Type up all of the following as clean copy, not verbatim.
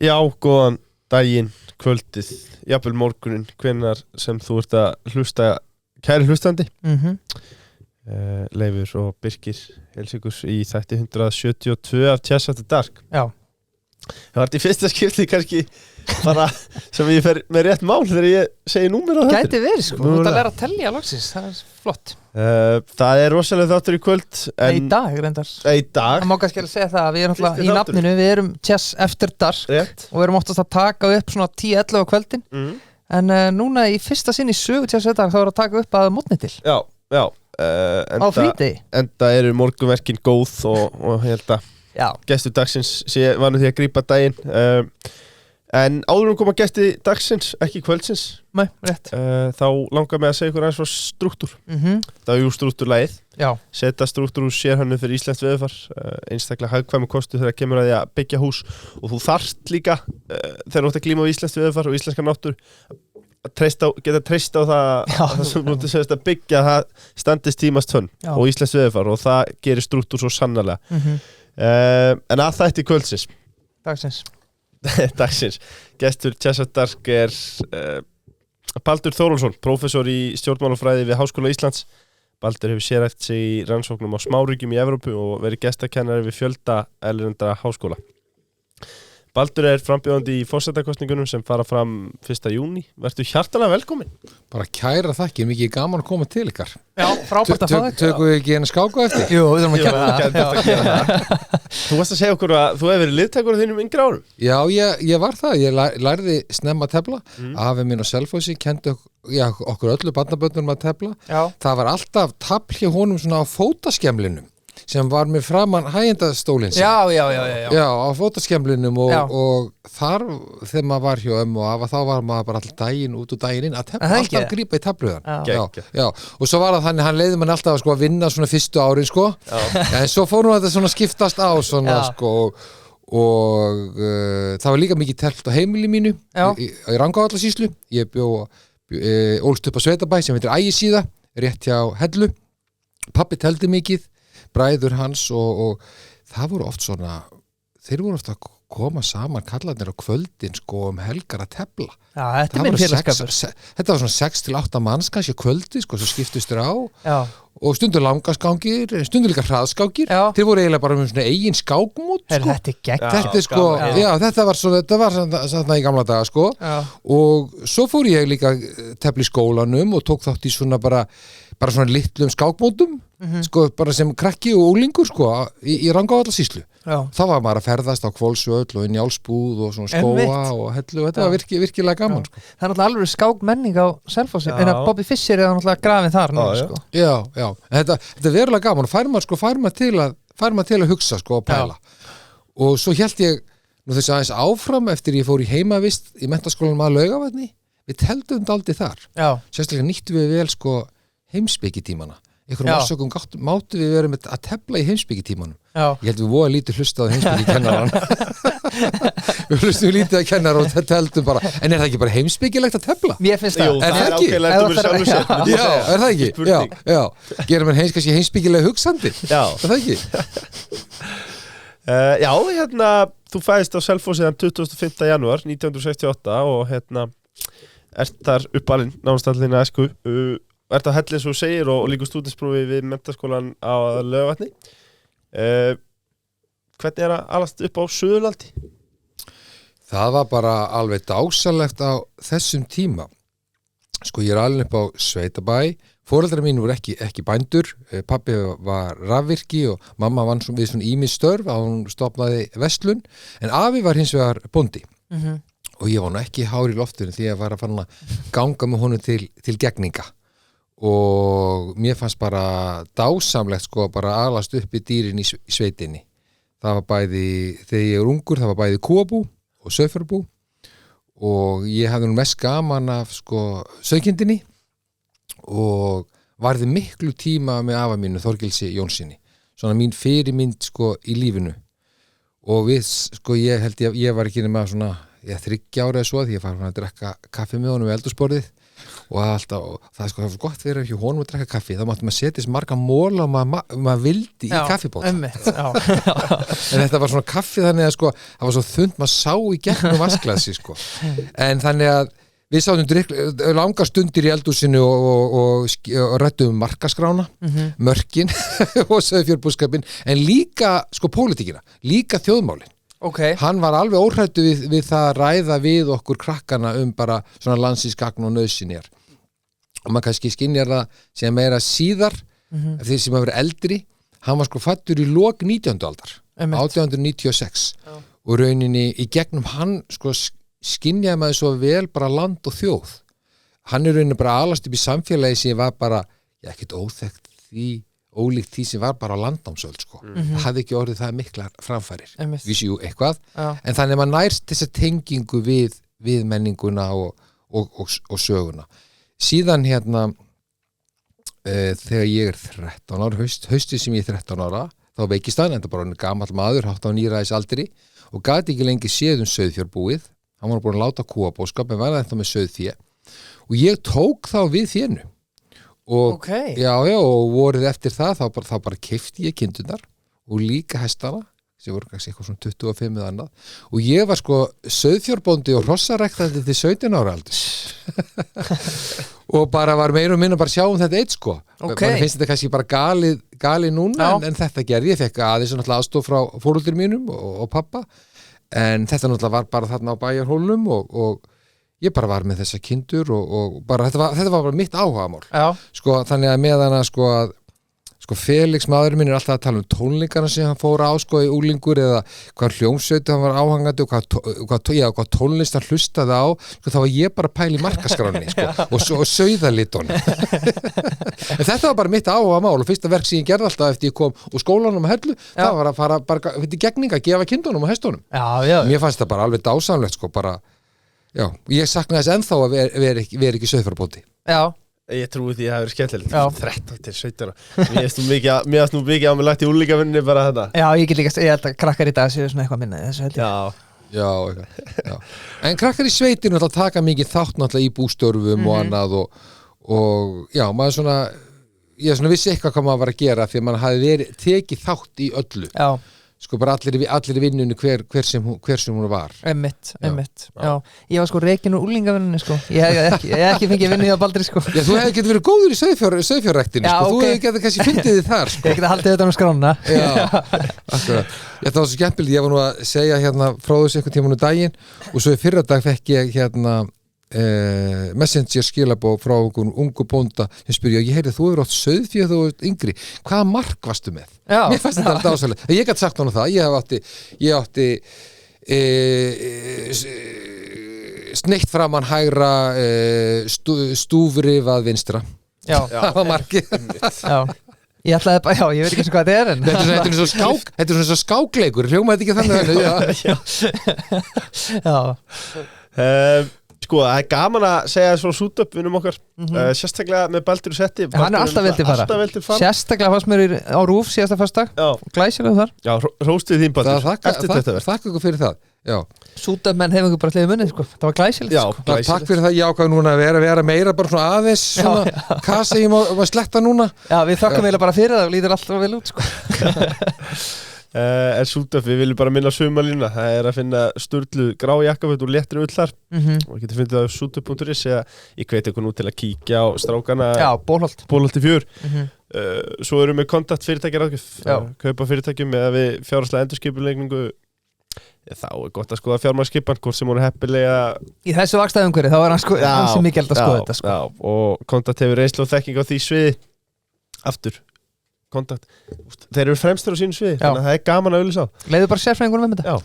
Já, góðan daginn, kvöldið, jafnvel morgunin, hvenær sem þú ert að hlusta, kæri hlustandi. Leifur og Birkir heilsa ykkur í þætti 172 af Chess After Dark. Já. Það var þetta í fyrsta skipti kannski bara sem ég fer með rétt mál þegar ég segi númer á þetta. Gæti verið sko, þú ert að læra að tellja loksins, það er flott. Það er rosalega þáttur í kvöld. Í dag reyndar. Í dag. Það má kannski að segja það að við erum alltaf í nafninu, við erum Chess After Dark. Rétt. Og við erum oftast að taka upp svona 10-11 á kvöldin. En núna í fyrsta sinn í sögu Chess After Dark þá erum við að taka upp að mótni til. Já. Á frídegi. Enda eru morgunverkin góð og ég held að gestur dagsins var nú því að grípa daginn. En áður koma gesti dagsins, ekki kvöldsins. Nei, rétt. Þá langar mig að segja ykkur aðeins frá strúktúr. Það er jú strúktúrlagið. Já. Seta strúktúr úr sérhönnu fyrir íslenskt veðurfar. Einstaklega hagkvæmur kostu þegar kemur að því að byggja hús. Og þú þarft líka, þegar þú ert að glíma á íslenskt veðurfar og íslenska náttúr, geta treyst á það sem þú ert að byggja, það standist tímast tönn og íslenskt veðurfar og það gerir strúktúr svo sannarlega. En að þætti kvöldsins. Dagsins. Gestur Chess After Dark er Baldur Þórólfsson, prófessor í stjórnmálafræði við Háskóla Íslands. Baldur hefur sérhæft sig í rannsóknum á smáríkjum í Evrópu og verið gestakennari við fjölda erlendra háskóla. Baldur er frambjóðandi í forsetakosningunum sem fara fram 1. júní. Vertu hjartanlega velkomin. Bara kæra þakkir, mikið gaman að koma til ykkar. Já, frábært að fá þig. Tökum við ekki einu skáku eftir? Jú, við þurfum að gera það. Þú varst að segja okkur að þú hefur verið liðtækur á þínum yngri árum. Já, ég var það. Ég lærði snemma að tefla. Afi minn á Selfossi kendi okkur öllu barnabörnum að tefla. Það var alltaf tafl hjá honum svona á fótaskemlinum sem var með framan hægjendastólinn Já, á fótaskemlinum og þar þegar maður var hjá og afa þá var maður bara alltaf daginn út og daginn inn að tefla, alltaf grípa í tafluðan já, og svo var það þannig, hann leiði mann alltaf að vinna svona fyrstu árin en svo fór nú þetta svona skiptast á svona og það var líka mikið teflt á heimili mínu í Rangárvallasýslu. Ég ólst upp á Sveitabæ sem heitir Ægisíða, rétt hjá Hellu. Pabbi teldi mikið, bræður hans og það voru oft svona, þeir voru oft að koma saman kallarnir á kvöldin helgar að tefla. Já, þetta er minn félagskapur. Þetta var svona 6-8 manns kannski á kvöldi, svo skiptust þér á og stundur langaskángir, stundur líka hraðskángir. Þeir voru eiginlega bara með svona eigin skákmót. Þetta er gegn. Þetta var svona í gamla daga og svo fór ég líka tefla í skólanum og tók þátt í svona bara svona litlum skákmótum bara sem krakki og úlingur í Rangárvallasýslu. Þá var maður að ferðast á Hvolsvöll og inn í Álsbúð og svona skóa og Hellu og þetta var virkilega gaman. Það er náttúrulega alveg skákmenning á Selfossi en að Bobby Fischer er náttúrulega grafin þar nú. Já, en þetta er verulega gaman og fær maður til að hugsa og pæla. Og svo hélt ég nú þess aðeins áfram eftir ég fór í heimavist í menntaskólanum að Laugavatni. Við teldum dálítið þar. Sérstaklega nýttum við vel heimspekitímana. Einhverjum orsökum máttu við vera með að tefla í heimspekitímanum. Ég held við voða lítið hlusta á heimspekikennaran. Við hlustum lítið að kennara og teldum bara, en er það ekki bara heimspekilegt að tefla? Mér finnst það. Er það ekki? Já, er það ekki? Já. Gerum við kannski heimspekilega hugsandi? Já. Er það ekki? Já, þú fæðist á Selfossi 25. janúar 1968 og ert þar uppalinn námsstallinu æsku. Ert á Hellu eins og þú segir og líka stúdentsprófi við menntaskólan á Laugavatni. Hvernig er að alast upp á Suðurlandi? Það var bara alveg dásalegt á þessum tíma. Ég er alveg upp á Sveitabæ. Foreldrar mín voru ekki bændur. Pabbi var rafvirki og mamma vann við svona ýmis störf að hún stofnaði verslun. En afi var hins vegar bóndi. Og ég var nú ekki hár í loftinu því að var að fara að ganga með honum til gegninga. Og mér fannst bara dásamlegt bara alast upp í dýrin í sveitinni. Það var bæði, þegar ég er ungur, það var bæði kúabú og sauðfjárbú og ég hafði nú mest gaman af sauðkindinni og varði miklu tíma með afa mínu Þorgilsi Jónssoni. Svona mín fyrirmynd í lífinu. Og við, ég held ég var ekki nema svona 3 ára eða svo því ég var að drekka kaffi með honum við eldhúsborðið og alltaf, og það er sko gott fyrir ekki honum að drekka kaffi, þá máttum maður setja marga móla og maður vildi í kaffibót en þetta var svona kaffi þannig að sko, það var svo þund maður sá í gegnum vasklasi sko, en þannig að við sátum langar stundir í eldhúsinu og rættum markaskrána, mörkin og sauðfjárbúskapinn, en líka sko pólitíkina, líka þjóðmálin. Hann var alveg óhræddur við það að ræða við okkur krakkana bara svona landsísgagn og nauðsynjar. Og maður kannski skynjar það sem meira síðar, þeir sem hafa verið eldri, hann var sko fæddur í lok 19. aldar, 1896, og rauninni í gegnum hann sko skynjaði maður svo vel bara land og þjóð. Hann rauninni bara alast upp í samfélagi sem var bara, ekkert ólíkt því sem var bara á landnámsöld sko. Það hafði ekki orðið það miklar framfærir. Vissi jú eitthvað, en þannig maður nærst þessa tengingu við menninguna og söguna. Síðan þegar ég er 13 ára, haustið sem ég er 13 ára, þá veikist hann, enda bara hann gamall maður, hátt á níræðisaldri og gat ekki lengi séð sauðfjárbúið. Hann var búin að láta kúabóskap en var þetta með sauðfé og ég tók þá við fénu og og vorið eftir það þá bara keypti ég kindurnar og líka hestana sem voru kannski eitthvað svona 25 eða annað og ég var sko sauðfjárbóndi og hrossaræktandi til 17 ára aldurs og bara var meira og minna bara sjá þetta eitt sko mann finnst þetta kannski bara galið núna en þetta gerði, ég fekk aðeins náttúrulega aðstoð frá foreldrum mínum og pappa en þetta náttúrulega var bara þarna á bæjarhólnum og ég bara var með þessa kindur og bara þetta var bara mitt áhugamál sko þannig að meðan að sko Felix maðurinn minn alltaf að tala tónleikana sem hann fór á sko í úlingur eða hvað hljómsveitu hann var áhangandi og hvað tónlist hann hlustaði á sko þá var ég bara að pæla í markaskráni sko og sauðalitunum en þetta var bara mitt áhugamál og fyrsta verk sem ég gerði alltaf eftir ég kom úr skólanum að Hellu það var að fara bara fyrir gegninga að gefa kindunum og hestunum mér fannst það bara alveg dásamlegt sko bara ég saknaði þess ennþá að vera ekki sauðfjárbóndi Ég trúi því að það hefur skemmtilegt 13 til 17 Mér finnst nú mikið á mig lagt í úrlíkavinninni bara þetta Já, ég held að krakkar í dag séu svona eitthvað minna þessu held ég Já. En krakkar í sveitinu taka mikið þátt náttúrulega í bústörfum og annað og já, maður svona ég svona vissi eitthvað hvað maður var að gera því að maður hafði tekið þátt í öllu sko bara allir í vinnunni hver sem hún var Einmitt, já. Ég var sko rekin úr úlingavinnunni sko Ég hef ekki fengið vinnu hjá Baldri sko Já, þú hefði getið verið góður í sauðfjárræktinni sko, þú hefði getið kannski fundið þið þar sko Ég getið haldið þetta skrána Já, akkurat Það var svo skemmtilegt, ég var nú að segja frá þessu einhvern tímann daginn og svo í fyrradag fekk ég messenger skilabóð frá einhverjum ungu bónda sem spurði, ég heyrði þú hefur átt sauðfé þú ert yngri, hvaða mark varstu með? Mér fannst þetta alveg dásalegt, ég gæti sagt hann það, ég átti sneitt framan hægra stúfrifað vinstra það var markið Ég ætlaði bara, ég veit ekki hvað þetta en Þetta er svona skákleikur, hljómaði ekki þannig Já Sko, það er gaman að segja svona sútöp vinnum okkar sérstaklega með Baldur Setti Hann er alltaf veldi fara Sérstaklega fannst mér á Rúf síðasta föstudag Glæsilega þar Já, róstið þín Baldur Takk ykkur fyrir það Sútöp menn hefur ykkur bara hliðið munið sko. Það var glæsilegt sko. Takk fyrir það, ég ákvað núna að vera meira bara svona aðeins svona kasa ég má sletta núna Já, við þökkum eiginlega bara fyrir það og lítur alltaf vel út sko. En sútöp, við viljum bara minna sumalína það er að finna sturlu grá jakkaföt og léttri ullar og getur fundið það á sútöp.is eða ég hveti ykkur nú til að kíkja á strákana Bólholt í 4 Svo erum við kontakt fyrirtækjar kaupa fyrirtækjum eða við fjárhagslega endurskipulegningu þá er gott að skoða fjármagnsskipan hvort sem hún er heppilega Í þessu vaxtaumhverfi þá er hann ansi mikilvægt að skoða þetta sko. Og kontakt hefur reynslu og þekking á því sviði aftur kontakt, þeir eru fremstur á sínu sviði þannig að það er gaman að auðlýsa á Leiðu bara sérfræðingunum með þetta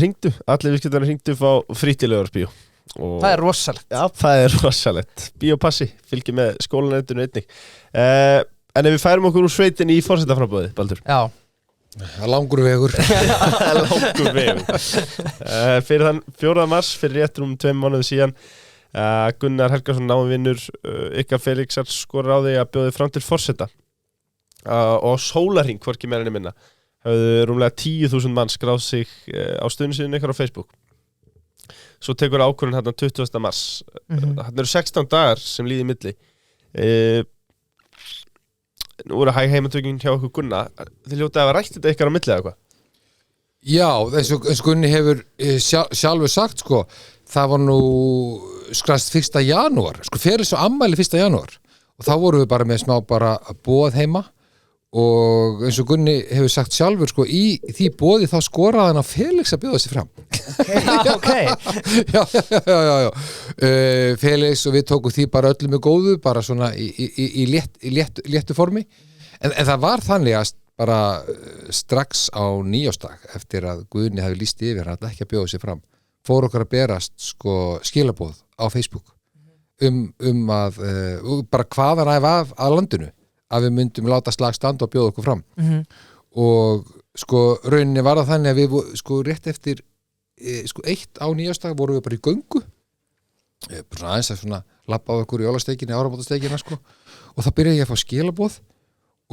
Hringdu, allir viðskiptarnir hringdu fá frítilegarsbíó Það er rosalegt Já, það er rosalegt Bíópassi, fylgir með skólanendinu einnig En ef við færum okkur úr sveitinni í forsetaframboði, Baldur Já Langur vegur Fyrir þann 4. mars fyrir rétt 2 mánuði síðan Gunnar Helgason návinnur ykkar Felixar skora á því að bjóði fram til forseta og sólarhring hvorki meira en minna höfðu rúmlega 10.000 mann skráð sig á stöðnisíðun ykkar á Facebook svo tekur ákvörðun hérna 20. mars Þarna eru 16 dagar sem líði í milli Nú eru hæg heimatökin hjá okkur Gunna Þið hljótið að hafa rætt þetta ykkar á milli eða eitthvað Já, eins og Gunni hefur sjálfur sagt sko, það var nú skrast 1. janúar, sko fyrir svo ammæli 1. janúar og þá vorum við bara með smá bara boð heima og eins og Gunni hefur sagt sjálfur sko, í því boði þá skoraði hann á Felix að bjóða sig fram Okay. já. Felix og við tókum því bara öllu með góðu bara svona í léttu formi en það var þannig að bara strax á nýjársdag eftir að Guðni hafi lýst yfir hann ekki að bjóða sig fram fór okkar að berast sko skilaboð á Facebook að bara hvaðan af að landinu að við myndum láta slag standa og bjóða okkur fram og sko rauninni var það þannig að við sko rétt eftir sko 1 á nýjársdag vorum við bara í göngu bara aðeins að svona labba á okkur í jólastekinni, áramótastekinna sko og þá byrjaði ég að fá skilaboð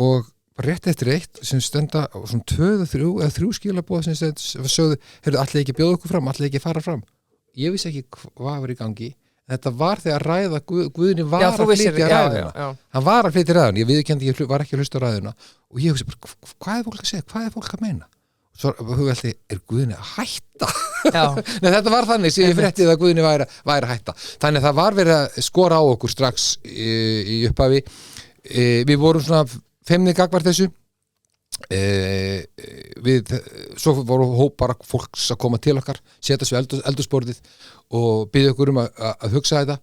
og bara rétt eftir 1 sem stenda svona 2 eða 3 skilaboð sem sögðu, heyrðu, allir ekki bjóða okkur fram, allir ekki fara fram ég vissi ekki hvað var í gangi þetta var þegar ræða Guðni var að flytja ræðuna hann var að flytja ræðuna, ég viðurkenndi ég var ekki að hlusta á ræðuna og ég hugsi bara, hvað er fólk að segja, hvað er fólk að meina og svo hugveldi, er Guðni að hætta Nei, þetta var þannig sem ég fréttið að Guðni væri að hætta þannig að það var verið að skora á okkur strax í upphafi við vorum svona feimnið gagvar þessu svo voru hópar fólks að koma til okkar setja svo eldhúsborðið og biðja okkur að hugsa þetta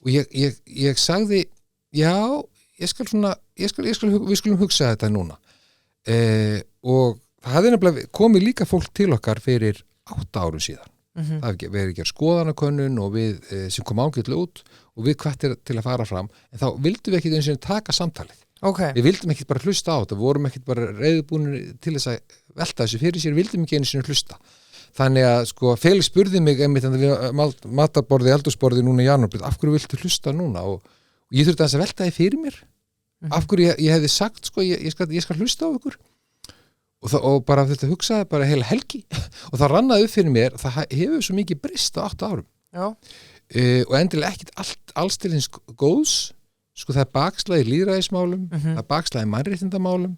og ég sagði já, við skulum hugsa þetta núna og það hefði nefnilega komið líka fólk til okkar fyrir 8 árum síðan það hefði verið ekki skoðanakönnun og við sem kom ágætlega út og við hvattir til að fara fram en þá vildum við ekki einu sinni taka samtalið við vildum ekki bara hlusta á þetta, við vorum ekki bara reiðubúnir til þess að velta þessu fyrir sér, við vildum ekki einu sinni hlusta þannig að sko Felix spurði mig einmitt en við matarborði, eldhúsborði núna í janúar, af hverju viltu hlusta núna og ég þurfti að velta því fyrir mér af hverju ég hefði sagt sko ég skal hlusta á ykkur og bara þetta hugsaði bara heila helgi og það rannaði upp fyrir mér það hefur svo mikið breyst á 8 árum og endilega ekkit alls til hins góðs sko það er bakslag í lýðræðismálum það er bakslag í mannréttindamálum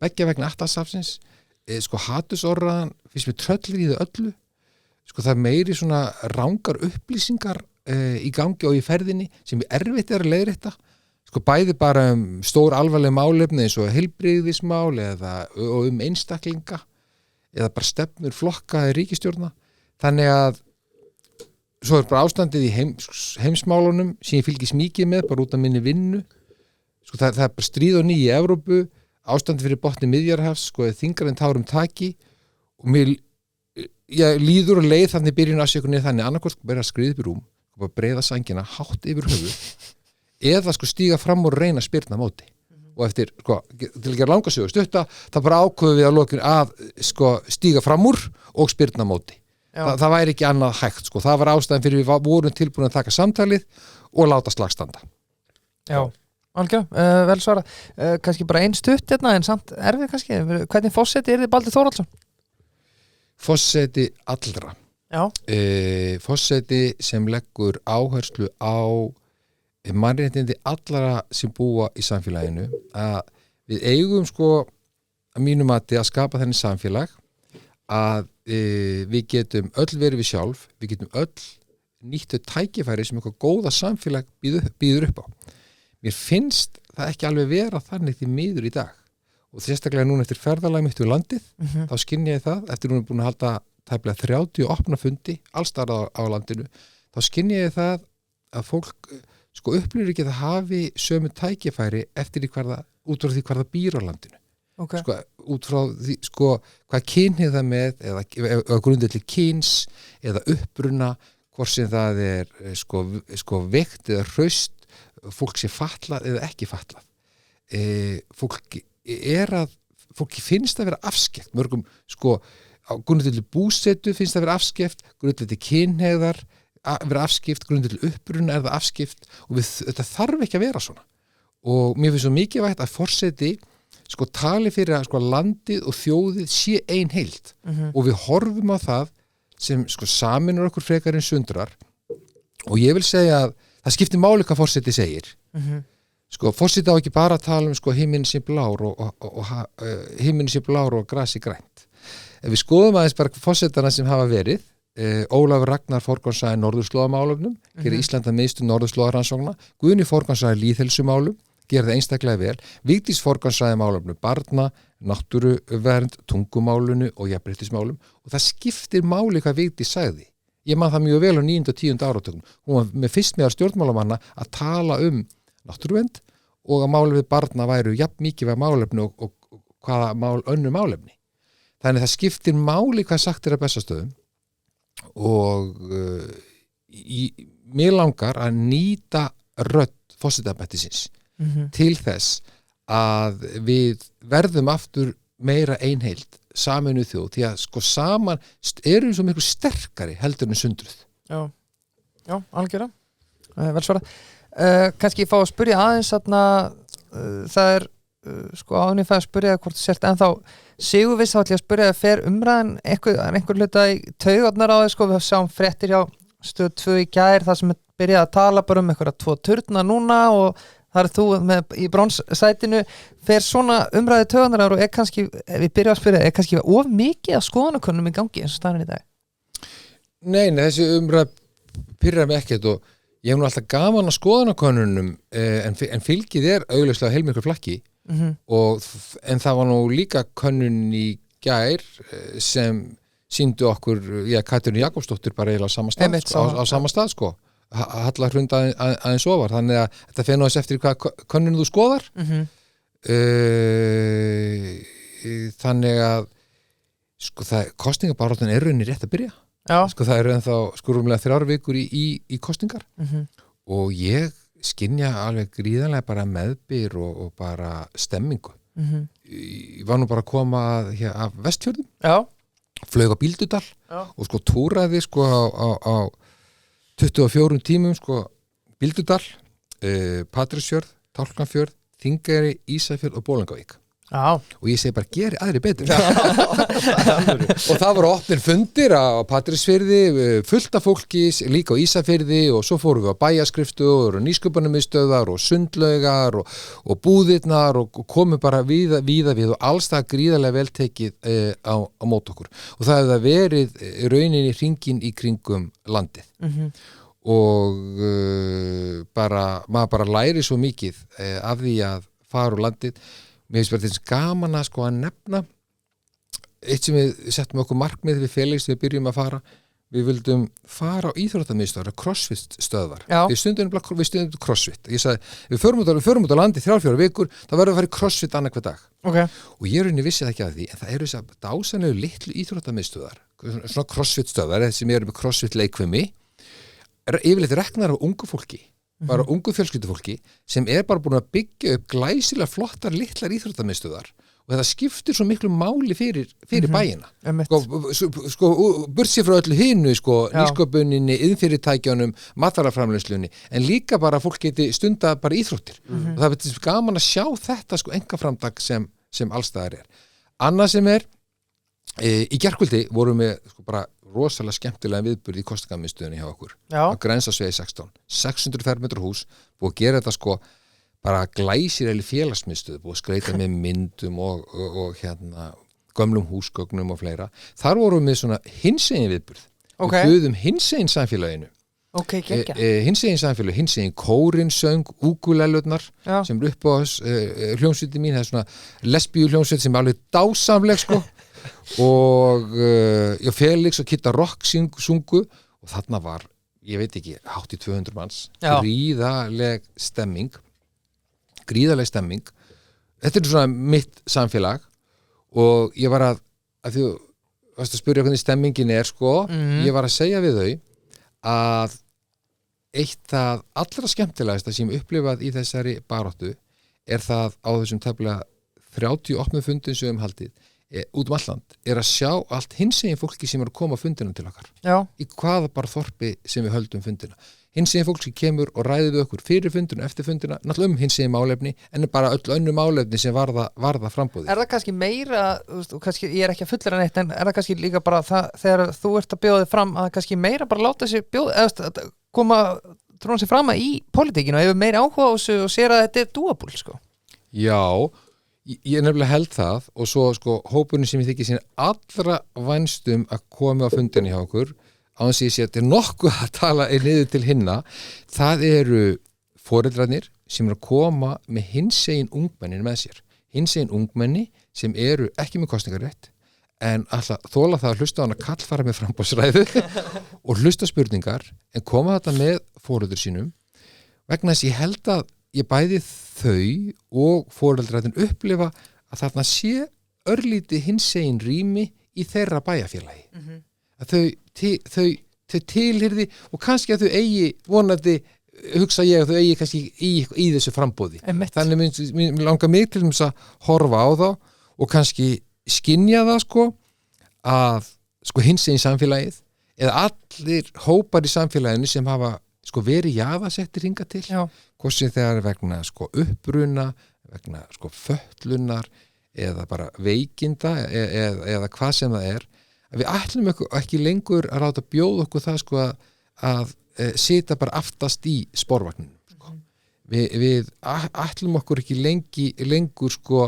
beggja vegna Atlantshafsins sko hatursorðan finnst mér tröllið í þau öllu sko það er meiri svona rangar upplýsingar í gangi og í ferðinni sem erfitt er að leiðrétta sko bæði bara stór alvarleg málefni eins og heilbrigðismál og einstaklinga eða bara stefnur flokka í ríkisstjórna þannig að svo er bara ástandið í heimsmálunum sem ég fylgist mikið með bara út af minni vinnu sko það er bara stríð og ný í Evrópu ástandið fyrir botni Miðjarðarhafs sko þyngra en tárum taki og mér líður og leið þannig byrjun að sér þannig annarkvort sko bara skriða upp í rúm og bara breiða sængina hátt yfir höfu eða sko stíga fram og reyna að spyrna móti og eftir sko til að gera langa sögu stutta þá bara ákveðum við að lokin að sko stíga fram úr og spyrna móti það væri ekki annað hægt sko, það var ástæðan fyrir við vorum tilbúin að taka samtalið og láta slag standa Já, algjörlega, vel svara kannski bara ein stutt hérna en samt erfið kannski, hvernig forseti þið Baldur Þórhallsson? Forseti allra forseti sem leggur áherslu á mannréttindi allra sem búa í samfélaginu að við eigum sko að mínu mati að skapa þenni samfélag að við getum öll verið við sjálf, við getum öll nýttu tækifæri sem eitthvað góða samfélag býður upp á. Mér finnst það ekki alveg vera þannig því miður í dag og sérstaklega núna eftir ferðalagi mitt við landið, þá skynja ég það eftir núna búin að halda tæplega 30 opna fundi allsstaðar á landinu, þá skynja ég það að fólk sko upplýður ekki að hafi sömu tækifæri eftir út frá því hvar það býr á landinu. Sko, út frá því sko hvað kynið það með eða grundvelli kyns eða uppruna hvort sem það er sko veikt eða hraust fólk sé fatlað eða ekki fatlað fólki finnst að vera afskekt mörgum sko á grundvelli búsetu finnst að vera afskekt grundvelli kynhneigðar vera afskipt grundvelli uppruna er það afskipt og þetta þarf ekki að vera svona og mér finnst svo mikilvægt að forseti sko tali fyrir að sko landið og þjóðið sé ein heild og við horfum á það sem sko saminur okkur frekar en sundrar og ég vil segja að það skiptir máli hvað forseti segir sko forseti á ekki bara að tala sko himinn sé blár og himinn sé blár og grasi grænt ef við skoðum aðeins bara forsetana sem hafa verið Ólafur Ragnar forgangsraði norðurslóðamálefnum gerir Ísland að miðstu norðurslóðarannsókna Guðni forgangsraði lýðheilsumálum gerir það einstaklega vel Vigdís forgangsraði málefnum barna, náttúruvernd tungumálunu og jafnréttismálum og það skiptir máli hvað Vigdís sagði ég man það mjög vel á 9. og 10. áratökum hún var með fyrst meðal stjórnmálamanna að tala náttúruvernd og að málefni barna væru jafn mikið málefni og hvaða önnur málefni þannig það skiptir máli hvað sagt á Bessastöðum og mér langar að nýta rödd forsetaembættisins til þess að við verðum aftur meira einheild sameinuð þjóð því að sko saman erum við svo miklu sterkari heldur en sundruð Já, algjörlega vel svarað kannski fá að spyrja aðeins það sko áðurinn fæði að spyrja hvort þú sért ennþá sigurviss þá ætla ég að spyrja að fer umræðan einhver hluta í taugarnar á þau sko við sjáum fréttir hjá Stöð 2 í gær þar sem byrjaði að tala bara einhverja 2 turna núna og þar þú með í bronssætinu fer svona umræði taugarnar og kannski við byrjum að spyrja kannski of mikið af skoðanakönnum í gangi eins og staðan í dag Nei, þessi umræð pirrar mig ekkert og ég hef nú alltaf gaman að skoðanakönnunum en fylgið augljóslega heilmiklu flakki en það var nú líka könnun í gær sem sýndu okkur Katrínu Jakobsdóttir bara eiginlega á sama stað á sama stað sko Halla Hrund aðeins ofar þannig að þetta fer nú þess eftir hvað könnun þú skoðar þannig að sko kosningabaráttan rauninni rétt að byrja sko það ennþá sko rúmlega 3 vikur í kosningar og ég skynja alveg gríðanlega bara meðbyr og bara stemmingu ég var nú bara að koma af Vestfjörðum flög á Bíldudal og sko túraði sko á 24 tímum sko Bíldudal Patreksfjörð, Tálknafjörð Þingeyri, Ísafjörð og Bolungarvík og ég segi bara geri aðri betur og það voru opnir fundir á Patreksfirði fullt af fólki líka á Ísafirði og svo fórum við á bæjarskrifstofur og nýsköpunarmiðstöðvar og sundlaugar og búðirnar og komum bara víða við og alls það gríðarlega veltekið á mót okkur og það hefði verið rauninni hringinn í kringum landið og maður bara læri svo mikið af því að fara úr landið mér finnst bara þess gaman að sko að nefna eitt sem við settum okkur markmið við Felix við byrjum að fara við vildum fara á íþróttamiðstöðvar crossfit stöðvar við stundum crossfit ég sagði við förum út á landi 3-4 vikur þá verðum við að fara í crossfit annað hver dag og ég rauninni vissi það ekki að því en það eru þess að dásanlegu litlu íþróttamiðstöðvar svona crossfit stöðvar sem eru með crossfit leikfimi yfirleitt reknar af ungu fólki bara ungu fjölskyldufólki sem bara búin að byggja upp glæsilega flottar litlar íþróttamiðstöðvar og þetta skiptir svo miklu máli fyrir bæina sko burtsér frá öllu hinu sko nýsköpuninni, iðnfyrirtækjunum matvælaframleiðslunni en líka bara fólk geti stunda bara íþróttir og það er gaman að sjá þetta sko einkaframtak sem allstaðar annað sem í gærkvöldi vorum við sko bara rosalega skemmtilega viðburð í kostingamiðstöðunni hjá okkur á Grensásvegi 16 600 fermetra hús búið að gera þetta sko bara glæsilegri félagsmiðstöð búið að skreita með myndum og gömlum húsgögnum og fleira þar vorum við svona hinsegin viðburð við buðum hinsegin samfélaginu hinsegin samfélag hinsegin kórin söng úkulelurnar sem eru upp á hljómsveiti mín það er svona lesbíu hljómsveit sem er alveg dásamleg sko og Felix og Kitta Rock sungu og þarna var, ég veit ekki hátt í 200 manns gríðaleg stemming þetta er svona mitt samfélag og ég var að þú varst að spyrja hvernig stemmingin sko ég var að segja við þau að eitt það allra skemmtilegasta sem ég upplifað í þessari baráttu það á þessum tæplega 30 opnum fundin sem haldið út alland að sjá allt hinsegin fólki sem eru að koma á fundina til okkar í hvaða bara þorpi sem við höldum fundina hinsegin fólk sem kemur og ræðir við okkur fyrir fundina, eftir fundina, náttúrulega hinsegin málefni en bara öll önnur málefni sem varða framboði. Er það kannski meira, þú veist, og kannski, ég er ekki að fullera neitt, en er það kannski líka bara það, þegar þú ert að bjóða þig fram, að kannski meira bara láta sér bjóða, eða að koma tróna sér fram í pólitíkinu og hefur meira áhuga á þessu og sér að þetta er doable, sko? Já, ég nefnilega held það og svo sko hópurinn sem ég þykir sín allra vænstum að koma á fundinni hjá okkur á þess að ég sé að þetta er nokkuð að tala niður til hinna, það eru foreldrarnir sem eru að koma með hinsegin ungmennin með sér, hinsegin ungmenni sem eru ekki með kosningarétt en alltaf þóla það að hlusta á hana kallfara með framboðsræðu og hlusta spurningar en koma þetta með foreldur sínum vegna þess ég held að ég bæði þau og foreldrarnir upplifa að þarna sé örlíti hinsegin rými í þeirra bæjarfélagi að þau tilhyrði og kannski að þau eigi vonandi hugsa ég að þau eigi kannski í þessu framboði þannig mér langar mig til þess að horfa á þá og kannski skynja það sko að sko hinsegin samfélagið eða allir hópar í samfélaginu sem hafa sko verið jaðarsettir hingað til hvort sem þegar vegna sko uppruna vegna sko fötlunar eða bara veikinda eða hvað sem það er að við ætlum ekki lengur að láta bjóða okkur það sko að sita bara aftast í sporvagninu sko. Við ætlum okkur ekki lengur sko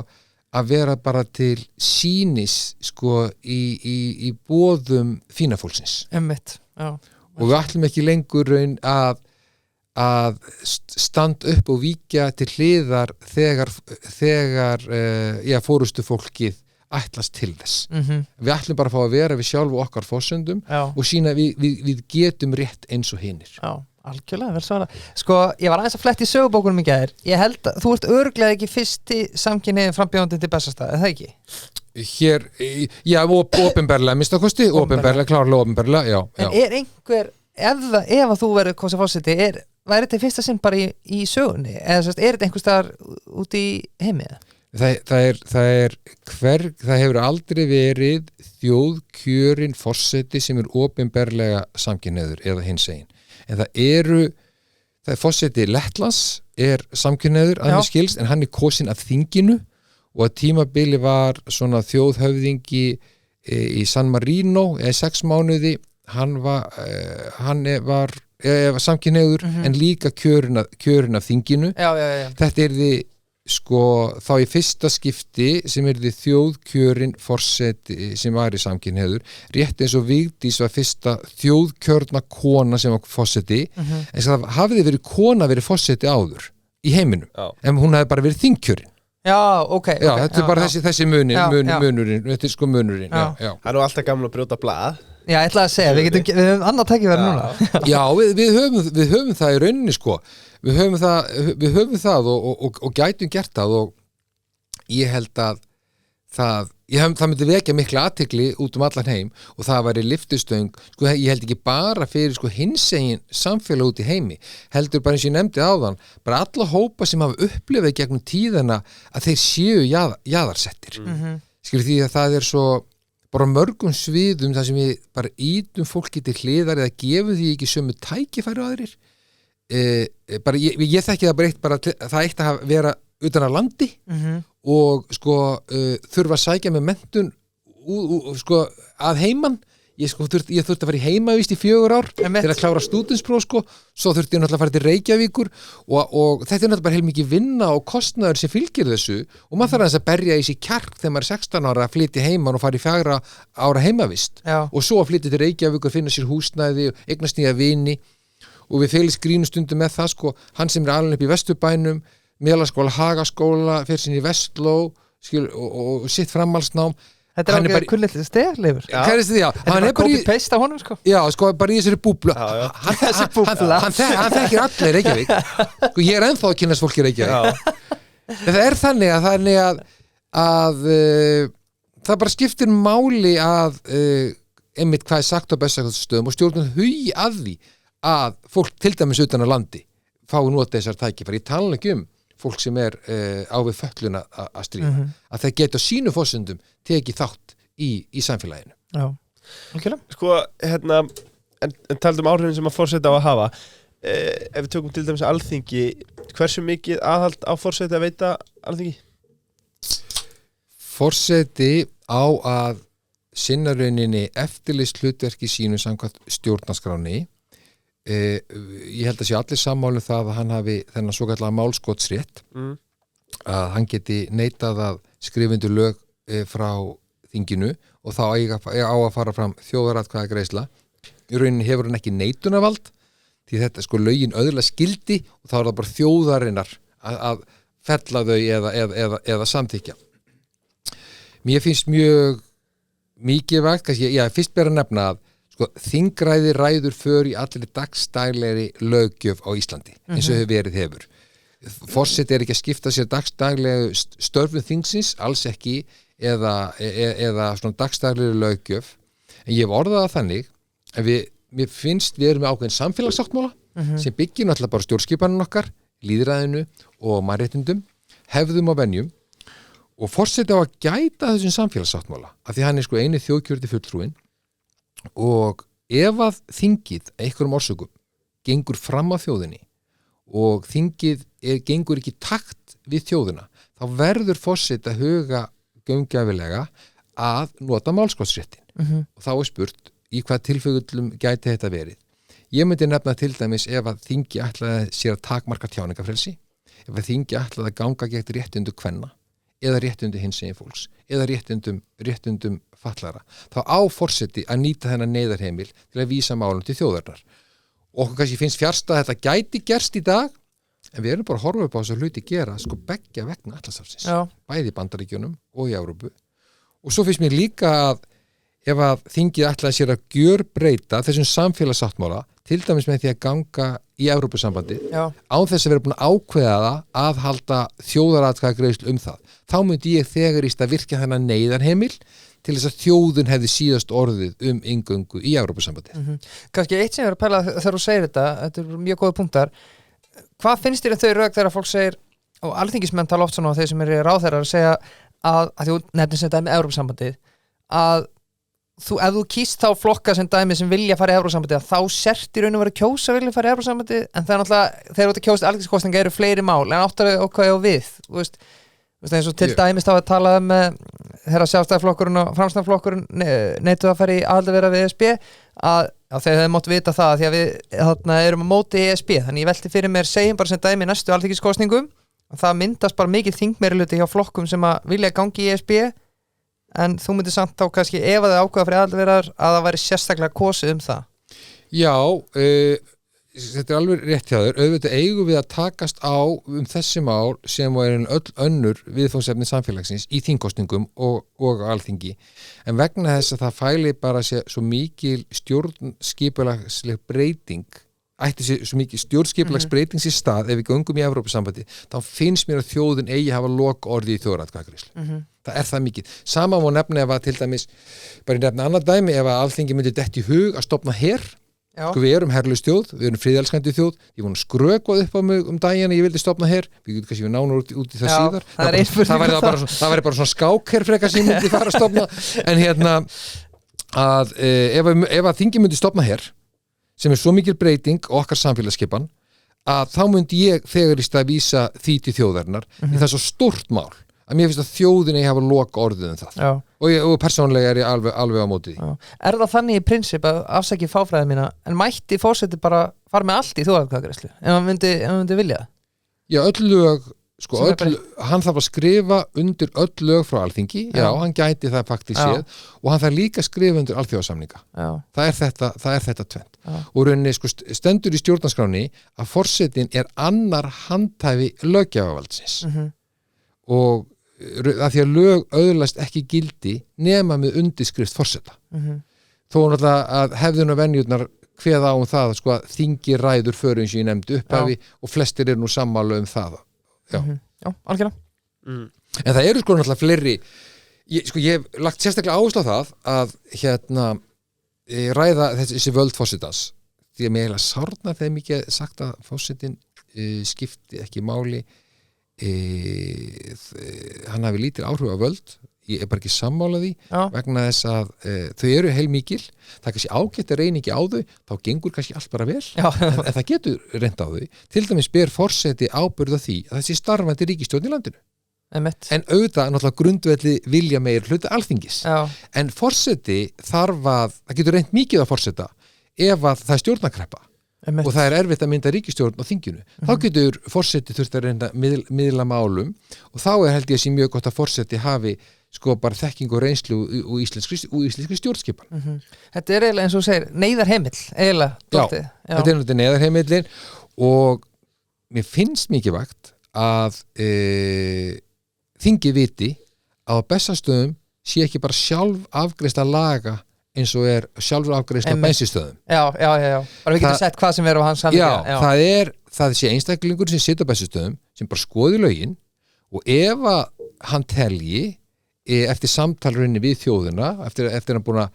að vera bara til sýnis sko í boðum fínafólksins og við ætlum ekki lengur raun að standa upp og víkja til hliðar þegar fórustu fólkið ætlast til þess. Við ætlum bara að fá að vera við sjálf og okkar forsendum og sína við getum rétt eins og hinir. Já, algjörlega, vel svara. Sko, ég var aðeins að fletta í sögubókunum í gær. Ég held að þú ert örugglega ekki fyrsti samkynhneigði frambjóðandi til Bessastaða, er það ekki? Hér, já, opinberlega, minnst það kosti, opinberlega, klárlega opinberlega, já. En er einhver, ef að þú verður kosið fórseti, væri þetta fyrsta sinn bara í sögunni? Eða er þetta einhvers staðar út í heimið? Það hefur aldrei verið þjóðkjörin forseti sem opinberlega samkynhneigður eða hinsegin. En það er forseti Lettlands samkynhneigður að mér skilst en hann kosin af þinginu og að tímabili var svona þjóðhöfðingi í San Marino eða 6 mánuði hann var samkynhneigður en líka kjörin af þinginu. Já. Þetta yrði sko þá í fyrsta skipti sem yrði þjóðkjörin forseti sem var í samkynhneigður rétt eins og Vigdís var fyrsta þjóðkjörna kona sem var forseti en það hafiði verið forseti áður í heiminum en hún hefði bara verið þingkjörin. Já, ok. Já, þetta er bara þessi munurinn, þetta er sko munurinn. Já. Það er nú alltaf gaman að brjóta blað. Já, ég ætlaði að segja, við höfum annað tækifæri núna. Já, við höfum það í rauninni sko. Við höfum það og gætum gert það og ég held að það myndi vekja mikla athygli út allan heim og það væri lyftistöng, sko ég held ekki bara fyrir sko hinsegin samfélag út í heimi, heldur bara eins og ég nefndi áðan, bara alla hópa sem hafa upplifað gegnum tíðina að þeir séu jaðarsettir. Skilur því að það er svo bara mörgum sviðum þar sem við bara ítum fólki til hliðar eða gefum því ekki sömu tækifæri á aðrir. Bara ég þekki það bara það eitt að vera utan að landi og sko þurfa að sækja með menntun sko að heiman ég þurfti að fara í heimavist í 4 ár til að klára stúdentspróf sko, svo þurfti ég náttúrulega að fara til Reykjavíkur og þetta er náttúrulega bara heilmikið vinna og kostnaður sem fylgir þessu og maður þarf aðeins að berja í sig kjark þegar maður er 16 ára að flytja heiman og fara í 4 ára heimavist og svo að flytja til Reykjavíkur, finna sér húsnæði og eignast nýja vini og við félist grínustundum með það sko, hann sem alveg upp í Vesturbænum, Melaskóla, Hagaskóla, fyrir sinni í Vestló og sitt framhaldsnám. Þetta er alveg kunnilegt stegleifur. Hvað er þetta því? Þetta er bara copy-paste á honum sko. Já, sko, bara í þessari búblu. Hann þekkir allir Reykjavík. Sko, ég er ennþá að kynnast fólki í Reykjavík. Það er þannig að það bara skiptir máli að einmitt hvað er sagt á Bessastöðum og stjórnum hugi að því að fólk til dæmis utan á landi fái nota þessar tækifæri. Ég tala ekki fólk sem er á við fölluna að stríða. Að það geta sínu forsendum tekið þátt í samfélaginu. Já, okkur. Sko, en taldum áhrifin sem að forseta á að hafa. ef við tökum til dæmis Alþingi, hversu mikið aðhald á forseti að veita Alþingi? Forseti á að sinna rauninni eftirlitshlutverki sínu samkvæmt stjórnarskráni. Ég held að sé allir sammála um það að hann hafi þennan svokallaða málskotsrétt, að hann geti neitað að skrifa undir lög frá þinginu og þá á að fara fram þjóðaratkvæðagreiðsla. Í rauninni hefur hann ekki neitunarvald, því þetta lögin öðrulega skildi og þá er það bara þjóðarinnar að fella þau eða samþykja. Mér finnst mjög mikilvægt, kannski, fyrst ber að nefna að þingræði ræður för í allir dagsdaglegri löggjöf á Íslandi, eins og hefur. Forseti er ekki að skipta sér dagsdaglegu störfum þingsins, alls ekki, eða svona dagsdaglegri löggjöf. En ég hef orðað það þannig að mér finnst við erum með ákveðin samfélagssáttmála sem byggir náttúrulega bara stjórnskipanin okkar, lýðræðinu og mannréttindum, hefðum og venjum og forseti á að gæta þessum samfélagssáttmála af því hann er eini þjóðkjörti fulltrúinn og ef að þingið einhverjum orsökum gengur fram á þjóðinni og þingið gengur ekki takt við þjóðina, þá verður forseti að huga gaumgæfilega að nota málskotsréttin og þá er spurt í hvað tilfellum gæti þetta verið. Ég myndi nefna til dæmis ef að þingi ætlaði sér að takmarka tjáningafrelsi, ef að þingi ætlaði að ganga gegn réttindum kvenna eða réttindum hinsegin fólks eða réttindum fatlara, þá á forseti að nýta þennan neyðarheimil til að vísa málum til þjóðarinnar. Okkur kannski finnst fjarst að þetta gæti gerst í dag, en við erum bara að horfa upp á þess að hluti gera beggja vegna Atlantshafsins, bæði í Bandaríkjunum og í Evrópu. Og svo finnst mér líka að ef að þingið ætlaði sér að gjörbreyta þessum samfélagssáttmála, til dæmis með því að ganga í Evrópusambandi, án þess að vera búin að ákveða það að halda þjóðaratkvæðagreiðslu það. Þá myndi ég þegar íst að virkja þennan neyðarheimil til þess að þjóðin hefði síðast orðið inngöngu í Evrópusambandi. Kannski eitt sem ég er að pæla þegar þú segir þetta er mjög góða punktar. Hvað finnst þér þau rök þegar fólk segir, og alþingismenn tala oft svona á þeir sem eru ráðherrar að segja að þú nefnir sem dæmi Evrópusambandið, að ef þú kýst þá flokka sem dæmi sem vilja fara í Evrópusambandið, þá sért í raun og veru kjósa vilja fara í Evrópusambandið, en það er náttúrulega þegar þú ert að kjósa alþingiskosninga eru fleiri mál, en áttar þau okkar á við, þú veist eins og til dæmis þá að tala þegar Sjálfstæðisflokkurinn og Framsóknarflokkurinn neituðu að fara í aðildarviðræður við ESB að þeir hefðu mátt vita það því að við þarna erum á móti ESB, þannig ég velti fyrir mér segjum bara sem dæmi næstu alþingiskosningum að það myndast bara mikið þingmeirihluti hjá flokkum sem að vilja gangi í ESB, en þú myndir samt þá kannski ef að þau ákveða fyrir aðildarviðræður að það væri sérstaklega kosið það. Já, þetta er alveg rétt hjá þér, auðvitað eigum við að takast á þessi mál sem er öll önnur viðfangsefni samfélagsins í þingkosningum og alþingi, en vegna þess að það fæli bara svo mikil stjórnskipulagsleg breyting ætti sér svo mikil stjórnskipulagsbreyting sér stað ef við göngum í Evrópusambandi, þá finnst mér að þjóðin eigi hafa lokaorði í þjóðaratkvæðagreiðslu. Það er það mikið. Sama má nefna ef að til dæmis, bara nefna annað dæmi, ef að alþingi myndi detta í hug að stofna her. Við erum herlaus þjóð, við erum friðelskandi þjóð, ég vona skrökvað upp á mig daginn að ég vildi stofna her, við getum kannski nánar út í það síðar. Það væri bara svona skákher frekar sem myndi fara að stofna, en að ef að þingi myndi stofna her, sem er svo mikil breyting okkar samfélagsskipan, að þá myndi ég þegar í stað vísa því til þjóðarinnar, en það er svo stórt mál að mér finnst að þjóðinni hafa loka orðið það. Og persónulega er ég alveg á móti því. Er það þannig í prinsip að afsækja fáfræði mína, en mætti forseti bara fara með allt í þjóðaratkvæðagreiðslu ef hann myndi vilja það? Já, öll lög, hann þarf að skrifa undir öll lög frá Alþingi, hann gæti það faktískt séð, og hann þarf líka að skrifa undir alþjóðasamninga. Það er þetta tvennt. Og rauninni stendur í stjórnarskráni að forsetinn er annar handhafi löggjafarvaldsins. Og að því að lög öðlast ekki gildi nema með undirskrift forseta. Þó náttúrulega að hefðun og venjurnar kveða á það að þingi ræður för eins og ég nefndi upphafi og flestir eru nú sammála það. Já, algjörlega. En það eru náttúrulega fleiri, ég hef lagt sérstaklega áherslu á það að ræða þessi völd forsetans, því að mér eiginlega sárnar þegar mikið sagt að forsetinn skipti ekki máli, hann hafi lítil áhrif á völd ég er bara ekki sammála því Já. vegna þess að þau eru heilmikil, það er kannski ágætt að reyna ekki á þau, þá gengur kannski allt bara vel Já. en það getur reynt á þau, til dæmis ber forseti ábyrgð á því að þessi starfandi ríkisstjórn í landinu, Einmitt. en auðvitað náttúrulega grundvelli vilja meir hluta alþingis, Já. en forseti þarf að, það getur reynt mikið á forseta ef að það er stjórnakreppa Einmitt. og það er erfitt að mynda ríkisstjórn á þinginu. Þá getur forseti þurft að reynda miðla málum og þá er held ég að sé mjög gott að forseti hafi sko bara þekking og reynslu úr íslenskri stjórnskipan. Þetta er eiginlega eins og þú segir neyðarheimill eiginlega. dálítið. Þetta er náttúrulega neðarheimillin og mér finnst mikilvægt að þingið viti að á Bessastöðum sé ekki bara sjálf afgreiðsla laga eins og er sjálfur afgreiðsla á bensinstöðum. Já. Bara við getum sett hvað sem er á hans samvega. Það sé einstaklingur sem situr á bensinstöðum sem bara skoði lögin og ef að hann telji eftir samtalrunni við þjóðina eftir að búin að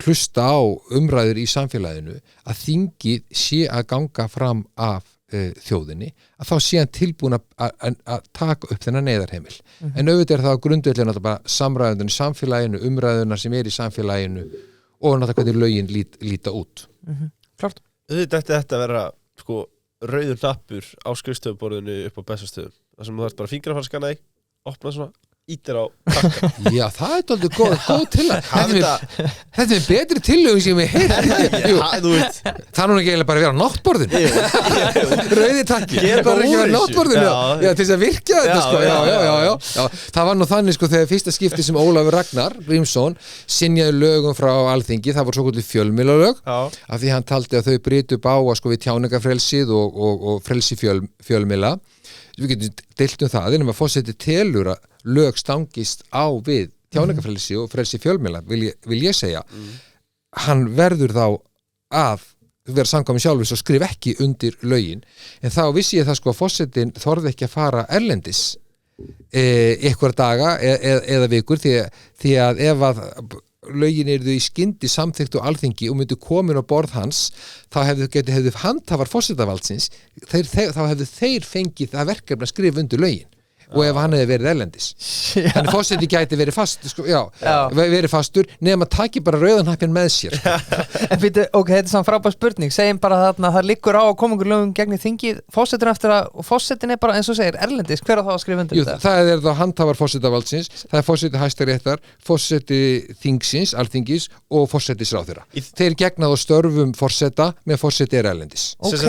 hlusta á umræður í samfélaginu að þingið sé að ganga fram af þjóðinni, að þá sé hann tilbúin að taka upp þennan neyðarheimil. En auðvitað er það á grundvelli bara samræðunum í samfélaginu, umræðunar sem er í samfélaginu og náttúrulega hvernig lögin líta út. Klart. Þetta ætti að vera sko rauður hnappur á skrifstofuborðinu upp á Bessastöðum, þar sem þú þarft bara fingra að fara að skanna þig, opna svona, ítir á takka. Já, það er aldrei góð til að þetta er betri tillögum sem ég heyrt. Það er nú ekki eiginlega bara að vera á náttborðinu. Rauði takki, bara ekki að vera á náttborðinu. Já, til þess að virkja þetta sko. Já. Það var nú þannig sko þegar fyrsta skipti sem Ólafur Ragnar Grímsson synjaði lögum frá Alþingi, það voru svokölluð fjölmiðlalög, af því hann taldi að þau brytu upp á sko við tjáningafrelsið og frelsi fjölmiðla. Við getum deilt það, en að forseti telur að lög stangist á við tjáningafrelsi og frelsi fjölmiðla, vil ég segja. Hann verður þá að vera samkvæmur sjálfur og skrif ekki undir lögin, en þá vissi ég það sko að forsetin þorði ekki að fara erlendis einhver daga eða vikur því að ef að lögin eru í skyndi samþykkt og alþingi og myndu komin á borð hans þá hefðu handhafar forsetavaldsins þá hefðu þeir fengið það verkefni að skrifa undir lögin og ef hann hefði verið erlendis þannig forseti gæti verið verið fastur nema taki bara rauðanhappjan með sér En býtu, ok, þetta er svona frábær spurning segjum bara þarna, það liggur á að koma einhver lögum gegn í þingið, forsetin eftir að og forsetin er bara eins og segir erlendis, hver á þá að skrifa undir þetta? Það er þá handhafar forsetavaldsins, það er forseti Hæstaréttar, forseti þingsins, alþingis og forsetisráðherra. Þeir gegna þá störfum forseta með forseti er erlendis. Ok.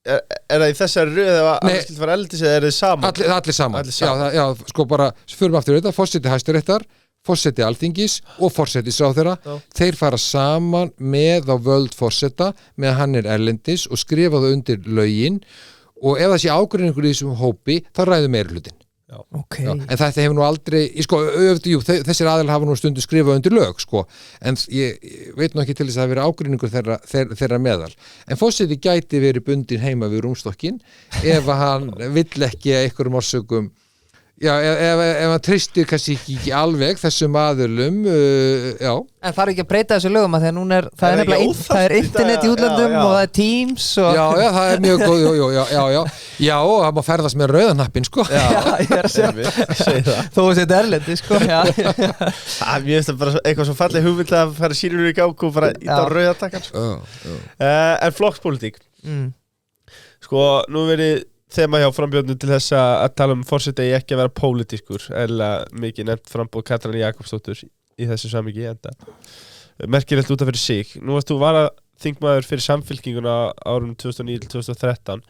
Er það í þessari röð eða annars skilt var eldis eða er þið saman? Allir saman. Já, sko bara, förum aftur þetta, forseti Hæstaréttar, forseti alþingis og forsetisráðherra, þeir fara saman með á völd forseta með hann er erlendis og skrifa það undir lögin og ef það sé ágreiningur í þessum hópi, þá ræður meirihlutin. Okay. En þetta hefur nú aldrei þessir aðeil hafa nú stundu skrifað undir lög sko, en ég veit nú ekki til þess að það veri ágreiningur þeirra meðal en forseti gæti verið bundin heima við rúmstokkin ef hann vill ekki einhverjum orsökum ef hann treystir kannski ekki alveg þessum aðilum En það er ekki að breyta þessu lögum að því að núna það er internet í útlöndum og það er Teams og... Já, það er mjög góð Já, og það má ferðast með rauðanappin sko Já, ég er að segja það Þó að þetta erlendi sko Mér finnst það bara eitthvað svo falleg hugvill að fara sínur í gang og bara íta á rauðatakkan En flokkspólitík Sko, nú verið þema hjá frambjóðnum til þess að tala forseti ekki að vera pólitískur eða mikið nefnt frambóð Katrínar Jakobsdóttur í þessu samhengi enda merkilegt út af fyrir sig. Nú varst þú varaþingmaður fyrir Samfylkinguna árunum 2009-2013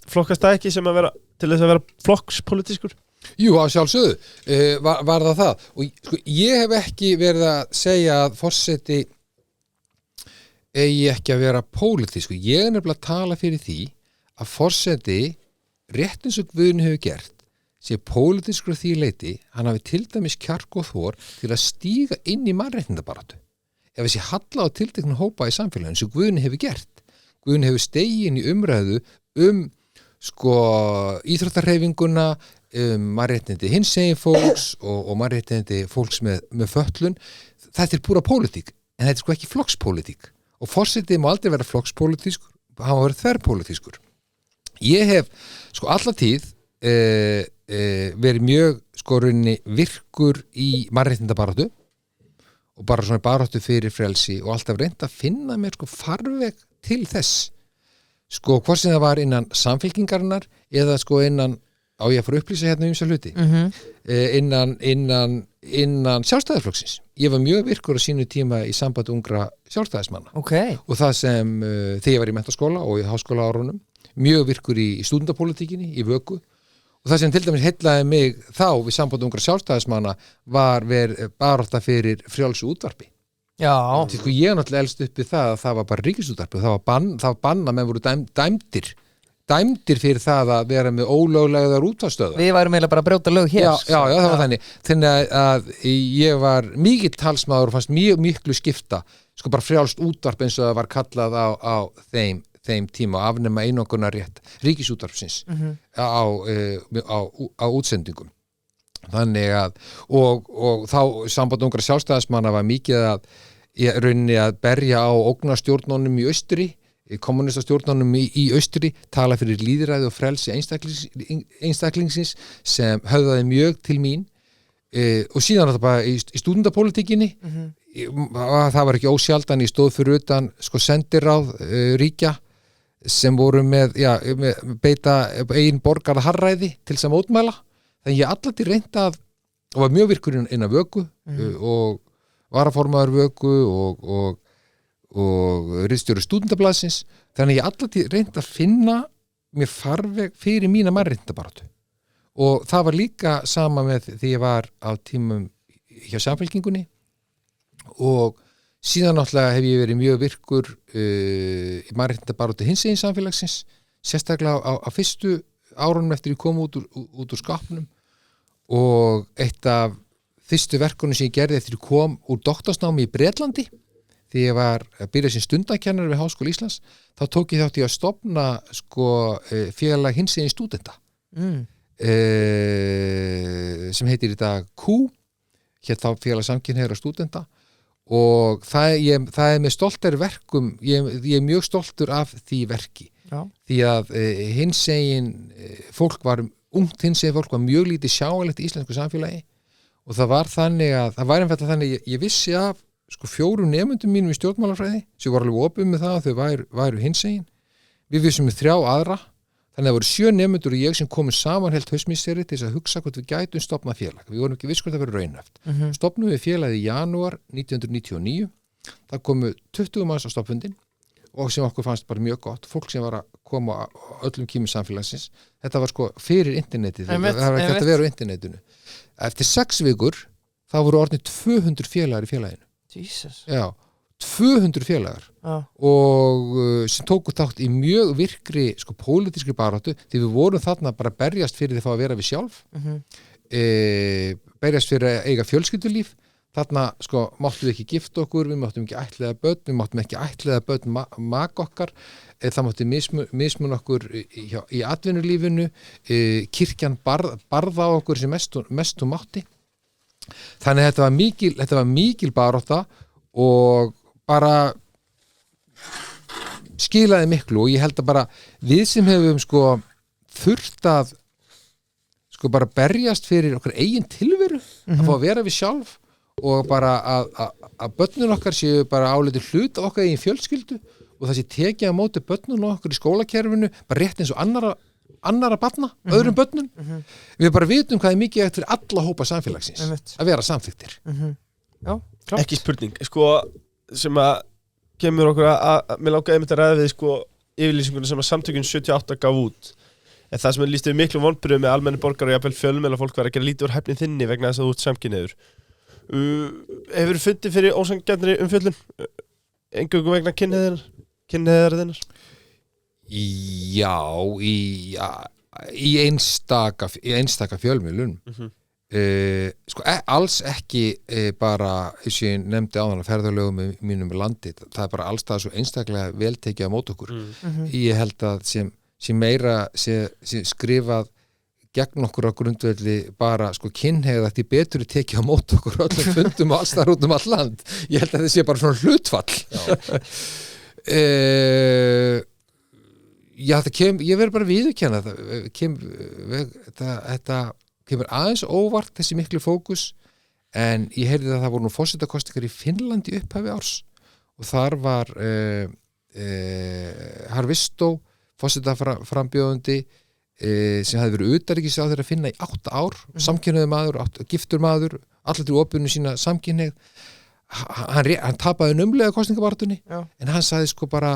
flokkast það ekki sem að vera til þess að vera flokkspólitískur? Jú, á sjálfsögðu var það og sko, ég hef ekki verið að segja að forseti eigi ekki að vera pólitískur. Ég er nefnilega að tala fyrir því að forseti rétt eins og Guðni hefur gert sé pólitískur því leiti hann hafi til dæmis kjark og þor til að stíga inn í mannréttindabaráttu ef þessi halla á tiltekna hópa í samfélaginu sem Guðni hefur gert Guðni hefur stegið inn í umræðu sko íþróttahreyfinguna mannréttindi hinsegin fólks og mannréttindi fólks með fötlun þetta er púra pólitík en þetta er sko ekki flokkspólitík og forseti má aldrei vera flokkspólitískur hann má vera þverpólitískur Ég hef sko alla tíð verið mjög sko rauninni virkur í mannréttindabaráttu og bara svona baráttu fyrir frelsi og alltaf reynt að finna mér sko farveg til þess sko hvort sem það var innan samfylkingarinnar eða sko innan á ég að fara að upplýsa hérna þessa hluti innan sjálfstæðisflokksins. Ég var mjög virkur á sínu tíma í samband ungra sjálfstæðismanna og það sem þegar ég var í menntaskóla og í háskóla árunum mjög virkur í stúdentapólitíkinni í vöku og það sem til dæmis heillaði mig þá við samband ungra sjálfstæðismanna var barátta fyrir frjálsu útvarpi. Já. Því sko ég náttúrulega elst upp við það að það var bara ríkisútvarpi og það var banna menn voru dæmdir fyrir það að vera með ólöglegar útvarpsstöðvar. Við værum eiginlega bara að brjóta lög hér. Já, það var þannig. Þannig að ég var mikill talsmaður og fannst miklu skipta sko bara frjálst útvarp eins og það var kallað á þeim tíma og afnema einangrunarrétt ríkisútvarpsins á útsendingum. Þannig að og þá samband ungra sjálfstæðismanna var mikið að rauninni að berja á ógnarstjórnunum í austri kommunistastjórnunum í austri tala fyrir lýðræði og frelsi einstaklingsins sem höfðaði mjög til mín og síðan þetta bara í stúdentapólitíkinni það var ekki ósjaldan ég stóð fyrir utan sko sendiráð ríkja sem voru með beita eigin borgarða harræði til þess að mótmæla þannig ég alltaf reynda og var mjög virkur innan vöku og varaformaður vöku og ritstjóri stúdendablaðsins þannig ég alltaf reyndi að finna mér farveg fyrir mína mannréttindabaráttu og það var líka sama með því ég var á tímum hjá samfélkingunni og síðan náttúrulega hef ég verið mjög virkur í mannréttindabaráttu hinsegin samfélagsins sérstaklega á fyrstu árunum eftir ég kom út úr skápnum og eitt af fyrstu verkunum sem ég gerði eftir ég kom úr doktorsnámi í Bretlandi því ég var að byrja sem stundakennari við Háskóla Íslands, þá tók ég þátt í að stofna sko félag hinsegin stúdenta sem heitir í dag Q, hér þá félag samkynhneigðra stúdenta og það er með stoltari verkum, ég er mjög stoltur af því verki, því að hinsegin fólk var ungt hinsegin fólk var mjög lítið sjáanlegt í íslensku samfélagi og það var þannig að það var einfaldlega þannig ég vissi af sko 4 nemendum mínum í stjórnmálafræði sem voru alveg opið með það að þau væru hinsegin. Við vissum með 3 aðra þannig að það voru 7 nemendur og ég sem komum saman heilt haustmisseri til þess að hugsa hvort við gætum stofnað félag. Við vorum ekki viss hvort það verið raunhæft. Stofnum við félagið í janúar 1999. Það komu 20 manns á stofnfundin og sem okkur fannst bara mjög gott. Fólk sem var að koma á öllum kímum samfélagsins. Þetta var sko fyrir internetið. Það var ekki hægt að vera á internetinu. Eftir 6 vikur þá voru orðnir 200 félagar í félaginu. Jesus. Já, 200 félagar og sem tóku þátt í mjög virkri sko pólitískri baráttu því við vorum þarna bara berjast fyrir því að fá að vera við sjálf berjast fyrir að eiga fjölskyldulíf þarna sko máttum við ekki gifta okkur við máttum ekki ættleiða börn við máttum ekki ættleiða börn maka okkar það mátti mismun okkur í atvinnulífinu kirkjan barða á okkur sem mest hún mátti. Þannig að þetta var mikil barátta og bara skilaði miklu og ég held að bara við sem hefum sko þurft að sko bara berjast fyrir okkar eigin tilveru að fá að vera við sjálf og bara að börnun okkar séu bara álítið hlut af okkar eigin fjölskyldu og það sé tekið á móti börnun okkar í skólakerfinu bara rétt eins og annara barna, öðrum börnum við bara vitum hvað er mikið eftir alla hópa samfélagsins að vera samþyktir Já, klart. Ekki spurning, sko sem að kemur okkur að mér langaði einmitt að ræða við sko yfirlýsinguna sem að samtökin 78 gaf út en það sem er lýst við miklu vonbrigðum með almenni borgar og jafnvel fjölmiðla fólk var að gera lítið úr hæfni þinni vegna þess að þú ert samkynhneigður hefur fundið fyrir ósanngjarnri umfjöllun eingöngu vegna kynhneigðar þinnar? Já, í einstaka fjölmiðlun sko alls ekki bara eins og ég nefndi áðan að ferðalögum í mínum landi, það er bara alls það svo einstaklega vel tekið á mót okkur ég held að sem meira sem skrifað gegn okkur á grundvelli bara sko kynhneigð að því betur tekið á mót okkur öllum fundum og alls þar út all land ég held að það sé bara svona hlutfall Já, ég verður bara viðurkenna þetta kemur aðeins óvart þessi miklu fókus en ég heyrði að það voru nú forsetakosningar í Finnlandi upphafi árs og þar var Harvistó forsetaframbjóðandi sem hafði verið utanríkisráðherra að finna í 8 ár, samkynhneigður maður, giftur maður, allir til opinu sína samkynhneigð hann tapaði numlega kosningabartunni en hann sagði sko bara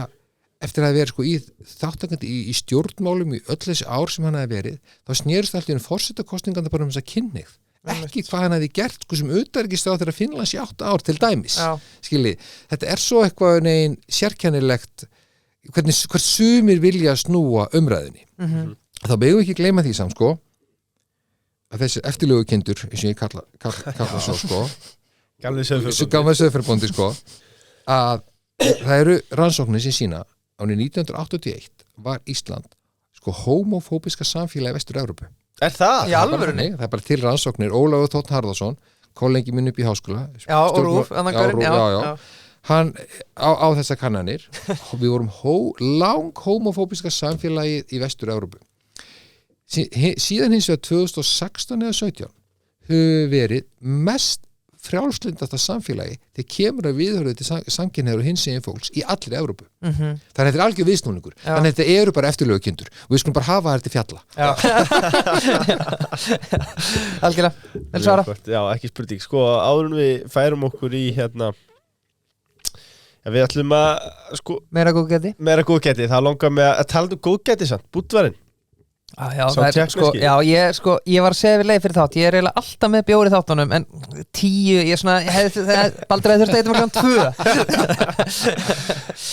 eftir að vera sko í þáttakandi í stjórnmálum í öll þessi ár sem hann hafi verið þá snerist alltaf forsetakosninganda bara þessa kynhneigð ekki hvað hann hafi gert sko sem utanríkisráðherra Finnlands í 8 ár til dæmis skiljið, þetta svo eitthvað neginn sérkennilegt hvert sumir vilja snúa umræðinni þá megum við ekki gleyma því samt sko að þessi eftirlögu kindur eins og ég kalla svo sko Gamli söðferðbóndi sko að það eru rannsóknir sem sína árið 1981 var Ísland sko homofóbiska samfélagi Vestur-Evrópu. Er það? Í alvörunni? Það er bara til rannsóknir, Ólafur Tótt Harðarsson kollengi minn upp í háskóla og Rúf, hann á þessar kannanir og við vorum lang homofóbiska samfélagi í Vestur-Evrópu síðan hins vegar 2016 eða 17 hefur verið mest frjálslindasta samfélagi þegar kemur að viðhörðu til samkynhneigðar og hinsegin fólks í allri Evrópu. Þannig að þetta algjör viðsnúningur. Þannig að þetta eru bara eftirlögukindur og við skulum bara hafa þetta til fjalla. Algjörlega. Vel svara. Já, ekki spurning. Sko, áður en við færum okkur í við ætlum að sko meira góðgæti. Það langar með að tala góðgæti samt, búddvarinn. Já, ég var að segja við leið fyrir þátt ég er eiginlega alltaf með bjóri þáttunum en 10, ég baldur að þurfti eitthvað 2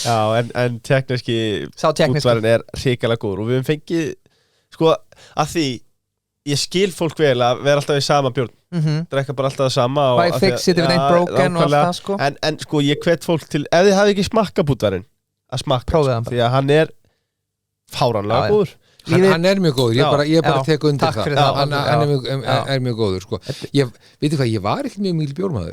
Já, en tekniski búddvarinn er hrikalega góður og við höfum fengið sko, að því ég skil fólk vel að vera alltaf í sama bjórn drekka bara alltaf það sama Why fix it if it ain't broken og allt það sko en sko, ég hvet fólk til, ef þið hafið ekki smakka búddvarinn að smakka, því að hann er fáránlega góður Hann er mjög góður, ég bara tek undir það hann er mjög góður sko. Vitið hvað, ég var ekki mjög mikil bjórmaður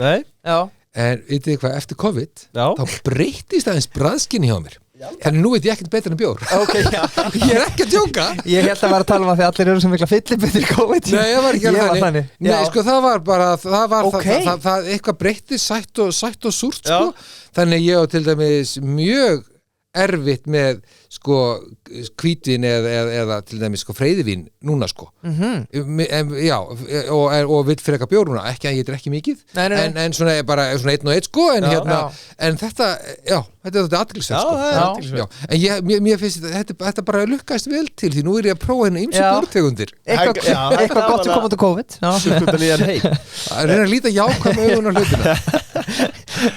en vitið hvað, eftir COVID þá breyttist aðeins bragðskynið hjá mér þannig nú veit ég ekkert betur en bjór ég er ekki að djóka ég held að vera að tala um að því allir eru sem mikla fyllibittir COVID Nei, ég var ekki að þannig Nei, sko, það var bara það eitthvað breyttist sætt og súrt sko. Þannig ég á til dæmis mjög erfitt með sko hvítvin eða til dæmis sko freyðivín núna sko já og vill fyrir eitthvað bjór núna ekki að ég drekki mikið en svona bara svona 1 og 1 sko en þetta þetta er athyglisvert sko en mér finnst þetta bara lukkast vel til því nú er ég að prófa hérna ýmsu bjórtegundir eitthvað gott sem kom út á COVID að reyna að líta jákvæð með augun á hlutina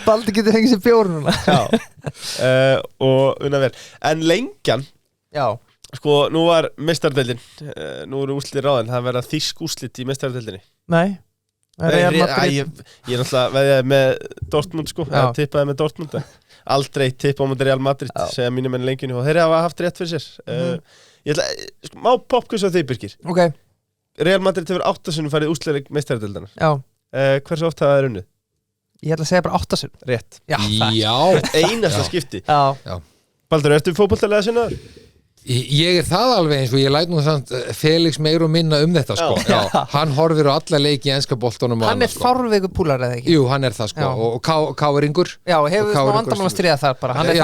Baldur getur hengið sér bjór núna og unna vel en lengjan sko nú var meistaradeildin nú eru úrslit ráðin það verða þýsk úrslit í meistaradeildinni Nei ég er náttúrulega veðjaði með Dortmund sko tippaði með Dortmund aldrei tippa á mútið Real Madrid segja mínum menn lengjunni og þeir hafa haft rétt fyrir sér ég ætla má popkvist á því Birkir Real Madrid hefur 8 sinnum farið úrslitleik meistaradeildarinnar hversu oft hafa þeir unnið? Ég ætla að segja bara 8 sinnum Rétt einasta skipti Baldur, ertu fótboltalega sinnaður? Ég það alveg eins og ég læt nú samt Felix meir og minna þetta sko hann horfir á alla leiki í enska boltanum Hann er fárveikur púlar eða ekki? Jú, hann er það sko og Káringur Já, hefur smá vandamann að stríða þar bara Hann er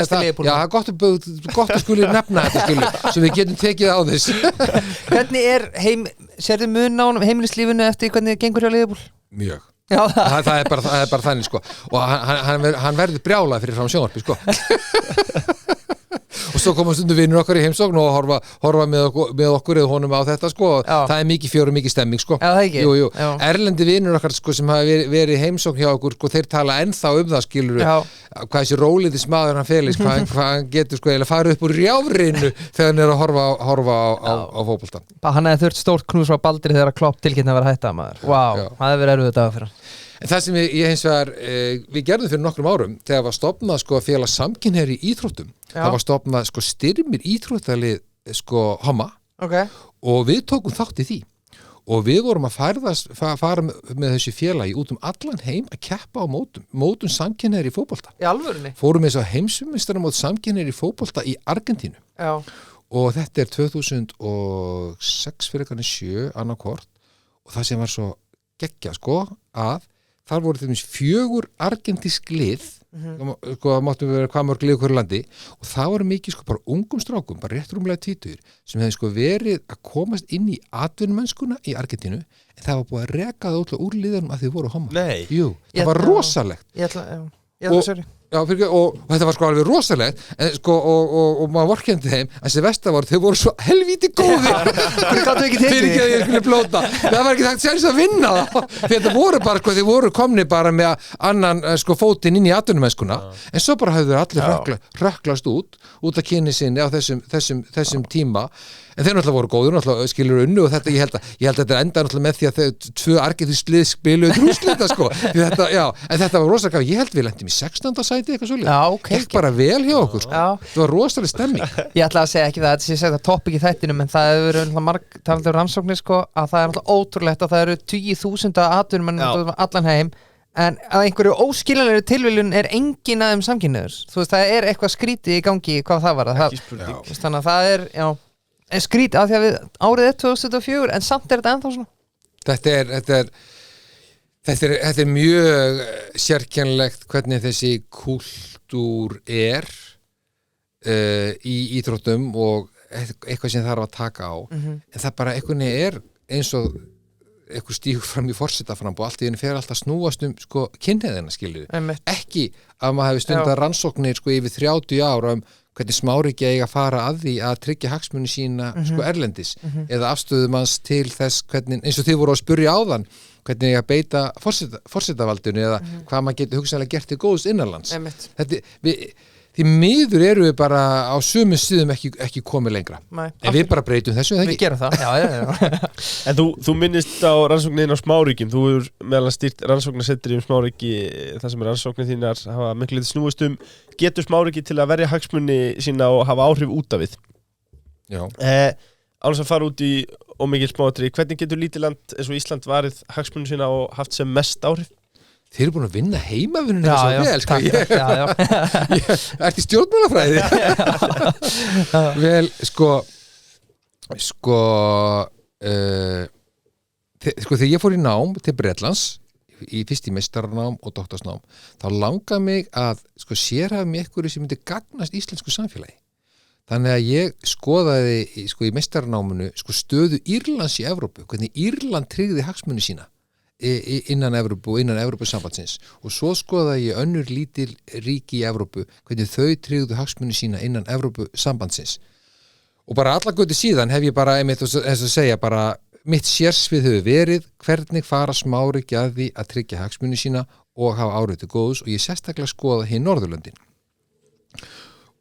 það er gott að skuli nefna þetta skuli svo við getum tekið á þess Hvernig er sérðu mun á heimilislífinu eftir hvernig gengur hjá Liverpool? Mjög það er bara þannig sko og hann verður brjálað fyrir fram sjónvarpi sko og svo koma stundum vinnur okkar í heimsókn og horfa með okkur eða honum á þetta sko það er mikið fjör og mikið stemming sko jú. Erlendi vinnur okkar sko sem hafa verið í heimsókn hjá okkur sko þeir tala ennþá það skilur hvað þessi róliðis maður hann Felix hvað hann getur sko eða fara upp úr rjáfrinu þegar hann er að horfa á fótboltan Hann hefði þurft stórt knús frá Baldri þegar Klopp tilkynnt að vera hætta maður það hefði verið erfitt dagur fyrir hann En það sem ég hins vegar, við gerðum fyrir nokkrum árum þegar var stofnað sko félag samkynhneigðra í íþróttum það var stofnað sko styrmir íþróttalið sko Homma og við tókum þátt í því og við vorum að fara með þessu félagi út allan heim að keppa á mótum samkynhneigðra í fótbolta. Í alvörunni? Fórum við heimsmeistaramót samkynhneigðra í fótbolta í Argentínu. Já. Og þetta 2006 fyrir kanni 7 annarkvort og það sem var svo geggja sko að þar voru til dæmis 4 argentísk lið sko máttum við vera hvað mörg lið hverju landi og það voru mikið sko bara ungum strákum, bara rétt rúmlega 20 sem hefði sko verið að komast inn í atvinnumennskuna í Argentínu en það var búið að reka það útla úr liðanum að þið voru homar. Nei. Jú, það var rosalegt. Og þetta var sko alveg rosalegt en sko og maður vorkenndi þeim en sem versta var þau voru svo helvíti góðir fyrir ekki að ég skulle blóta það var ekki hægt sjálfs að vinna það því þetta voru bara sko þau voru komni bara með annan sko fótinn inn í atvinnumennskuna en svo bara hafðu þau allir rökklast út að kynni sinni á þessum tíma en þeir náttúrulega voru góður, náttúrulega skilur unnu og þetta, ég held að þetta enda náttúrulega með því að þau 2 argentísk lið spiluðu úrslita sko, þetta, já, en þetta var rosalega gaman, ég held við lentum í 16. sæti eitthvað svolítið, gekk bara vel hjá okkur sko, það var rosalega stemming. Ég ætla að segja ekki það, þetta sé þetta topic í þættinum en það hefur verið marg talað rannsóknir sko, að það náttúrulega ótrúlegt að það eru 10.000 atvinnumenn allan heim en að einhverju óskiljanlegri tilviljun engin af þeim samkynhneigður, þú veist, það eitthvað skrítið í gangi hvað það var, þannig að það en skrítið af því að við árið 2004 en samt þetta ennþá svona Þetta er mjög sérkennlegt hvernig þessi kúltúr í íþróttum og eitthvað sem þarf að taka á en það bara eitthvað eins og eitthvað stígur fram í forsetaframboð allt í henni fer alltaf snúast sko kynhneigðina skilur ekki að maður hefði stundað rannsóknir sko yfir 30 ára hvernig smáríkja eiga að fara að því að tryggja hagsmuni sína sko erlendis eða afstöðumanns til þess hvernig, eins og þið voru að spurja áðan hvernig eiga að beita forsetavaldinu eða hvað maður getur hugsanlega gert til góðs innanlands. Því miður eru við bara á sömu síðum ekki komið lengra. En við bara breytum þessu, Við gerum það, já. En þú minnist á rannsóknin á smáríkjum, þú hefur meðal stýrt rannsóknarsetri smáríki, það sem rannsóknir þínar hafa miklu lítið snúist getur smáríki til að verja hagsmuni sína og hafa áhrif út af við. Já. Alveg að fara út í ómikil smáatri, hvernig getur lítið land eins og Ísland varið hagsmuni sína og haft sem mest áhrif? Þeir eru búin að vinna heimavinnunni svo vel, sko. Ég ert í stjórnmálafræði. Vel, þegar ég fór í nám til Bretlands, fyrst í meistaranám og doktorsnám, þá langaði mig að sérhæfa mig einhverju sem myndi gagnast íslensku samfélagi. Þannig að ég skoðaði í meistaranáminu stöðu Írlands í Evrópu, hvernig Írland tryggði hagsmuni sína innan Evrópu og innan Evrópusambandsins og svo skoðaði ég önnur lítil ríki í Evrópu hvernig þau tryggðu hagsmuni sína innan Evrópusambandsins og bara alla götu síðan hef ég bara eins og segja bara mitt sérsvið hefur verið hvernig fara smáríki að því að tryggja hagsmuni sína og hafa áhrif til góðs og ég sérstaklega skoða hinn Norðurlöndin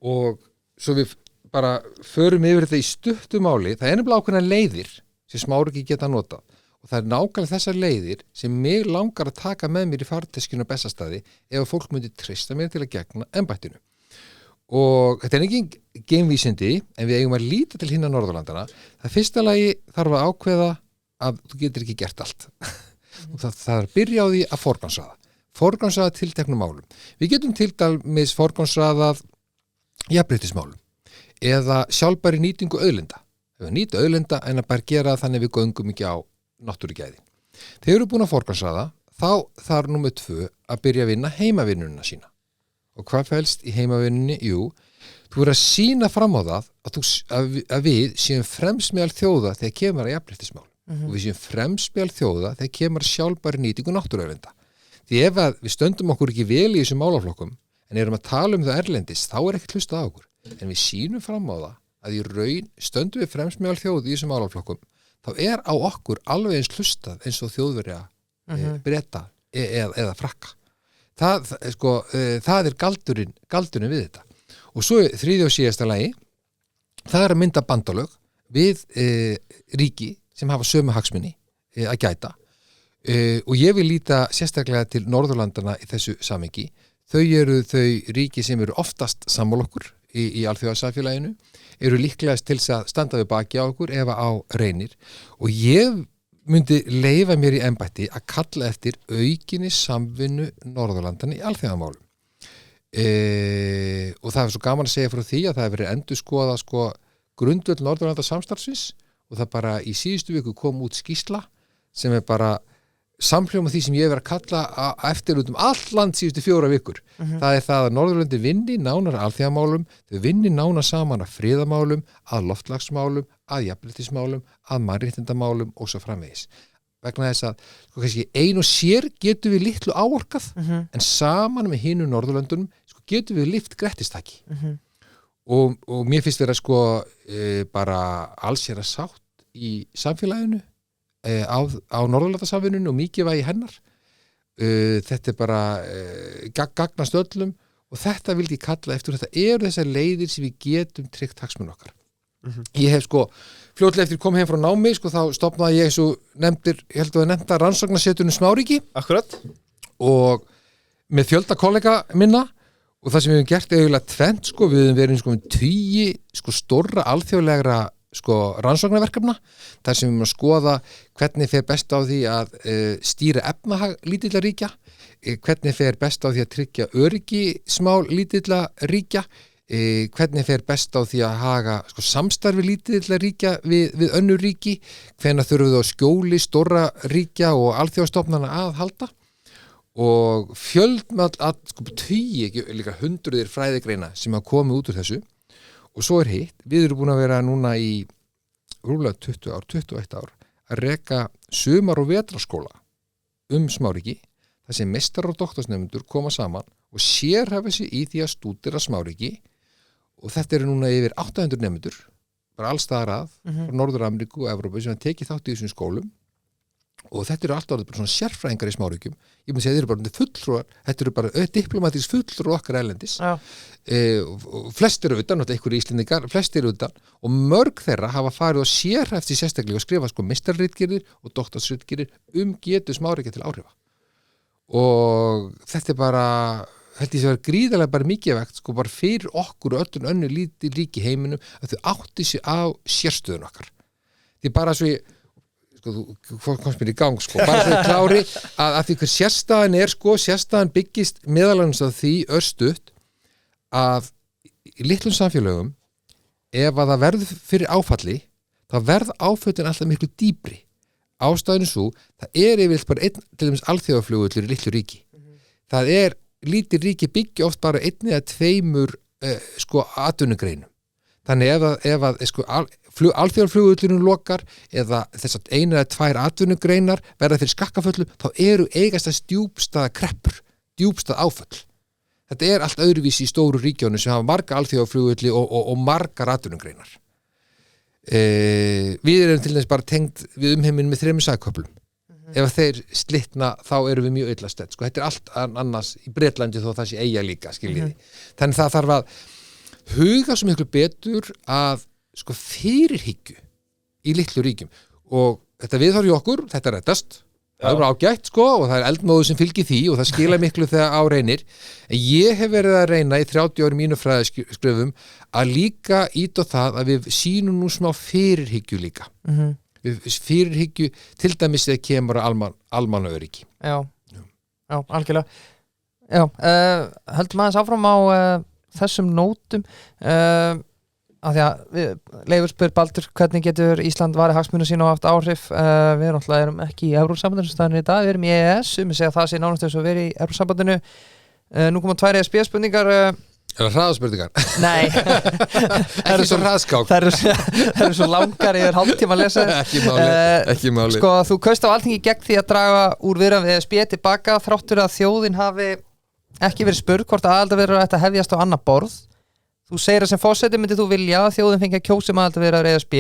og svo við bara förum yfir þetta í stuttu máli það nefnilega ákveðna leiðir sem smáríki geta notað og það nákvæmlega þessar leiðir sem mig langar að taka með mér í farteskinu á Bessastaði ef fólk myndi treysta mér til að gegna embættinu. Og þetta ekki geimvísindi en við eigum að líta til hinna Norðurlandana. Það fyrsta lagi þarf að ákveða að þú getur ekki gert allt. og það er að byrja á því að forgangsraða tilteknum málum. Við getum til dæmis forgangsraðað jafnréttismálum eða sjálfbæri nýtingu auðlinda. Ef við nýta auðlinda en að bara gera þannig við göngum ekki á náttúrugæði. Þegar eru búin að forgangsraða, þá þarf númer 2 að byrja að vinna heimavinnuna sína. Og hvað felst í heimavinnunni? Jú, þú verður að sýna fram á það að við séum fremst meðal þjóða þegar kemur að jafnréttismál. Og við séum fremst meðal þjóða þegar kemur að sjálfbæri nýtingu náttúruauðlinda. Því ef að við stöndum okkur ekki vel í þessum málaflokkum, en erum að tala það erlendis, þá ekkert hlustað á okkur. En við sýnum fram á það að í raun stöndum við fremst meðal þjóða í þessum málaflokkum þá á okkur alveg eins hlustað eins og Þjóðverja, Breta eða Frakka. Það er galdurinn við þetta. Og svo þriðja og síðasta lagi, það að mynda bandalög við ríki sem hafa sömu hagsmuni að gæta. Og ég vil líta sérstaklega til Norðurlandana í þessu samhengi. Þau eru þau ríki sem eru oftast sammála okkur í alþjóðasamfélaginu, eru líklegast til að standa við baki á okkur ef á reynir og ég myndi leyfa mér í embætti að kalla eftir aukinni samvinnu Norðurlandanna í alþjóðamálum. Og það er svo gaman að segja frá því að það hefur verið endurskoðað sko grundvöll Norðurlanda samstarfsins og það bara í síðustu viku kom út skýrsla sem er bara samhljóma því sem ég hef verið að kalla eftir út allt land síðustu 4 vikur. Það er það að Norðurlöndin vinni nánar alþjóðamálum, þau vinni nánar saman að friðamálum, að loftslagsmálum, að jafnréttismálum, að mannréttindamálum og svo framvegis. Vegna þess að sko, kannski, ein og sér getum við litlu áorkað en saman með hinum Norðurlöndunum sko, getum við lyft grettistaki. Og mér finnst vera sko bara allsherra sátt í samfélaginu á Norðurlandasamvinnunni og mikið vægi hennar. Þetta er bara gagnast öllum og þetta vildi ég kalla eftir. Þetta eru þessar leiðir sem við getum tryggt hagsmuni okkar. Ég hef sko fljótlega eftir kom heim frá námi sko þá stofnaði ég eins og nefndir, ég held að nefnda rannsóknarseturinn Smáríki. Akkurat. Og með fjölda kollega minna og það sem við hefum gert er eiginlega tvennt sko, við hefum verið sko 10 sko stórra alþjóðlegra sko rannsóknarverkefna þar sem við erum að skoða hvernig fer best á því að stýra efnahag lítilla ríkja, hvernig fer best á því að tryggja öryggismál lítilla ríkja, hvernig fer best á því að haga sko, samstarfi lítilla ríkja við önnur ríki, hvenær þurfum við á skjóli stórra ríkja og alþjóðastofnana að halda og fjöldmall að sko 10, líka 100 fræðigreina sem hafa komið út úr þessu. Og svo er hitt, við erum búin að vera núna í rúmlega 21 ár að reka sumar- og vetrarskóla Smáríki, þar sem meistarar og doktorsnefnendur koma saman og sérhæfa sig í því að stúdera Smáríki og þetta eru núna yfir 800 nemendur, bara alls staðar að, frá Norður-Ameríku og Evrópu sem hafa tekið þátt í þessum skólum og þetta eru alltaf bara svona sérfræðingar í Smáríkjum. Ég myndi segja þeir eru bara fulltrúar, þetta eru bara diplomatísk fulltrúar okkar erlendis. Flestir eru utan, einhverju íslendingar, flestir eru utan og mörg þeirra hafa farið og sérhæft í sérstaklega og skrifa sko meistarritgerðir og doktorsritgerðir getu Smáríkja til áhrifa. Og þetta er bara, held ég að vera gríðarlega bara mikið vegt sko bara fyrir okkur og öllum önnur lítil ríki í heiminum að þau átti sig á sérstöðun okkar. Því bara svo ég þú komst mér í gang sko, bara svo klári að því hver sérstæðan er sko, sérstæðan byggist meðalans á því örstutt að í litlum samfélögum ef að það verður fyrir áfalli þá verð áföllin alltaf miklu dýpri. Ástæðan svo, það yfirleitt bara einn til dæmis alþjóðaflugvöllur í litlu ríki. Það lítið ríki byggja oft bara 1 eða 2 sko atvinnugreinum. Þannig ef að sko alþjóðaflugvöllurinn lokar eða þess að 1 eða 2 atvinnugreinar verða fyrir skakkaföllu, þá eru eigast að djúpstaða kreppur, djúpstað áföll. Þetta er allt öðruvísi í stóru ríkjónu sem hafa marga alþjóðaflugvölli og margar atvinnugreinar. Við erum til þess bara tengd við umheiminn með 3 sagköplum. Ef þeir slitna þá erum við mjög illa stedd. Sko, þetta er allt annars í Bretlandi þó það sé eyja líka, skiljiði. Þannig það þarf að huga svo miklu betur að sko fyrirhyggju í litlu ríkjum og þetta viðhorf í okkur, þetta reddast það er bara ágætt sko og það er eldmóðu sem fylgir því og það skila miklu þegar á reynir en ég hef verið að reyna í 30 ári mínu fræðiskröfum að líka ít á það að við sýnum nú smá fyrirhyggju líka við fyrirhyggju til dæmis þegar kemur að almannaöryggi. Já, algjörlega. Já, höldum aðeins áfram á þessum nótum að því að Leifur spyr Baldur hvernig getur Ísland varið hagsmuni sín og haft áhrif við erum ekki í Evrópusambandinu staðinu í dag, við erum í EES við segja það sé nánast þess að við erum í Evrópusambandinu nú koma 2 ESB-spurningar Er það hraðaspurningar? Nei Ekki svo hraðskák Það eru svo langar yfir hálftíma að lesa Ekki máli Sko, þú kaust á Alþingi gegn því að draga úr viðræðum við ESB tilbaka þráttur að þjóðin hafi ekki verið spurð hvort aðildarviðræður ætti að hefjast á annað borð Þú segir að sem forseti myndið þú vilja að þjóðin fengi að kjósa aðildarviðræður ESB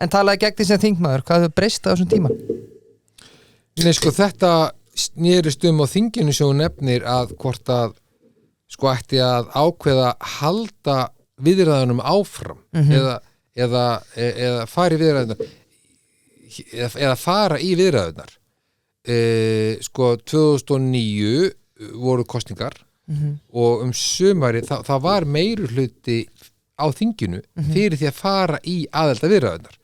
en talaði gegn því sem þingmaður. Hvað hefur breyst á þessum tíma? Nei, sko, þetta snerist á þinginu sem nefnir að hvort að sko ætti að ákveða halda viðræðunum áfram eða fara í viðræðunar eða fara í viðræðunar. Sko 2009 voru kosningar og sumari það var meirihluti á þinginu fyrir því að fara í aðeldaviðræðurnar.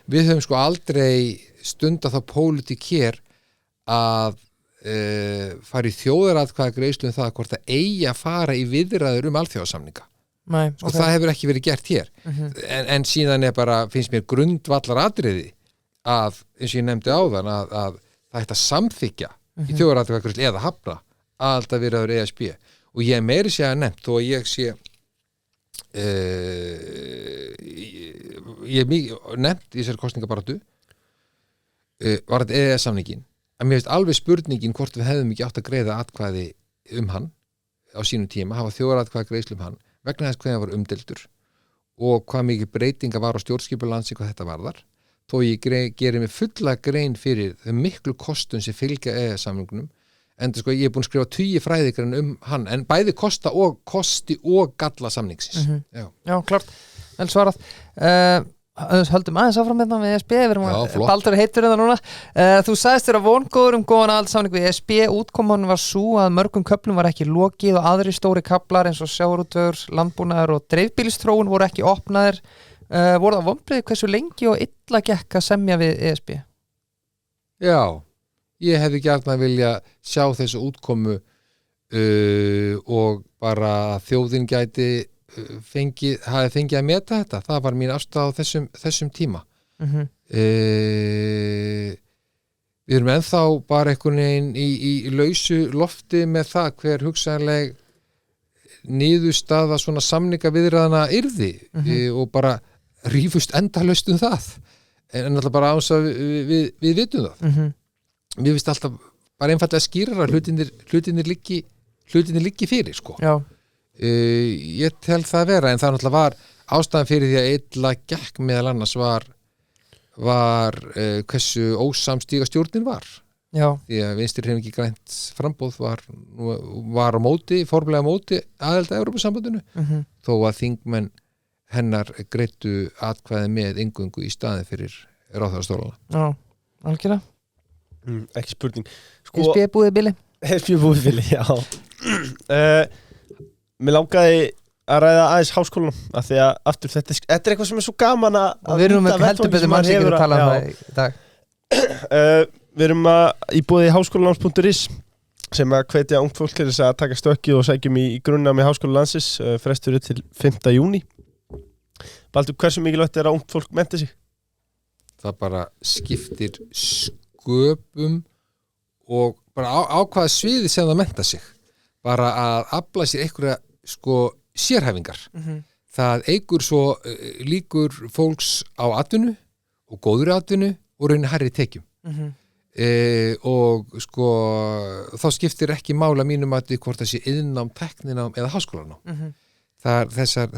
Við höfum sko aldrei stunda þá pólitík hér að fara í þjóðaratkvæðagreiðslu það hvort það eigi að fara í viðræður alþjóðasamninga. Nei, Sko það hefur ekki verið gert hér. En síðan bara, finnst mér grundvallar atriði að, eins og ég nefndi áðan, að það ætti að samþykja í þjóðaratkvæðagreiðslu eða hafna alltaf viðræður ESB. Og ég meiri sé að nefnt, þó að ég sé ég nefnt í þessari kosningabaráttu var þetta EES-samningin að mér finnst alveg spurningin hvort við hefðum ekki átt að greiða atkvæði hann á sínum tíma, hafa þjóðaratkvæðagreiðslu hann vegna þess hvernig það var umdeildur og hvað mikið breytinga var á stjórnskipulansi hvað þetta varðar, þó ég gerir mig fulla grein fyrir þau miklu kostun sem fylgja EES-samningunum en sko ég búin að skrifa 20 fræðigrein hann, en bæði kosti og galla samningsins. Já, klart, vel svarað. Höldum aðeins áfram með ESB, við erum Baldur heitur það núna. Þú sagðist þér að vongóður góðan aðalsamning við ESB, útkoman var svo að mörgum köflum var ekki lokið og aðri stóri kaflar eins og sjávarútvegur, landbúnaður og dreifbýlistróun voru ekki opnaðir. Voru það vonbrigði hversu lengi og illa gekk að semja við ESB? Já, ég hefði gjarnan vilja sjá þessu útkomu og bara þjóðin gæti hafi fengið að meta þetta. Það var mín afstaða á þessum tíma. Við erum ennþá bara einhvern veginn í lausu lofti með það hver hugsanleg niðurstaða svona samningaviðræðna yrði og bara rífust endalaust það. En alltaf bara áns að við vitum það. Mér finnst alltaf bara einfallega skýrar að hlutinir liggi fyrir, sko. Já. Ég tel það að vera, en það náttúrulega var ástæðan fyrir því að illa gekk meðal annars var hversu ósamstíga stjórnin var. Já. Því að Vinstri-hreyfingin grænt framboð var á móti, formlega á móti aðild að Evrópusambandinu, þó að þingmenn hennar greiddu atkvæði með inngöngu í staðin fyrir ráðherrastólana. Já, algjörlega. Ekki spurning. ESB búið bili? ESB búið bili, já. Mér langaði að ræða aðeins háskólanum af því að aftur þetta er eitthvað sem er svo gaman að og við erum ekki heldur betur mann sem að tala um það í dag. Við erum í boði háskólanáms.is sem að hvetja ungt fólk til þess að taka stökkið og sækjum í grunnnámi Háskóla landsins frestur til 5. júní. Baldur, hversu mikilvægt er að ungt fólk mennti sig? Það bara skiptir sköpum og bara á hvaða sviði sem það mennta sig. Bara að afla sér einhverja sérhæfingar. Það eykur svo líkur fólks á atvinnu og góður atvinnu og raunin hærri tekjum. Og þá skiptir ekki mála mínum að hvort það sé iðnnám, tækninám eða háskólanám. Þessar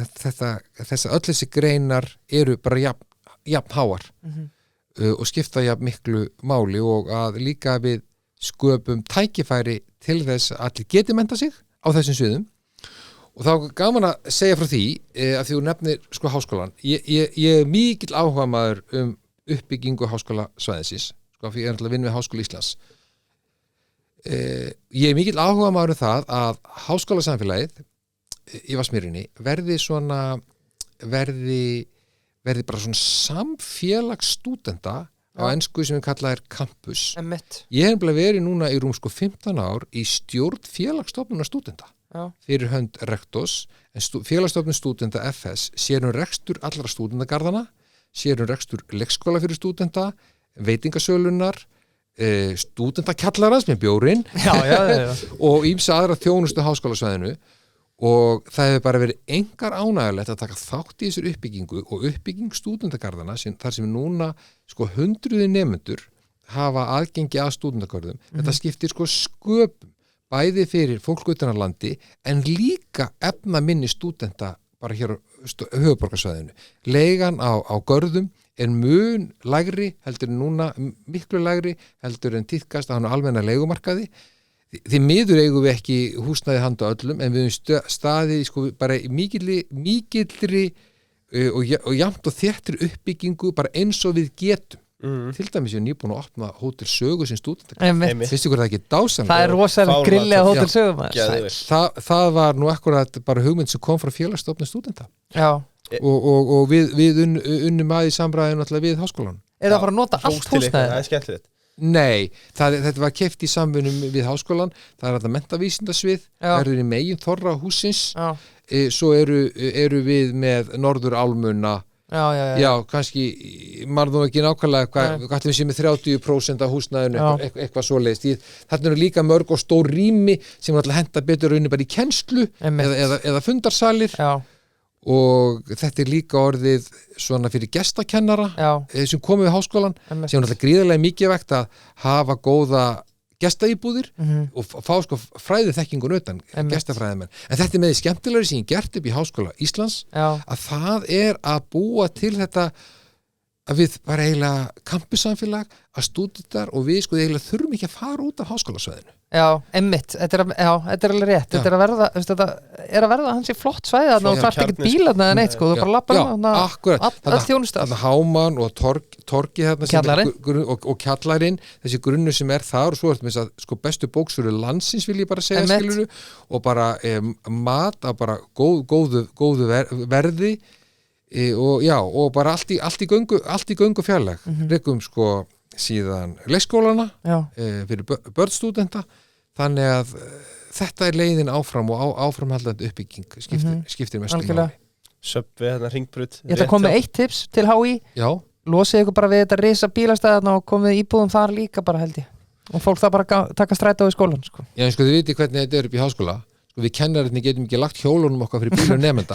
öll þessi greinar eru bara jafn háar og skipta jafn miklu máli og að líka við sköpum tækifæri til þess að allir geti mennta sig á þessum sviðum. Og þá gaman að segja frá því að því þú nefnir háskólan. Ég er mikill áhugamaður uppbyggingu háskólasvæðisins. Fyrir ég er að vinna við Háskóla Íslands. Ég er mikill áhugamaður það að háskólasamfélagið í Vatnsmýrinni verði bara svona samfélag stúdenta á ensku sem við kalla campus. Ég hef verið núna í rúm 15 ár í stjórn félagsstofnunar stúdenta. Fyrir hönd rektors, en félagsstofnun stúdenta FS sér rekstur allra stúdentagarðana, sér rekstur leikskóla fyrir stúdenta, veitingasölunar, stúdentakjallarans með bjórinn og ýmsa aðra þjónustu háskólasvæðinu og það hefur bara verið engar ánægulegt að taka þátt í þessur uppbyggingu og uppbygging stúdentagarðana þar sem núna hundruði nemendur hafa aðgengi að stúdentagarðum. Þetta skiptir sköpum bæði fyrir fólk utan á landi en líka efna minni stúdenta bara hér á höfuðborgarsvæðinu. Leigan á görðum er mun lægri heldur en núna, miklu lægri heldur en tíðkast á almenna leigumarkaði. Því miður eigum við ekki húsnæði handa öllum en við höfum staðið bara í mikilli og jafnt og þéttri uppbyggingu bara eins og við getum. Til dæmis ég nýbúin að opna Hótel Sögu sem stúdentakaffi. Finnst ykkur það ekki dásamlega? Það er rosalega grilli á Hótel Sögu. Það var nú akkurat bara hugmynd sem kom frá félagsstofnun stúdenta. Já. Og við unnum að í samræðinu alltaf við háskólan. Er það að fara að nota allt húsnæði? Það er skemmtilegt. Nei, þetta var keypt í samvinnum við háskólan, það er þetta menntavísindasvið, það eru í megin þorra húsins, svo eru við með Norður Álmuna, já, kannski maður ekki nákvæmlega hvað við séum með 30% af húsnæðinu, eitthvað svoleiðist. Þarna eru líka mörg og stór rými sem er alltaf henta betur rauninu bara í kennslu eða fundarsalir. Já. Og þetta er líka orðið svona fyrir gestakennara sem komið við háskólan sem er náttúrulega gríðarlega mikið vegt að hafa góða gestaíbúðir og fá sko fræði þekkingun utan gestafræðimenn. En þetta er með því skemmtilegri sem ég gert upp í Háskóla Íslands að það er að búa til þetta að við bara eiginlega campussamfélag að stúdentar og við sko eiginlega þurfum ekki að fara út af háskólasvæðinu. Já, einmitt, þetta er alveg rétt, þetta er að verða hansi flott svæði þarna og þarft ekkert bíl þarna eða neitt sko, þú bara lappar all þjónustu þarna Háman og torgi þarna og kjallarinn, þessi grunnu sem er þar og svo er þetta sko bestu bóksölu landsins vil ég bara segja skiluru og bara mat að bara góðu verði og bara allt í göngu fjarlæg rekum sko síðan leikskólana fyrir börnstúdenta þannig að þetta er leiðin áfram og áframhaldandi uppbygging skiptir mestu máli. Söpvi, hérna Hringbraut. Ég ætla að koma með eitt tips til HÍ. Já. Losið ykkur bara við þetta risa bílastæðarna og komið íbúðum þar líka bara held ég. Og fólk það bara taka strætó í skólan sko. Já, sko þið viti hvernig þetta er upp í háskóla. Sko við kennararnir getum ekki lagt hjólunum okkar fyrir bílum nemenda.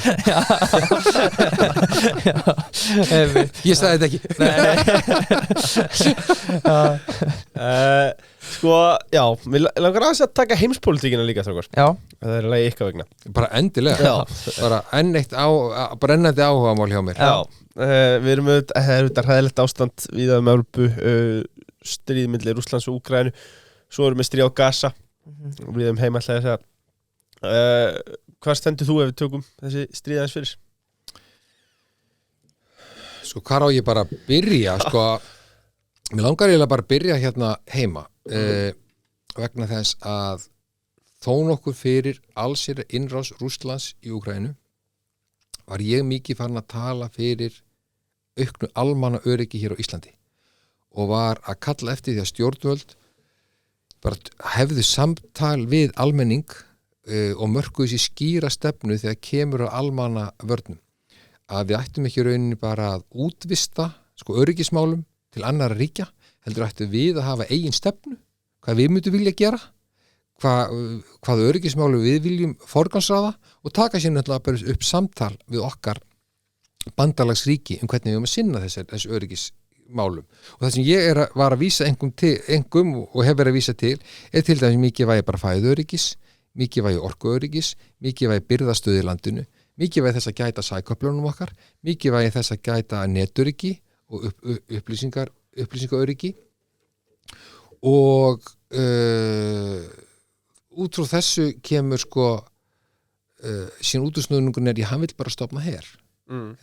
Ég sagði þetta ekki. Sko, já, við langar aðeins að taka heimspólitíkina líka þrókar. Já. Það er lagi ykkar vegna. Bara endilega. Bara brennandi áhugamál hjá mér. Já, við erum auðvitað hræðilegt ástand víða Evrópu, stríð milli Rússlands og Úkraínu. Svo erum við stríð á Gaza. Við erum heima alltaf að segja hvað stendur þú ef við tökum þessi stríðans fyrir? Sko, hvað á ég bara að byrja? Sko, mér langar eiginlega bara að byrja hérna heima vegna þess að þó nokkur fyrir allsherjar innrás Rússlands í Úkraínu var ég mikið farin að tala fyrir auknu almanna öryggi hér á Íslandi og var að kalla eftir því að stjórnvöld bara hefðu samtal við almenning og mörkuðu sér skýra stefnu þegar kemur á almanna vörnum að við ættum ekki rauninni bara að útvista sko öryggismálum til annarra ríkja heldur ættum við að hafa eigin stefnu hvað við myndum vilja gera hvað öryggismálum við viljum forgangsraða og taka sér náttúrulega bara upp samtal við okkar bandalagsríki hvernig við erum að sinna þessu öryggismálum og það sem ég var að vísa engum og hef verið að vísa til til dæmis mikið vægi bara fæðuöryggis mikið vægi orkuöryggis, mikið vægi birðastöði í landinu, mikið vægi þess að gæta sæköflunum okkar, mikið vægi þess að gæta netöryggi og upplýsingaöryggi og út frá þessu kemur sko sín útusnúðningun hann vill bara stofna her.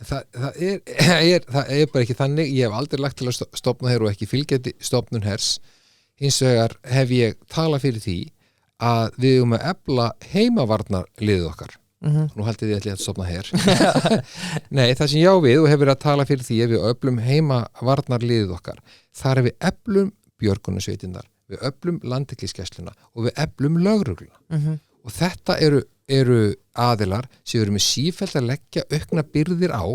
Það er bara ekki þannig, ég hef aldrei lagt til að stofna her og ekki fylgjandi stofnun hers, hins vegar hef ég talað fyrir því að við erum að efla heimavarnarliðið okkar. Nú haldið ég að stofna her. Nei, það sem ég á við og hefur verið að tala fyrir því ef við öflum heimavarnarliðið okkar, þar er við eflum björgunarsveitirnar, við eflum landhelgisgæsluna og við eflum lögregluna. Og þetta eru aðilar sem eru með sífellt að leggja aukna byrðir á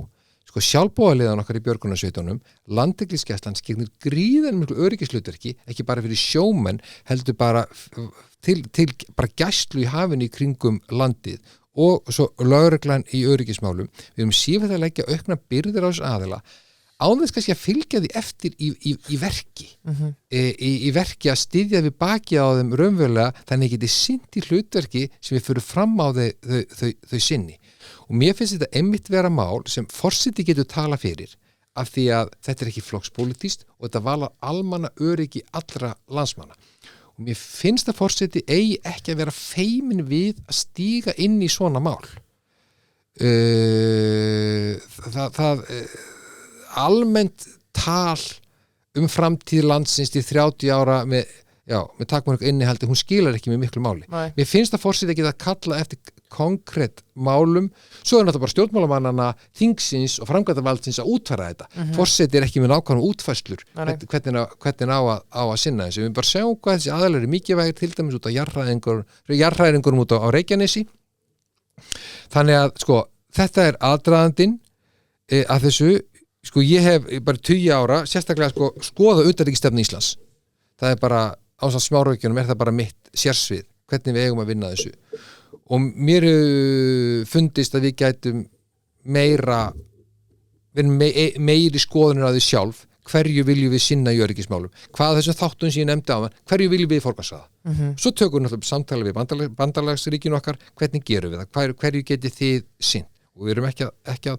sko sjálfboðaliðan okkar í björgunarsveitunum landhelgisgæslan skilnir gríðan miklu öryggishlutverki, ekki bara fyrir sjómenn heldur bara til bara gæslu í hafinu í kringum landið og svo lögreglan í öryggismálum við erum sífellt að leggja aukna byrðir á þessu aðila án þess kannski að fylgja því eftir í verki í verki að styðja við baki á þeim raunverulega þannig getið sinnt í hlutverki sem við fyrir fram á þau sinni og mér finnst þetta einmitt vera mál sem forseti getur tala fyrir af því að þetta er ekki flokkspólitískt og þetta valar almanna öryggi allra landsmanna og mér finnst að forseti eigi ekki að vera feimin við að stíga inn í svona mál það almennt tal framtíð landsins til 30 ára með takmörk innihaldi, hún skilar ekki með miklu máli. Mér finnst að forseti ekki að kalla eftir konkrétt málum, svo náttúrulega bara stjórnmálamannana, þingsins og framkvæmdarvaldsins að útfæra þetta. Forseti ekki með nákvæmum útfærslur hvernig á að sinna þessu. Við bara sjáum hvað þessi aðalir eru mikilvægir, til dæmis út á jarðhræringunum út á Reykjanesi. Þannig að sko, þetta er aðdragandinn að þessu. Sko, ég hef bara 20 ára sérstaklega sko, skoðað utanríkisstefnu Íslands. Það er bara, ásamt smáraukjunum er það bara mitt sérsvið, hvernig við eigum að vinna þessu. Og mér fundist að við gætum meiri skoðunir á því sjálf, hverju viljum við sinna í öryggismálum, hvað þessum þáttum sem ég nefndi á hverju viljum við forgangsraða. Svo tökum við náttúrulega samtala við bandalagsríkinu okkar, hvernig gerum við það, hverju getið þið sinnt, og við erum ekki að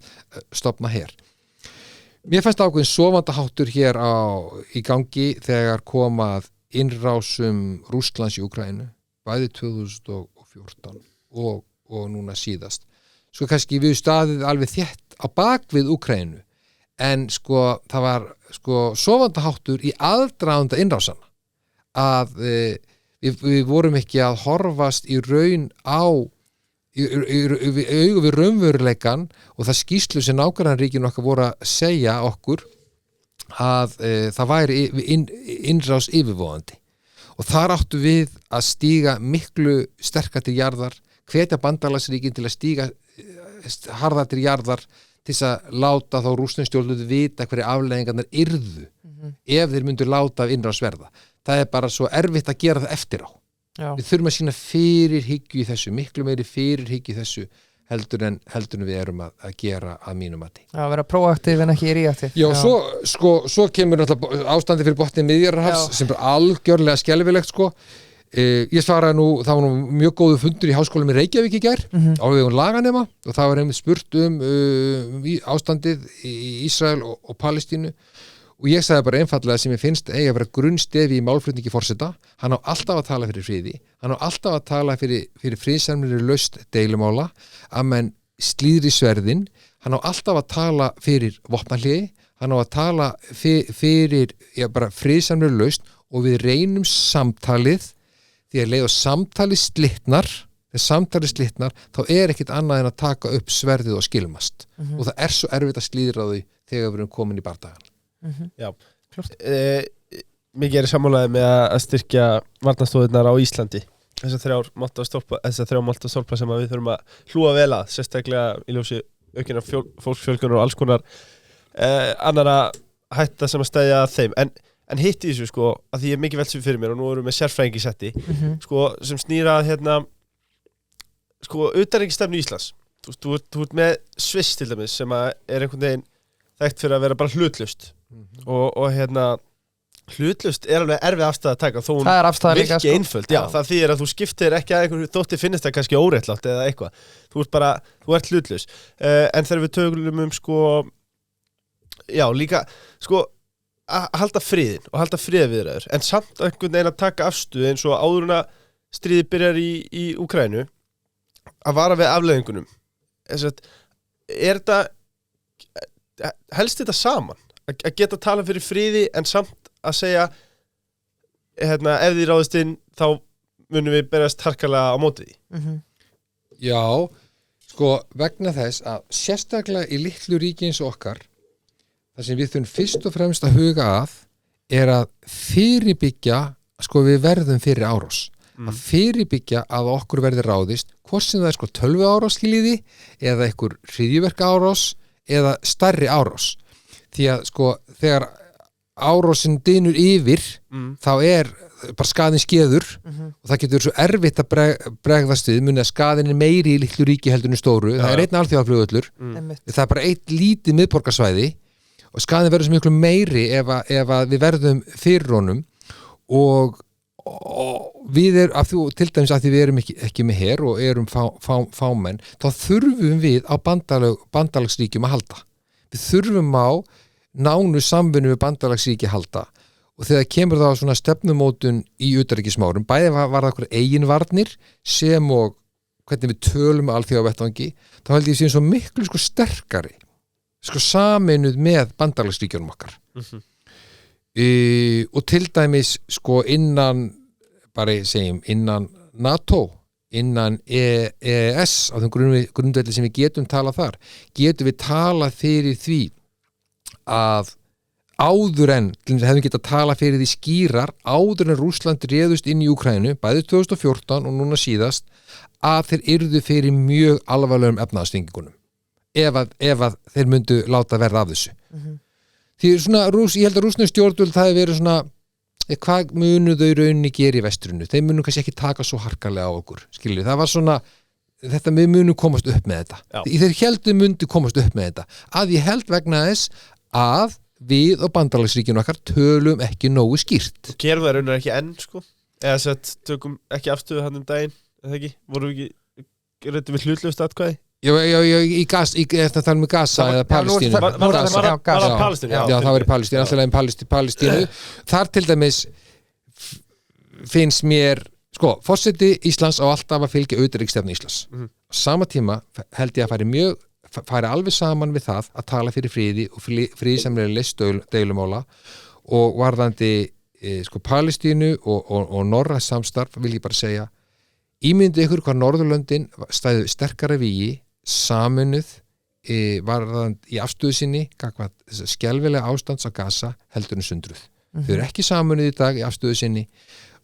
stofna her. Mér fannst ákveðin sofandaháttur hér í gangi þegar kom að innrásum Rússlands í Úkraínu, bæði 2014 og núna síðast. Sko kannski við staðið alveg þétt á bakvið Úkraínu, en sko það var sko sofandaháttur í aðdraganda innrásana að við vorum ekki að horfast í raun á augu við raunveruleikan og það skýrslu sem nágrannaríkin okkar voru að segja okkur að það væri innrás yfirvofandi, og þar áttu við að stíga miklu sterkar til jarðar, hvetja bandalagsríkin til að stíga harðar til jarðar til þess að láta þá rússneskjóldu vita hverju afleiðingarnar yrðu ef þeir myndu láta af innrás verða. Það er bara svo erfitt að gera það eftir á. Já. Við þurfum að sína fyrirhyggju í þessu, miklu meiri fyrirhyggju í þessu heldur en við erum að gera að mínu mati. Já, vera proaktiv en ekki reaktiv. Já, svo kemur náttúrulega ástandi fyrir botni Miðjarðarhafs sem er algjörlega skelfilegt sko. Ég svaraði nú, það var nú mjög góðu fundur í háskólanum í Reykjavík í gær á vegum laganema, og það var einmitt spurt ástandið í Ísrael og Palestínu, og ég sagði bara einfallega sem ég finnst eigi að vera grunnstefi í málflutningi forseta. Hann á alltaf að tala fyrir friði, hann á alltaf að tala fyrir friðsamlegri lausn deilumála, að menn slíðri sverðin, hann á alltaf að tala fyrir vopnahléi, hann á að tala fyrir bara friðsamlegri lausn, og við reynum samtalið, því að leið og samtalið slitnar, þá er ekkit annað en að taka upp sverðið og skilmast, og það er svo erfitt að slíðra því þegar við erum komin í bardagan. Já, mikið er sammálaðið með að styrkja varnarstoðirnar á Íslandi, þessar þrjá máltastólpa sem við þurfum að hlúa vel að, sérstaklega í ljósi aukinnar fólksfjölgunar og alls konar annara hætta sem að stæðja að þeim, en hitt í þessu sko, að því ég er mikið veltsum fyrir mér og nú erum við sérfræðing í setti sko, sem snýra sko, utanríkisstefnu Íslands. Þú ert með Sviss til dæmis sem er einhvern veginn þekkt fyrir að vera bara hlutlaust og hlutlaust er alveg erfið afstæða að taka, þó hún virki einföld. Já, það þýðir að þú skiptir ekki að einhverju þótti finnist það kannski óréttlátt eða eitthvað. Þú ert hlutlaus. En þegar við tölum sko, já, líka sko að halda friðin og halda friðaviðræður, en samt einhvern veginn að taka afstöðu eins og áður en að stríðið byrjar í Úkraínu, að vara við afleiðingunum. Er þetta helst þetta saman að geta tala fyrir friði en samt að segja ef þið ráðist inn þá munum við berast harkalega á móti því? Já, sko vegna þess að sérstaklega í litlu ríki eins og okkar, það sem við þurfum fyrst og fremst að huga að er að fyrirbyggja, sko við verðum fyrir árás, að fyrirbyggja að okkur verði ráðist, hvort sem það er sko 12 árás skiljiði eða einhver hryðjuverka árás eða stærri árás, því að sko þegar árásin dynur yfir þá er bara skaðin skeður og það getur svo erfitt að bregðast við, muni að skaðin er meiri í litlu ríki heldur en stóru, það er einn alþjóðaflugvöllur, það er bara eitt lítið miðborgarsvæði og skaðin verður svo miklu meiri ef að við verðum fyrir honum, og við til dæmis að því við erum ekki með her og erum fámenn, þá þurfum við á bandalagsríkjum að halda. Við þurfum á nánu samvinnu við bandalagsríki að halda, og þegar kemur það á svona stefnumótun í utanríkismálum, bæði var það okkur eiginvarnir sem og hvernig við tölum alþjóðavettvangi, þá held ég séum svo miklu sko sterkari, sko sameinuð með bandalagsríkjunum okkar. Og til dæmis sko innan NATO innan EES á þeim grundvelli sem við getum talað þar, getum við talað fyrir því að áður en, hefum getað talað fyrir því skýrar, áður en Rússland réðust inn í Úkraínu, bæði 2014 og núna síðast, að þeir yrðu fyrir mjög alvarlegum efnahagsþvingunum ef að þeir myndu láta verða af þessu. Því svona, ég held að rússnesk stjórnvöld það hefur verið svona, hvað munu þau rauninni gera í vestrinu? Þeir munu kannski ekki taka svo harkalega á okkur, skiljið. Það var svona, þetta við munum komast upp með þetta. Þeir heldur myndu komast upp með þetta. Að ég held vegna þess að við og bandalagsríkinu okkar tölum ekki nógu skýrt. Gerum það raunar ekki enn, sko? Eða sett, tökum ekki afstöðu hann daginn, eða ekki? Vorum við ekki, reyndum við hlutlaust atkvæði? Já, í eftir að tala með Gaza eða Palestínu. Var það Palestínu? Já, það var í Palestínu, alltaf leginn Palestínu. Þar til dæmis finnst mér, sko, forseti Íslands á alltaf að fylgja utanríkisstefnu Íslands. Sama tíma held ég að fari alveg saman við það að tala fyrir friði og friðsamlega leyst deilumála og varðandi sko Palestínu og norrænt samstarf vil ég bara segja, ímyndið ykkur hvað Norðurlöndin stæðu sterkara vígi, saminuð varðandi í afstöðu sinni gagnvart skelfilega ástands á Gaza heldur en sundruð. Þau eru ekki saminuð í dag í afstöðu sinni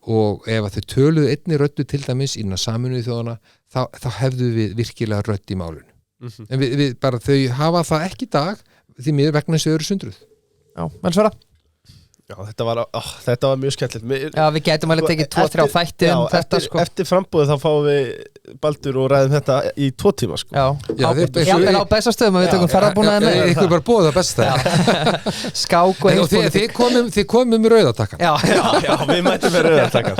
og ef að þau töluðu einni röddu til dæmis innan saminuðu þjóðana þá hefðu við virkilega rödd í málinu. En við bara þau hafa það ekki í dag því miður vegna þess að þau eru sundruð. Já, vel svara. Já, þetta var mjög skemmtilegt. Já, við getum alveg tekið 2-3 þætti þetta, sko. Eftir frambúðið þá fáum við Baldur og ræðum þetta í 2 tíma, sko. Já, á bestastöðum að við tökum ferðarbúnaði með. Ykkur bara búið á bestastæði. Skák og heimsbúið. Þið komum með rauðartakkan. Já, við mætum með rauðartakkan.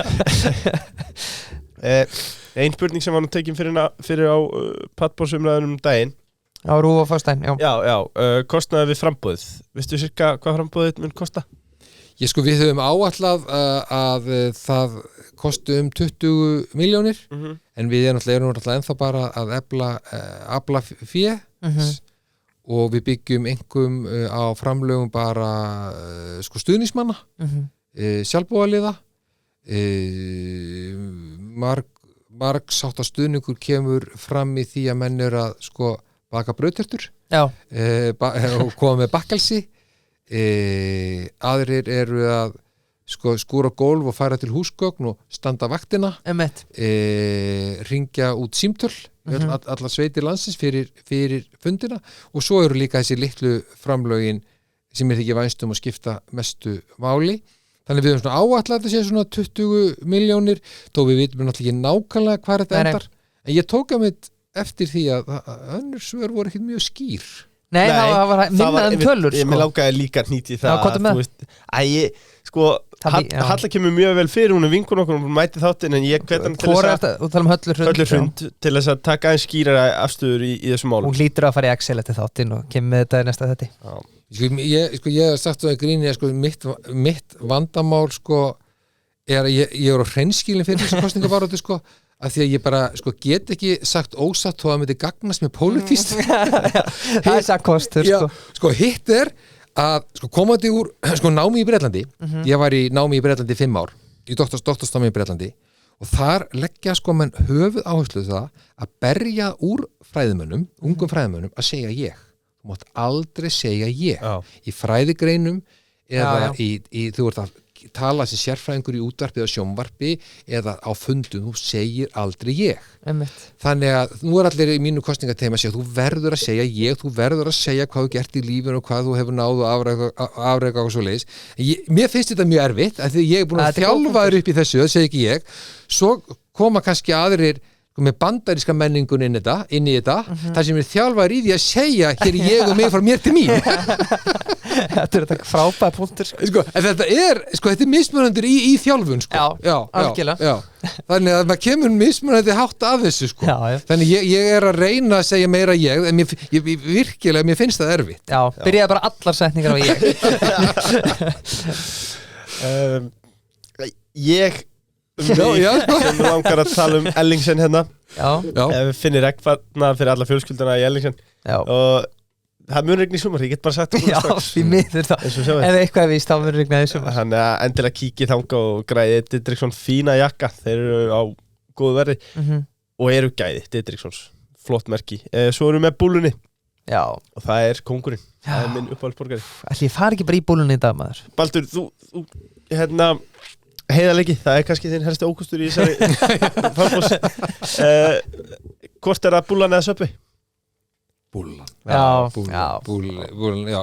Ein spurning sem var nú tekin fyrir á Padborsumræðunum daginn. Já, Rúf og Föstæn, já. Kostnaði við frambúðið. Veistu cirka hvað frambúðið mun kosta? Við höfum áætlað að það kosti 20 milljónir en við erum náttúrulega ennþá bara að afla fé og við byggjum einhverjum á framlögum bara stuðningsmanna, sjálfboðaliða, margsáttar stuðningur kemur fram í því að menn eru að baka brauðtertur og koma með bakkelsi. Aðrir eru að skúra gólf og færa til húsgögn og standa vaktina, ringja út símtöl allar sveitir landsins fyrir fundina og svo eru líka þessi litlu framlögin sem þykir vænst að skipta mestu máli. Þannig við höfum áætlað að þetta sé svona 20 milljónir þó við vitum náttúrulega ekki nákvæmlega hvað þetta endar en ég tók að mitt eftir því að önnur svör voru ekkert mjög skýr. Nei, það var minna tölur, sko. Ég með langaði líka hnýti það Halla kemur mjög vel fyrir, hún vinkun okkur og hún mæti þáttinn en ég hvet hann til Höllur Hrund til þess að taka aðeins skýrara afstöður í þessum málum. Hún hlýtur að fara í Excel eftir þáttinn og kemur með þetta í næsta þetti. Ég hef sagt það í gríni mitt vandamál er að ég er á hreinskilin fyrir þessu kosningabaráttu að því að ég bara get ekki sagt ósatt þó að myndi gagnast með pólitískt. Það er satt kostur. Hitt er að komandi úr námi í Bretlandi, ég var í námi í Bretlandi 5 ár, í doktorsnámi í Bretlandi og þar leggja menn höfuð áherslu það að berja úr fræðimönnum, ungum fræðimönnum að segja ég. Þú mátt aldrei segja ég. Í fræðigreinum eða þú ert að tala sem sérfræðingur í útvarpi eða sjónvarpi eða á fundum, þú segir aldrei ég. Þannig að nú er allir í mínu kosningateima að segja þú verður að segja ég, þú verður að segja hvað þú gert í lífinu og hvað þú hefur náðu afreka og svo leiðis. Mér finnst þetta mjög erfitt að því ég er búin að þjálfaður upp í þessu, það segi ekki ég. Svo koma kannski aðrir með bandaríska menningun inn í þetta þar sem er þjálfaður í því að segja hér ég og mig frá mér til mín. Þetta er þetta frábæð punktur. Þetta er mismunandi í þjálfun. Já, algjörlega. Þannig að maður kemur mismunandi hátt að þessu. Þannig ég er að reyna að segja meira ég, en virkilega, mér finnst það erfitt. Já, byrjaði bara allar setningar á ég. Ég sem langar að tala Ellingsen hérna. Ef við finnir regnfarna fyrir alla fjölskylduna í Ellingsen og það mun regna í sumar, ég get bara sagt Já, því miður það, ef eitthvað er víst þá mun regna í sumar. Þannig að endilega kíkið þanga og græði Didriksson fína jakka, þeir eru á góðu verði. og eru gæði, Didrikssons flott merki, svo erum við með búlunni Já, og það er kóngurinn, það er Já. minn uppáhaldsborgari. ætli ég fari ekki bara í búlunni í dag maður Baldur, þú heiðarleiki, það er kannski þinn helsti ókostur í þessari framboðs. Hvort er það búlan eða söpvi? Búllan Já, Búllan, já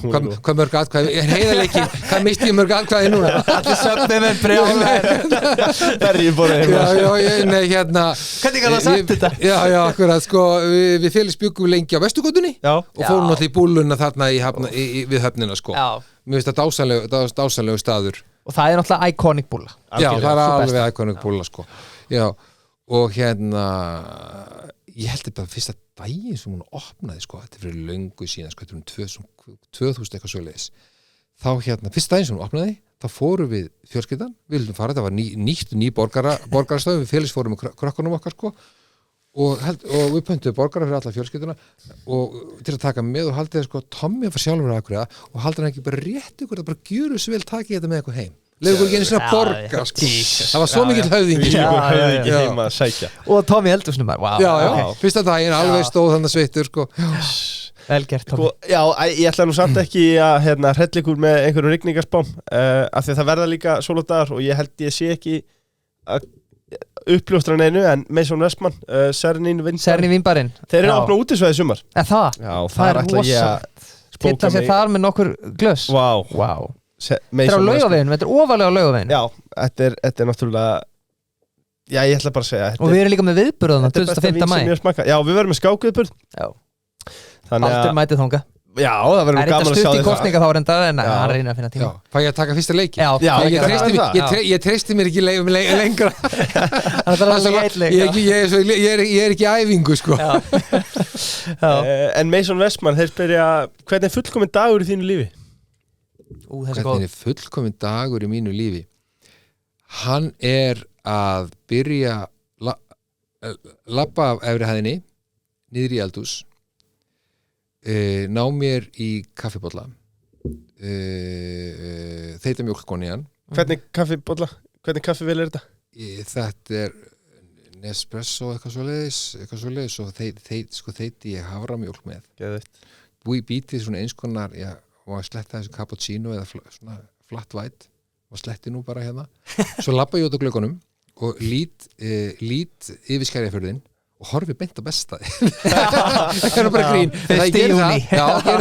Hvað mörg atkvæði, heiðarleiki hvað misti ég mörg atkvæði núna Allir söfnið með brjálæðir Berri borðið nei, hérna Hvernig kann það sagt þetta? Já, akkurat, sko, við félags byggum lengi á Vesturgötunni Já, og fórum náttúrulega í búlluna þarna við höfnina, sko. Já, Mér finnst það dásanlegu staður. og það er náttúrulega iconic búla Já, það er sú alveg iconic búlla, sko. Já, og hérna ég held þetta fyrsta daginn sem hún opnaði, sko, þetta er fyrir löngu síðan, sko, þetta er 2000 eitthvað svoleiðis. Þá hérna, fyrsta daginn sem hún opnaði, þá fórum við fjölskyldan, við vildum fara, þetta var ný borgarastöð, við félags fórum með krökkunum okkar, sko, og við pöntuðum borgara fyrir alla fjölskylduna og til að taka með og haldið sko Tommi var sjálfur að akkurða og haldur hann ekki bara rétt ykkur, það bara gjöru svo vel takið þetta með eitthvað heim leiður ykkur ekki einu svona borga sko. Það var svo mikill höfðingi höfðingi heima að sækja. Og Tommi Eldhúsnum wow. Já, fyrsta daginn alveg stóð þannig sveittur sko. Vel gert Tommi Já, ég ætla nú samt ekki að hrella ykkur með einhverjum rigningarspám af því að það verða líka sólódagar og ég held ég sé ekki að uppljóstra neinu en Mason Westman, Sernín Vínbarinn þeir eru að opna útisvæði sumar. Það? Já, það ætla ég að spóka mig þar með nokkur glöss. Vá. Þetta er á Laugaveginum, þetta er ofalega á Laugaveginum. Já, þetta er náttúrulega já, ég ætla bara að segja og við erum líka með viðburðan 25. maí. Já, við verðum með skákviðburð. Já. Baldur mætið þonga. Já, það verður gaman að sjá þetta stutt í kostninga þá renda en hann reynir að finna tíma. Já, fæ ég að taka fyrsta leiki? Já, ég treysti mér ekki lengra. ég er ekki í æfingu, sko. En Mason Westman, þeir spyrja hvernig er fullkominn dagur í þínu lífi? Hvernig er fullkominn dagur í mínu lífi? Hann er að byrja labba af efri hæðinni niður í eldhús ná mér í kaffibolla þeita mjólkskóni hann. Hvernig kaffibolla? Hvernig kaffivél er þetta? Þetta er Nespresso eitthvað svoleiðis og þeiti ég haframjólk með. Geðveikt. Bítið svona eins konar og að sletta þessu cappuccino eða svona flat white og sletti nú bara hérna. Svo labba ég út á glöggunum og lít yfir Skærafjörðinn og horfi beint á bestaði. Það er bara grín. Það gerir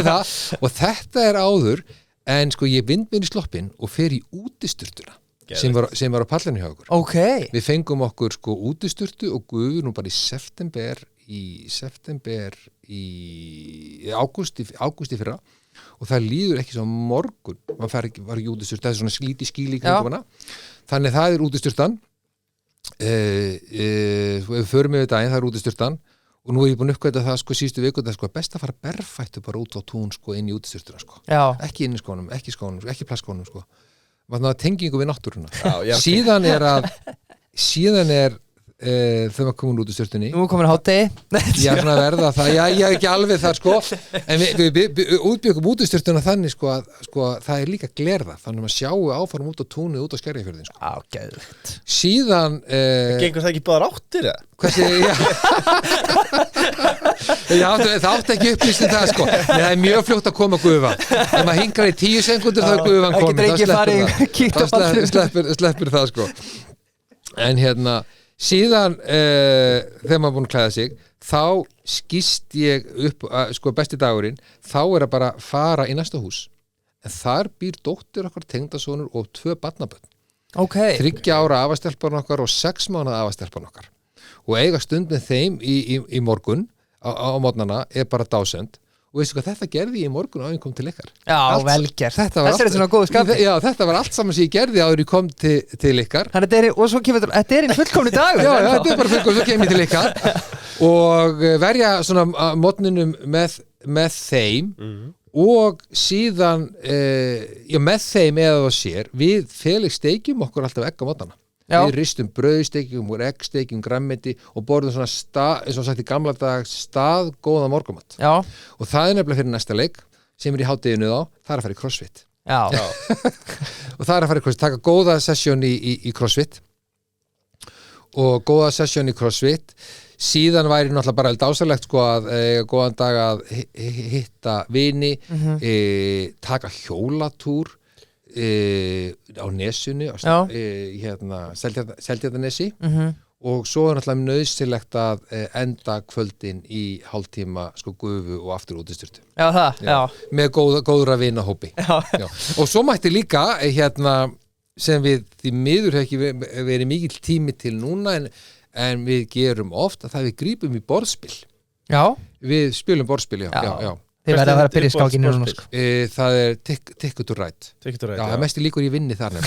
það. Og þetta er áður, en sko ég vind mér í sloppinn og fer í útisturtuna sem var á pallinu hjá okkur. Okay. Við fengum okkur sko útisturtu og gufu nú bara í september í ágúst í fyrra og það líður ekki svo morgun. Man var ekki útisturtu, það er svona slíti skíli í kringum hana. Þannig það er útisturtan. Við förum yfir daginn, það er útisturtan og nú er ég búin að uppgöta það sko síðustu viku það sko best að fara berfættu bara út á tún sko inn í útisturtuna sko. Ekki inn í skónum, ekki plastskónum sko. Maður tengingu við náttúruna. Síðan er þegar maður komin út í stjórnunni nú komin hátegi já, svona verða það, já, ég er ekki alveg þar sko, en við útbyggum út í stjórnuna þannig sko að það er líka glerða, þannig að maður sjáu áfram út á túnið út á Skerjafjörðin sko. Geðveikt. Síðan gengur það ekki báðar áttir eða? Það átti ekki upplýst það sko, en það er mjög fljótt að koma gufa ef maður hingar í 10 sekundur þá er gufan komin, þá sleppur það sko. En hérna síðan þegar maður búin að klæða sig þá skýst ég upp sko besti dagurinn, þá er að bara fara í næsta hús, en þar býr dóttir okkar tengdasonur og 2 barnabörn, 3 ára afastelpan okkar og 6 mánaða afastelpan okkar og eiga stund með þeim í morgun á morgnana er bara dásend. Og veistu hvað þetta gerði ég í morgun og ég kom til ykkar? Já, vel gert. Þetta er svona góðu skapi. Já, þetta var allt saman sem ég gerði áður ég kom til ykkar. Og svo kemur þetta einn fullkomni dagur. Já, þetta er bara fullkomni, svo kem ég til ykkar og verja svona morgninum með þeim og síðan með þeim eða það sér, við Felix steikjum okkur alltaf egg á morgnana. Við ristum brauðsteikjum og eggsteikjum, grammeti og borðum svona eins og sagt í gamla dag góða morgumat. Já. Og það er nefnilega fyrir næsta leik sem er í hádeginu þá, það er að fara í crossfit. Já. Og það er að fara í crossfit, taka góða sesjón í crossfit og góða sesjón í CrossFit síðan væri náttúrulega bara dásalegt sko að góðan dag að hitta vini taka hjólatúr á nesunu hérna Seltjarnarnesi og svo náttúrulega nauðsynlegt að enda kvöldin í hálftíma sko gufu og aftur útisturtu með góðra vinahópi og svo mætti líka hérna sem við því miður hefur ekki verið mikill tími til núna en við gerum oft að það við grípum í borðspil við spilum borðspil já. Þið verða að vera að byrja skákinu núna sko. Það Ticket to Ride það er mest líkur í vinni þar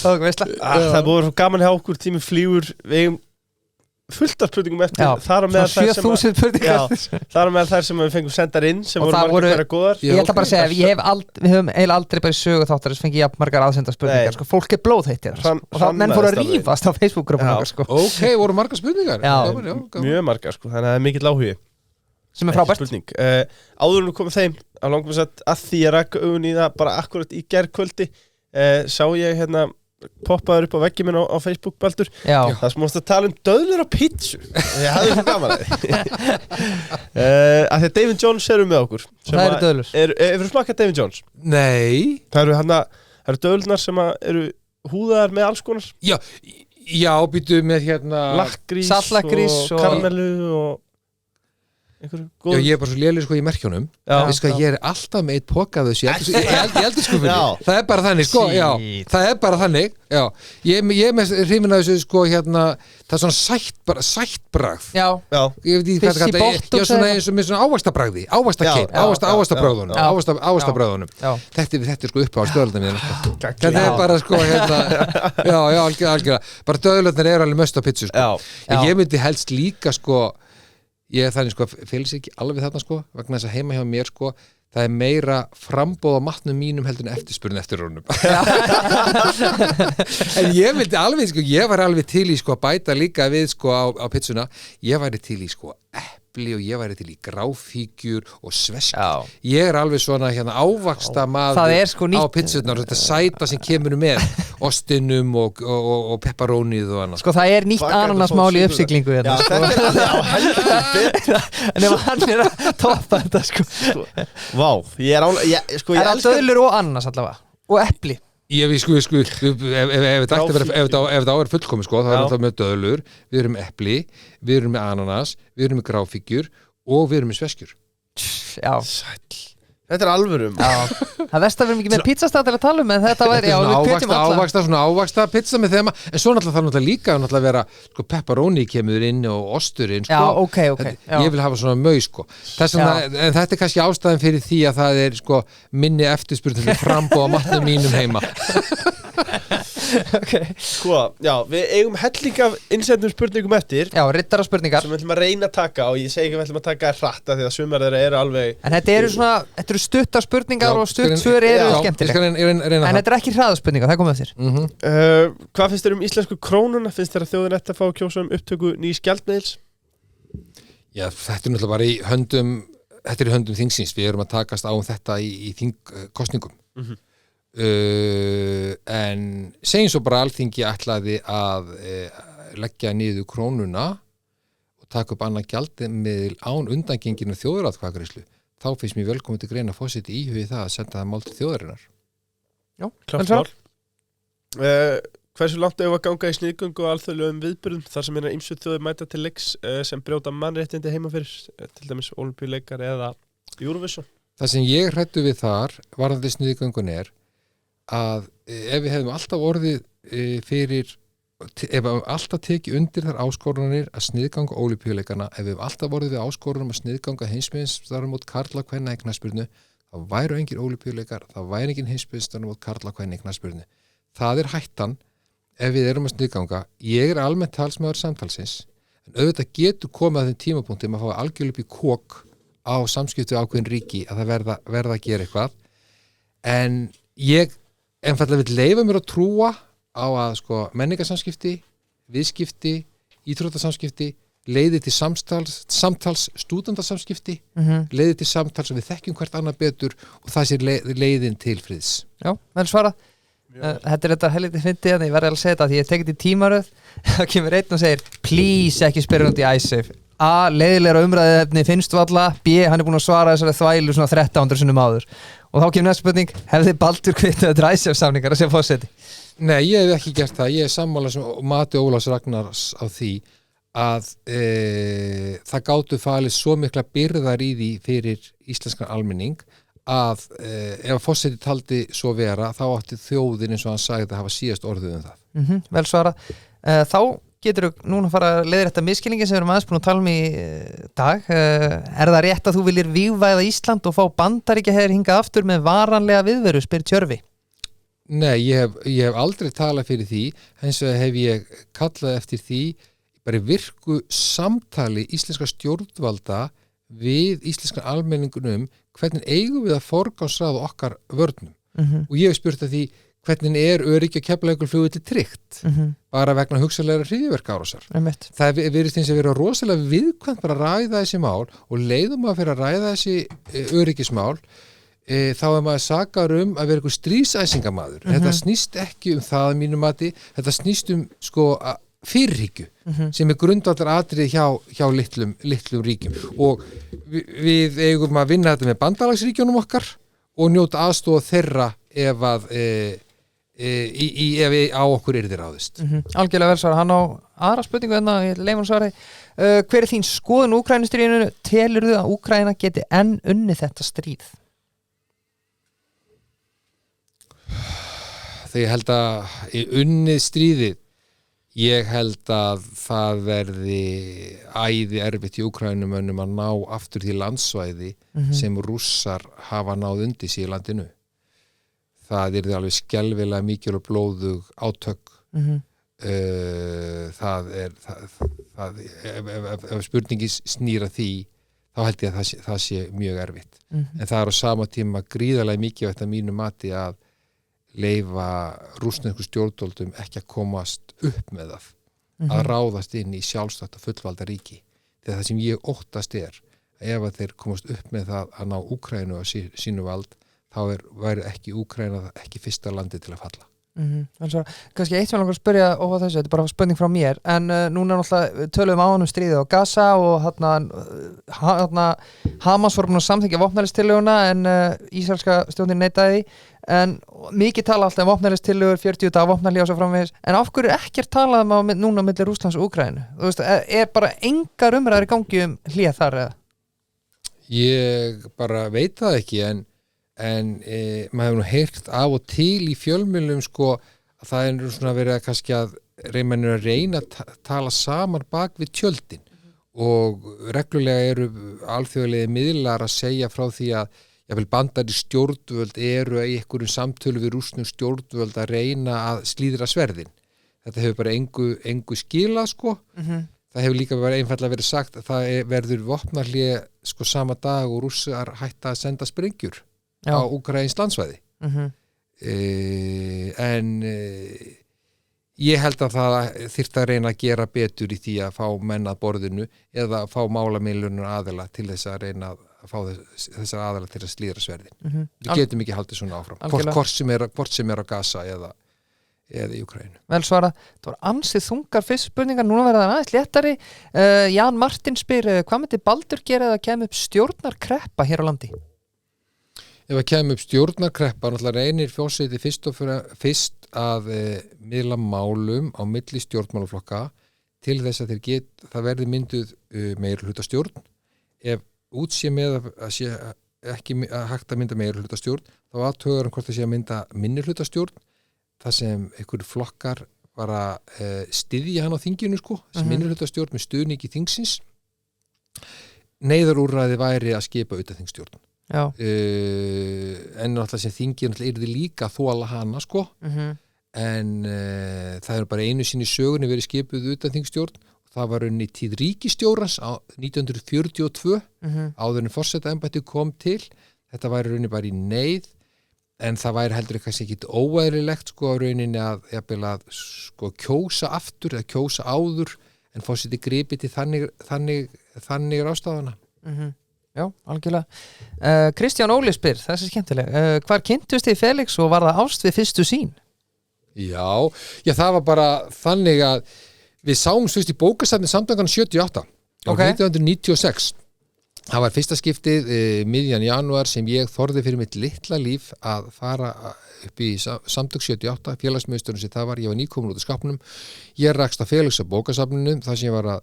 það er búið gaman hjá okkur tími flýgur við eigum fullt af spurningum eftir þar á meðal 7.000 spurningar þar á meðal þær sem við fengum sendar inn sem voru margar vera góðar ég ætla bara að segja við höfum eiginlega aldrei bara í sögu þáttar sem fengið jafn margar aðsenda spurningar sko, fólk blóðheitt hérna og þá menn fóru að rífast á Facebook-grúpunum sko. Ok, voru margar spurningar? Mjög margar sko, þannig að það er mikill áhugi sem er frábært áður nú komum þeim að langum að því að raka augun í það bara akkurat í gærkvöldi sá ég hérna poppaður upp á veggi minn á Facebook Baldur það sem mást að tala döðlur á pítsu ég hafði svo gaman að því að því að David Jones eru með okkur það eru döðlur Hefur þú smakkað David Jones? Nei Það eru döðlunar sem eru húðaðar með alls konar Já, býtu með hérna lakkrís og karamellu og Já, ég er bara svo lélir sko í merkjónum ég er alltaf með eitt poka af þessu ég heldur sko fyrir það er bara þannig sko það er bara þannig ég er með hrifin af þessu sko hérna það er svona sætt bragð ég veit ekki hvað það er svona eins og með svona ávaxtabragði ávaxtabragðunum þetta er sko upp á stöðlunum þetta er bara sko hérna algjörlega bara döðlurnar eru alveg möst á pizzu sko ég myndi helst líka sko ég þannig sko félis ekki alveg þarna sko vegna þess að heima hjá mér sko það er meira frambóð á matnum mínum heldur en eftirspurn eftir honum en ég myndi alveg sko ég var alveg til í sko að bæta líka við sko á pizzuna ég væri til í sko epli og ég væri til í gráfíkjur og sveskjur ég er alveg svona hérna ávaxta maður sko á pizzunar þetta sæta sem kemur með ostinum og pepperónið og annað sko það er nýtt ananasmál í uppsiglingu hérna en ef hann er að toppa þetta sko Vá, ég er að döðlur og ananas allavega og epli ef þetta er fullkomi sko þá erum við með döðlur við erum með epli, við erum með ananas við erum með gráfíkjur og við erum með sveskjur Sæll Þetta er alvörum Það verst að við erum ekki með pizzastað til að tala um en þetta væri svona ávaxta pizza með þeim en svo náttúrulega líka að vera sko pepperoni kemur inn og osturinn sko. Okay. Ég vil hafa svona mau sko en þetta er kannski ástæðan fyrir því að það er sko minni eftirspurn til frambóð á matnum mínum heima Sko, við eigum helling af innsendum spurningum eftir riddara spurningar sem við ætlum að reyna að taka og ég segi ekki við ætlum að taka hratt af því að sumar þeirra eru alveg en þetta eru stuttar spurningar og stutt svör eru skemmtileg en þetta er ekki hraðaspurningar, það komið eftir Hvað finnst þér íslensku krónuna? Finnst þér að þjóðin ætti að fá að kjósa upptöku nýs gjaldmiðils? Já, þetta er náttúrulega bara í höndum þingsins, við erum að takast á þetta í þingkostningum en segjum svo bara Alþingi ætlaði að leggja niður krónuna og taka upp annað gjaldmiðil án undangenginu þjóðaratkvæðagreiðslu þá finnst mér velkomið til greina forseti íhugi það að senda það mál til þjóðarinnar Klart mál Hversu langt hefur að ganga í sniðgöngu og alþjóðlegum viðburðum þar sem ýmsu þjóðir mæta til leiks sem brjóta mannréttindi heima fyrir til dæmis Ólympíuleikar eða Eurovision Það sem ég hræddu við þar varðandi sniðgöngun að ef við hefðum alltaf orðið ef við alltaf tekið undir þar áskorunir að sniðganga Ólympíuleikana ef við alltaf orðið við áskorunum að sniðganga heimsmeistarana mót karla og kvenna í knattspyrnu þá væru engir Ólympíuleikar þá væri engin heimsmeistarana mót karla og kvenna í knattspyrnu það er hættan ef við erum að sniðganga ég er almennt talsmaður samtalsins en auðvitað getur komið að þeim tímapunkti maður fái algjörlega upp í kok á samskipti ákveðin ríki að það verða að gera eitthvað en ég einfallega vil leyfa mér að trúa á að sko menningarsamskipti, viðskipti, íþróttasamskipti leiði til samtals stúdendasamskipti, leiði til samtals og við þekkjum hvert annað betur og það sé leiðin til friðs. Já, vel svarað. Þetta þetta helviti fyndið en ég verði að segja þetta því ég tekið í tímaröð það kemur einn og segir please ekki spyrja út í iSafe A. Leiðilegra umræðuefni finnst valla B. Hann búinn að svara þessari þvælu svona 1300 sinnum áður og þá kemur næsta spurning hefði Baldur kvitað þetta iSafe samningar að segja fórseti Nei, ég hef ekki gert það, ég er sammála sem Mati Ólafs Ragnars á því að það gátu falið svo mikla byrðar í því fyrir íslenskan almenning að ef fórseti taldi svo vera þá átti þjóðin eins og hann sagði að hafa síðast orðið það. Vel svara. Þá getur þú núna að fara að leiðrétta misskilningin sem við erum aðeins búin að tala í dag. Er það rétt að þú viljir vígvæða Ísland og fá Bandaríkjaher hingað aftur með varanlega viðveru, spyr Tjörfi? Nei, ég hef aldrei talað fyrir því, hins vegar hef ég kallað eftir því bara virku samtali íslenska stjórnvalda við íslenskan almenningunum hvernig eigum við að forgangsraða okkar vörnum og ég hef spurt að því hvernig öryggi að Keflavíkurflugvelli tryggt bara vegna hugsanlegra hryðjuverkaárásar. Það virðist eins og vera rosalega viðkvæmt bara að ræða þessi mál og leiðum að fyrir að ræða þessi öryggismál þá maður sakar að vera einhver stríðsæsingamaður. Þetta snýst ekki það að mínu mati, þetta snýst sko fyrirhyggju sem grundvallar atriði hjá litlum ríkjum og við eigum að vinna þetta með bandalagsríkjunum okkar og njóta aðstoð þeirra ef á okkur yrði ráðist. Algjörlega vel svara. Hann á aðra spurningu ég leifum svari. Hver er þín skoðun Úkrænustríðinu? Telurðu að Úkraína geti enn unnið þetta stríð? Þegar ég held að unnið stríðið ég held að það verði æði erfitt í Úkrænumönnum að ná aftur því landsvæði sem Rússar hafa náð undir sig í landinu. Það yrði alveg skelfilega mikil og blóðug átök. Ef spurningi snýra því þá held ég að það sé mjög erfitt. En það á sama tíma gríðarlega mikilvægt að mínu mati að leyfa rússnesku stjórnvöldum ekki að komast upp með það að ráðast inn í sjálfstætt og fullvalda ríki. Þegar það sem ég óttast ef að þeir komast upp með það að ná Úkraínu á sínu vald þá væri ekki Úkraína ekki fyrsta landi til að falla. Kannski eitt sem langar að spyrja og þessu, þetta er bara spurning frá mér en núna náttúrulega tölum á stríðið á Gaza og Hamas voru búin að samþykkja vopnælistillöguna en ísraelska stjórnin neitaði en mikið tala alltaf vopnælistillögur 40 daga vopnahlé og svo framvegis en af hverju ekkert talað núna milli Rússlands og Úkraínu? Þú veist, er bara engar umræður í gangi hlé þar eða? Ég bara veit það ekki en maður hefur nú heyrt af og til í fjölmiðlum sko að það svona verið kannski að reyna að tala saman bak við tjöldin og reglulega eru alþjóðlegi miðlar að segja frá því að jafnvel bandari stjórnvöld eru í einhverjum samtölu við rússnum stjórnvöld að reyna að slíðra sverðin. Þetta hefur bara engu skilað sko. Það hefur líka bara einfallega verið sagt að það verður vopnahlé sko sama dag og Rússar hætta að senda sprengjur á Úkraíns landsvæði. Ég held að það þyrfti að reyna að gera betur í því að fá menn að borðinu eða að fá málamiðlunar aðila til þess að reyna að fá þessar aðila til að slíðra sverðin. Við getum ekki haldið svona áfram. Hvort sem er á Gaza eða í Úkraínu. Vel svara. Það var ansið þungar fyrst spurningar, núna verða það aðeins léttari. Jan Martin spyr, hvað myndi Baldur gera eða kemur upp stjórnarkreppa hér á landi? Ef að kemur upp stjórnarkreppa, náttúrulega reynir fjósiti fyrst að miðla málum á milli stjórnmálaflokka til þess að það verði mynduð meirihluta ef útséð með að sé ekki hægt að mynda meirihluta þá athugar hvort það sé að mynda minnihluta það sem einhverjir flokkar var að styðja hann á þinginu sko, sem minnihluta með stuðningi þingsins neyðarúrræði væri að skipa utanþingsstjórn en náttúrulega sem þingið náttúrulega yrði líka þóla hana sko en það er bara einu sinni í sögunni verið skipuð utanþingsstjórn og það var unni tíð ríkisstjórans á 1942 áður en forsetaembættið kom til þetta væri unni bara í neyð en það væri heldur kannski ekki óeðlilegt sko á rauninni að sko kjósa aftur eða kjósa áður en forseti gripi til þannig ráðstafana. Já, algjörlega. Kristján Óli spyr, þessi skemmtileg. Hvar kynntust þið Felix og var það ást við fyrstu sýn? Já, það var bara þannig að við sáum fyrst í bókasafni samtökan 78 Ok. 1996 það var fyrsta skiptið miðjan janúar sem ég þorði fyrir mitt litla líf að fara upp í samtök 78 félagsmiðstöðun sem það var, ég var nýkomin út af skapnum ég rakst á félags á bókasafninu þar sem ég var að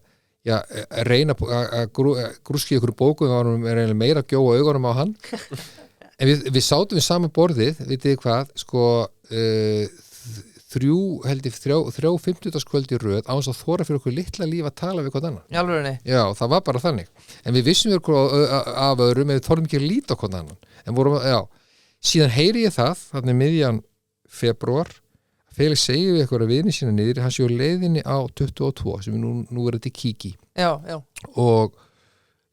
reyna að grúski ykkur bóku við varum meira að gjóa augunum á hann en við sátum við sama borðið vitið þið hvað, sko þrjá 50-dagskvöld í röð á þess að þóra fyrir okkur litla líf að tala við hvort annan. Í alvörunni? Já, það var bara þannig. En við vissum við af öðrum en við þorðum ekki að líta hvort annan. En vorum, síðan heyri ég það, þannig miðjan febrúar, Felix segir við eitthvað að vini sína niður, hann sé á leiðinni á 22 sem nú er þetta kíki. Já. Og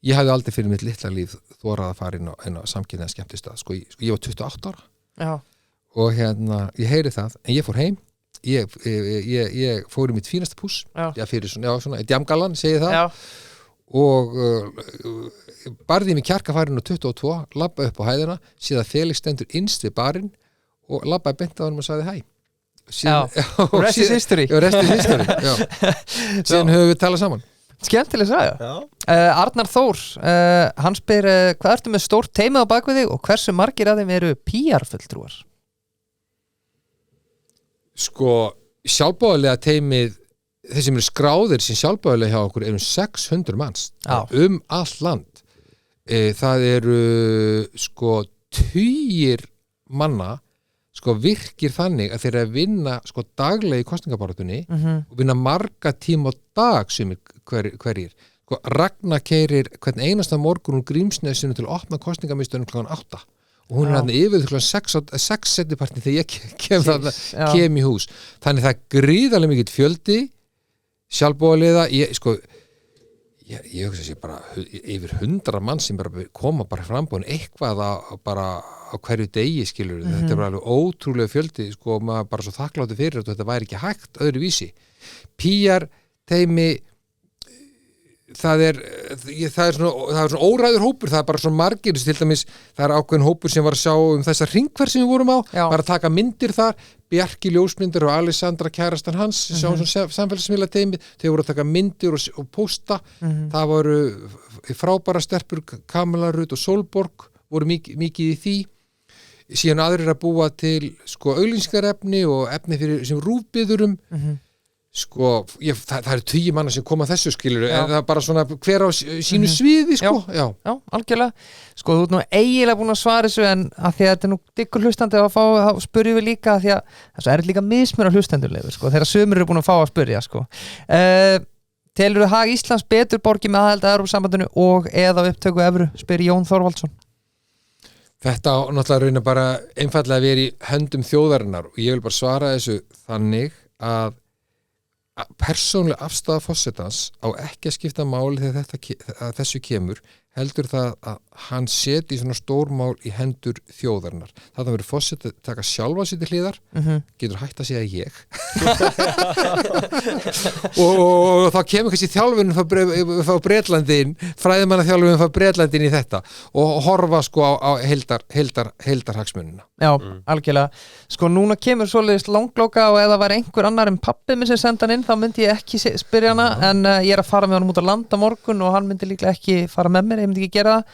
ég hafði aldrei fyrir mitt litla líf þórað að fara inn á samkynniða skemmtistað. Sko, ég var 28 ára. Já. Og ég heyri það, en ég fór heim ég fór í mitt fínasta púss fyrir svona djamgalan, segi það og barði mig kjarkafarinn á 22 labba upp á hæðina, síðan Felix stendur innst við barinn og labbaði bent á hann og sagði hæ rest is history síðan höfum við talað saman. Skemmtileg saga. Arnar Þór hann spyr, hvað ertu með stórt teymið á bakvið þig og hversu margir af þeim eru PR-fulltrúar? Sko, sjálfboðalega teymið þeir sem eru skráðir sem sjálfboðalega hjá okkur 600 manns all land. Það eru sko tugir manna sko virkir þannig að þeir eru að vinna sko daglega í kosningabaráttunni og vinna marga tíma á dag sem hverjir. Sko Ragnar keyrir hvern einasta morgun úr Grímsnesinu til að opna kosningamiðstöðunum kl. 8 og hún er hann yfir kl. 6 setnipartin þegar ég kem í hús. Þannig það er gríðarlega mikill fjöldi sjálfboðaliða ég hugsa sér bara yfir 100 mann sem bara koma bara frambúin eitthvað bara á hverju degi skilur þetta er bara alveg ótrúlega fjöldi sko maður bara svo þakklátti fyrir þetta væri ekki hægt öðru vísi. PR teymi það er svona óræður hópur, það er bara svona margir til dæmis, það er ákveðin hópur sem var að sjá þessa hringferð sem við vorum á var að taka myndir þar, Bjarki ljósmyndir og Alessandra kærastan hans sjáum svona samfélagsmiðla teymið, þau voru að taka myndir og posta, það voru frábæra stelpur Kamala Rut og Solborg voru mikið í því síðan aðrir að búa til sko auglýsingarefni og efni fyrir sem rúfbiðurum sko, það eru 10 manna sem koma þessu skilur, en það er bara svona hver á sínu sviði sko. Já, algjörlega. Sko, þú ert nú eiginlega búin að svara þessu en að því að þetta er nú dykkur hlustandi að spyrja við líka því að það er líka mismunur hlustendurleifur, sko, þegar sumir eru búin að fá að spyrja, sko. Telurðu Hag Íslands betur borgið með aðhald að Evrópusambandinu og eða upptöku evru, spyr Jón Þorvaldsson. Þetta náttúrulega raun bara einfallega verið í höndum þjóðarinnar og ég vil bara svara þessu þannig að persónuleg afstaða forsetans á ekki að skipta máli þegar þessu kemur heldur það að hann seti svona stór mál í hendur þjóðarinnar. Það verður forseti að taka sjálfa sér til hliðar, getur hægt að segja ég. og þá kemur kannski þjálfunin frá Bretlandin, fræðimanna þjálfunin frá Bretlandin í þetta og horfa sko á heildarhagsmunina. Já, algjörlega. Sko núna kemur svoleiðist langlóka og ef það var einhver annar en pabbi minn sem senda hann inn þá myndi ég ekki spyrja hana en ég er að fara með hann út á land á morgun og hann myndi líklega ekki fara með mér, ég myndi ekki gera það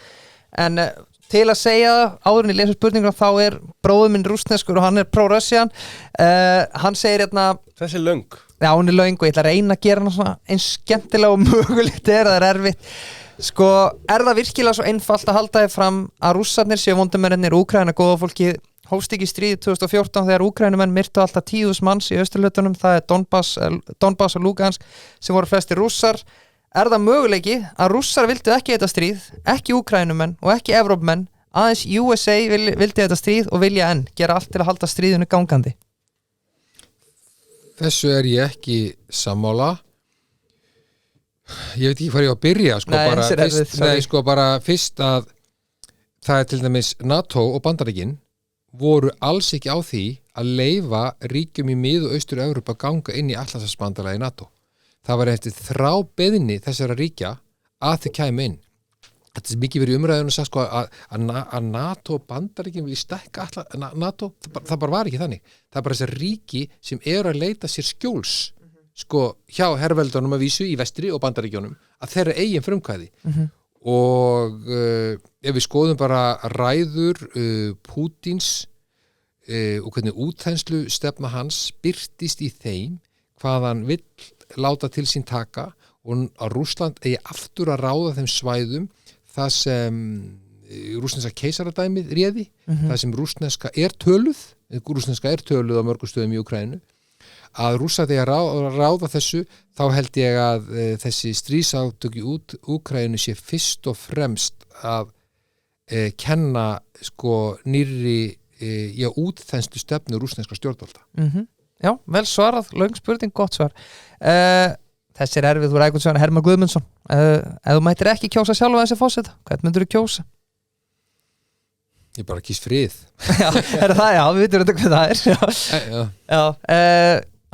en til að segja það áður en ég lesa spurninguna þá er bróður minn rússneskur og hann er pro-Russian hann segir hérna þessi löng já, hún er löng og ég ætla að reyna að gera hana svona eins skemmtilega og mögulegt það er erfitt sko, er það virkilega svo einfalt að halda þið fram að rússarnir séu vondumennir Úkraína góða fólki hófst ekki stríð 2014 þegar Úkraínumenn myrtu alltaf 10.000 manns í austurhlutunum það er Donbass og Lugansk sem voru flestir rússar. Er það möguleiki að rússar vildu ekki þetta stríð, ekki Úkraínumenn og ekki Evrópumenn, aðeins USA vildi þetta stríð og vilja enn gera allt til að halda stríðinu gangandi? Þessu er ég ekki sammála. Ég veit ekki hvað ég á að byrja sko, bara fyrst að það er til dæmis NATO og Bandaríkin voru alls ekki á því að leyfa ríkjum í mið- og austur-Evrópu að ganga inn í Atlantshafsbandalagi NATO. Það var eftir þrábeðni þessara ríkja að þau kæmu inn. þetta er mikið verið umræðun að sko að NATO og Bandaríkin vilja stækka NATO, það bara var ekki þannig. Það er bara þessar ríki sem eru að leita sér skjóls sko hjá herveldunum að vísu í vestri og Bandaríkjónum að þeirra eigin frumkvæði og ef við skoðum bara ræður Pútins og hvernig útþenslu stefna hans birtist í þeim hvað hann vill láta til sín taka og að Rússland eigi aftur að ráða þeim svæðum það sem rússneska keisaradæmið réði, það sem rússneska er töluð á mörgum stöðum í Úkraínu, að Rússar þegar ráða þessu, þá held ég að þessi stríðsátök í Úkraínu sé fyrst og fremst að kenna sko nýrri útþenslu stefnu rússneska stjórnvalda. Já, vel svarað, löng spurning, gott svar. Þessi er erfið, þú rækur svona Hermann Guðmundsson. Ef þú mættir ekki kjósa sjálfa þessi fóseta, hvern myndur þú kjósa? Ég bara kýs frið. Já, það, já, við vitum þetta hvað það er. Já.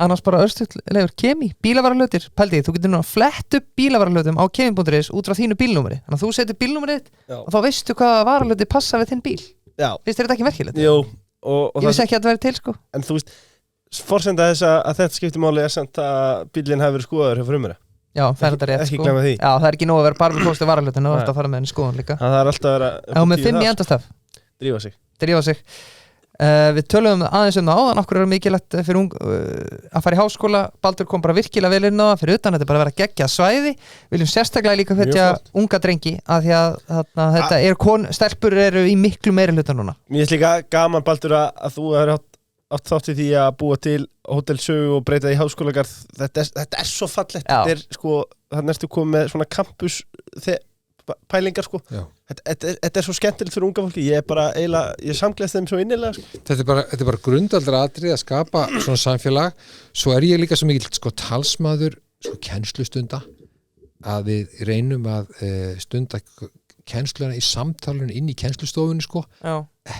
Annars bara örstuðlegur kemi, bílavaralötir, pældi, þú getur nú að fletta upp bílavaralötum á kemi.is út frá þínu bílnúmeri. Þannig að þú setur bílnúmerið og þá veistu hvaða varalöti passa við þinn bíl. Já. Finnst þér þetta ekki merkilegt? Jú. Ég vissi ekki að þetta væri til, sko. En þú veist, forsenda þess að þetta skiptir máli er samt að bílinn hafi verið skoðaður hjá frumura. Já, það er þetta rétt, ekki gleyma því. Já, það er ekki nóg að vera bara með fórstu varalötin og að fara með henni skoðun líka. Það er alltaf að vera... Já, með 5 í endastaf. Drífa sig. Við tölum aðeins það áðan, okkur er mikilvægt fyrir að fara í háskóla. Baldur kom bara virkilega vel inn á það, fyrir utan þetta bara að vera geggjað svæði. Viljum sérstaklega líka hvetja unga drengi að því að þetta stelpur eru í miklu meiri hluta núna. Mér finnst líka gaman, Baldur, að þú hefur átt þátt í því að búa til hótelsögu og breyta í háskólagarð. Þetta er svo fallegt. Þetta er sko, það næstu komið með svona campus pælingar sko. Þetta er svo skemmtilegt fyrir unga fólki. Ég er bara eiginlega, ég samgleðst þeim svo innilega sko. Þetta er bara grundaldra atriði að skapa svona samfélag. Svo er ég líka svo mikill sko talsmaður sko kennslustunda að við reynum að stunda kennsluna í samtalinu inn í kennslustofunni sko.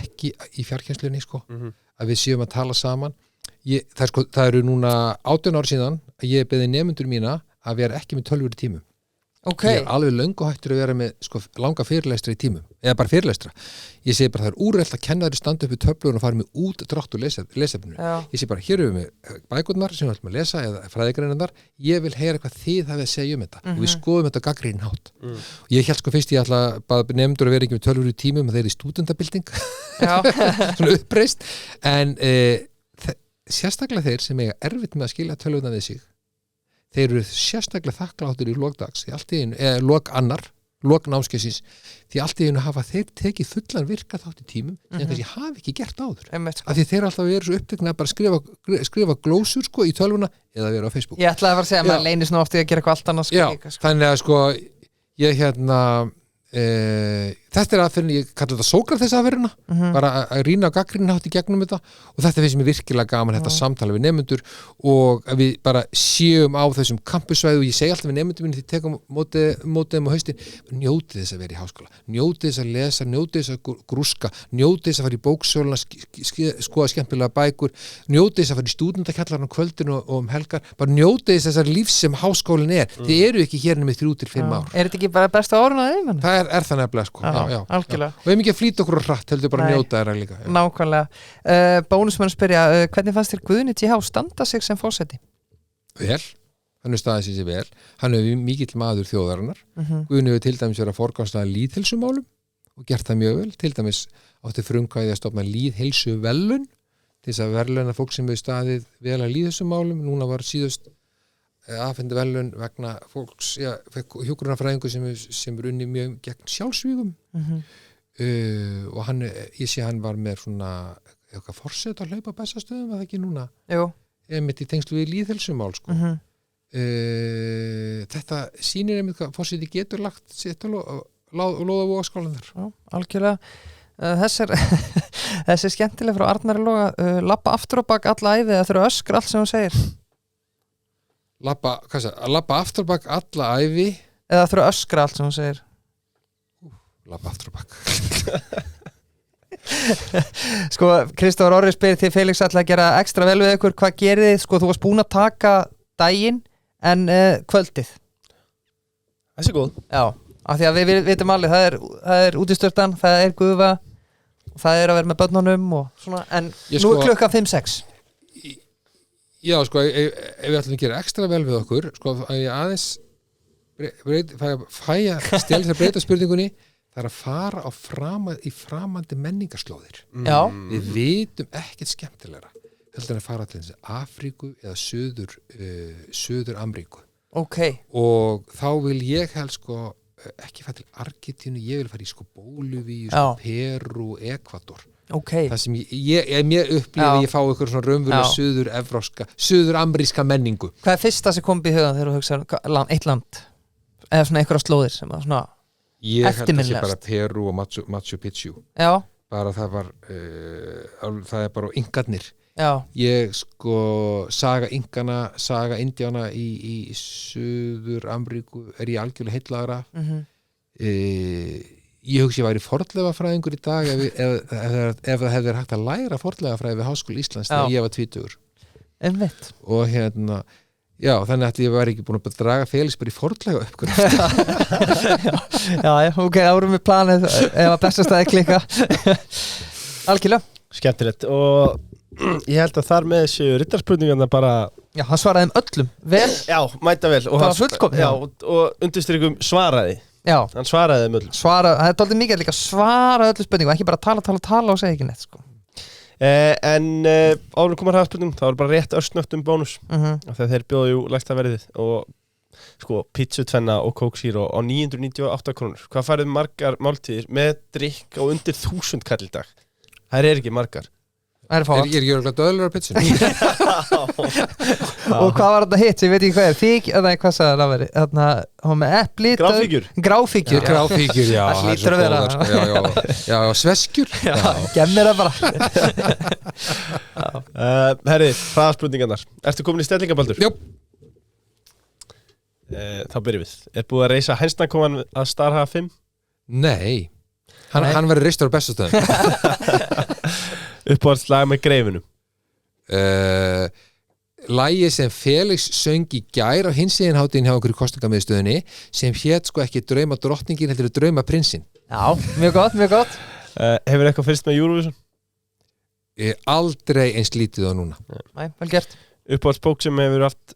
Ekki í fjarkennslunni sko. Að við séum að tala saman. Það eru núna 18 ár síðan að ég beði nemendur mína að vera ekki með tölvur í tímum. Ég er alveg löngu hættur að vera með sko, langa fyrirlestra í tímum, eða bara fyrirlestra. Ég segi bara það er úrrelt að kenna þér standa upp í töflur og fara með útdrátt úr lesefninu. Ég segi bara hér erum við bækurnar sem við ætlum að lesa eða fræðigreinarnar, ég vil heyra hvað þið hafið að segja um þetta og við skoðum þetta gagnrýnin hátt. Ég held sko fyrst ég ætla bara nefndur að vera ekki með tölvur í tímum að þeir eru stúdendabilding svona uppreist en sérstaklega þeir sem eiga erfitt með að skilja tölvurnar við sig þeir eru sérstaklega þakkláttir í lokdags lok námskeiðsins því allt í einu hafa þeir tekið fullan virka þátt í tímum sem kannski hafi ekki gert áður af því þeir alltaf verið svo upptekna að bara skrifa glósur sko í tölvuna eða vera á Facebook. Ég ætlaði að fara að segja að maður leynir svona oft í að gera eitthvað allt annað sko, líka, sko. Þannig að sko ég þetta er aðferðin, ég kallar þetta Sókrates aðferðina bara að rýna á gagnrýnin hátt í gegnum þetta og þetta finnst mér virkilega gaman þetta samtala við nemendur og að við bara séum á þessum kampusvæðu og ég segi alltaf við nemendur minni því tekum mótið á haustin, njótið þess að vera í háskóla njótið þess að lesa, njótið þess að grúska njótið þess að fara í bóksöluna skoða skemmtilega bækur njótið þess að fara í stúdendakjallarinn á kvöldinu og helgar, bara njótið þess að lífs sem háskólinn þið eru ekki hér með 3 til 5 ár. Er þetta ekki bara besta árun að þeim? Það er það nefnilega sko. Já. Og ef ekki að flýta okkur hratt heldur bara að njóta þeirra líka. Nákvæmlega. Bónusmenn spyrja, hvernig fannst þér Guðni TH standa sig sem forseti? Vel, hann er staðið sig vel. Hann hefur mikill maður þjóðarinnar. Guðni hefur til dæmis verið að forgangsraða lýðheilsumálum og gert það mjög vel. Til dæmis átti frumkvæði að stofna lýðheilsuverðlaun til þess að verðlauna fólk sem hefur staðið vel að lýðheilsumálum. Núna var síðust afhendi verðlaun vegna fólks hjúkrunarfræðingu sem er unni mjög gegn sjálfsvígum og ég sé hann var með svona eitthvað forseta að hlaupa Bessastöðum var það ekki núna? Jú. Einmitt í tengslu við lýðheilsumál sko. Þetta sýnir einmitt hvað forseti getur lagt sitt og loða vogaskálan þar. Já, algjörlega. Þessi er skemmtileg frá Arnari Loga labba aftur og bak alla æfi eða þurfa öskra allt sem hún segir. Labba aftur og bak alla æfi eða þurfa öskra allt sem hún segir. Labba aftur og bak. Sko, Kristófur Orri spyrir til Felix ætla að gera ekstra vel við ykkur, hvað gerið þið? Sko, þú varst búin að taka daginn en kvöldið. Þessi er góð. Já, af því að við vitum alveg það er útistörtan, það er gufa það er að vera með börnunum og svona, en nú er klukkan 5-6 Já, sko, ef við ætlum að gera ekstra vel við okkur, sko, að ég aðeins fæ að stela þér breyta spurningunni, það er að fara í framandi menningarslóðir. Já. Við vitum ekkert skemmtilegra heldur en að fara til þessi Afríku eða Suður Ameríku. Ok. Og þá vil ég helst sko ekki fara til Argentínu, ég vil fara í sko Bólivíu, sko Perú, Ekvador. Okay. Það sem ég upplifi ég fá ykkur svona raunverulega suður-ameríska menningu. Hvað er fyrsta sem kom í hugan þegar þú hugsaðir eitt land eða svona einhverja slóðir sem að svona ég held að sé bara Perú og Machu Picchu bara það var það er bara Inkarnir ég sko saga Inkana, saga Indjána í Suður-Ameríku er ég algjörlega heillagra ég hugsi ég væri fornleifafræðingur í dag ef það hefði hægt að læra fornleifafræði við Háskóla Íslands þegar ég var 20 Einmitt. Og já, þannig að ég var ekki búin að draga Felix bara í fornleifa uppgröft já, ok, árum við planið ef að bestastæði klikka algjörlega skemmtilegt og ég held að þar með þessu rittarspurningarna bara já, hann svaraði öllum vel já, mæta vel og, og undirstrykkum svaraði já, hann svaraði þeim öllum það er dálítið mikið líka svara öllu spurningum ekki bara tala og segja ekki neitt sko. en áður komar hraðspurningum það var bara rétt örstnögt bónus þegar þeir bjóðu jú lægsta verðið og sko pizzutvenna og Coke Zero á 998 krónur hvað færið margar máltíðir með drikk á undir 1000 kall í dag það er ekki margar Ég er jörulega döðlur á pizzun Og hvað var þetta hitt? Ég veit ekki hvað er Fík, hvað sagði það að veri? Þarna, hún með epli Gráfíkjur já Það hlýtur að vera Já, sveskjur Gef mér það bara Herri, hraðspurningarnar Ertu komin í stellingabaldur? Jó Þá byrjum við Er búið að reisa hænsnakoman að Starha 5? Nei Hann verður reistur á bestastöðum Uppáhaldslag með Greifinum Lagið sem Felix söng í gær á hinsegin hátíðin hjá okkur í kostingamiðstöðinni sem hét sko ekki drauma drottningin heldur drauma prinsinn Já, mjög gott Hefur eitthvað fyrst með Eurovision? Aldrei eins lítið á núna Nei, vel gert Uppáhaldsbók sem hefur haft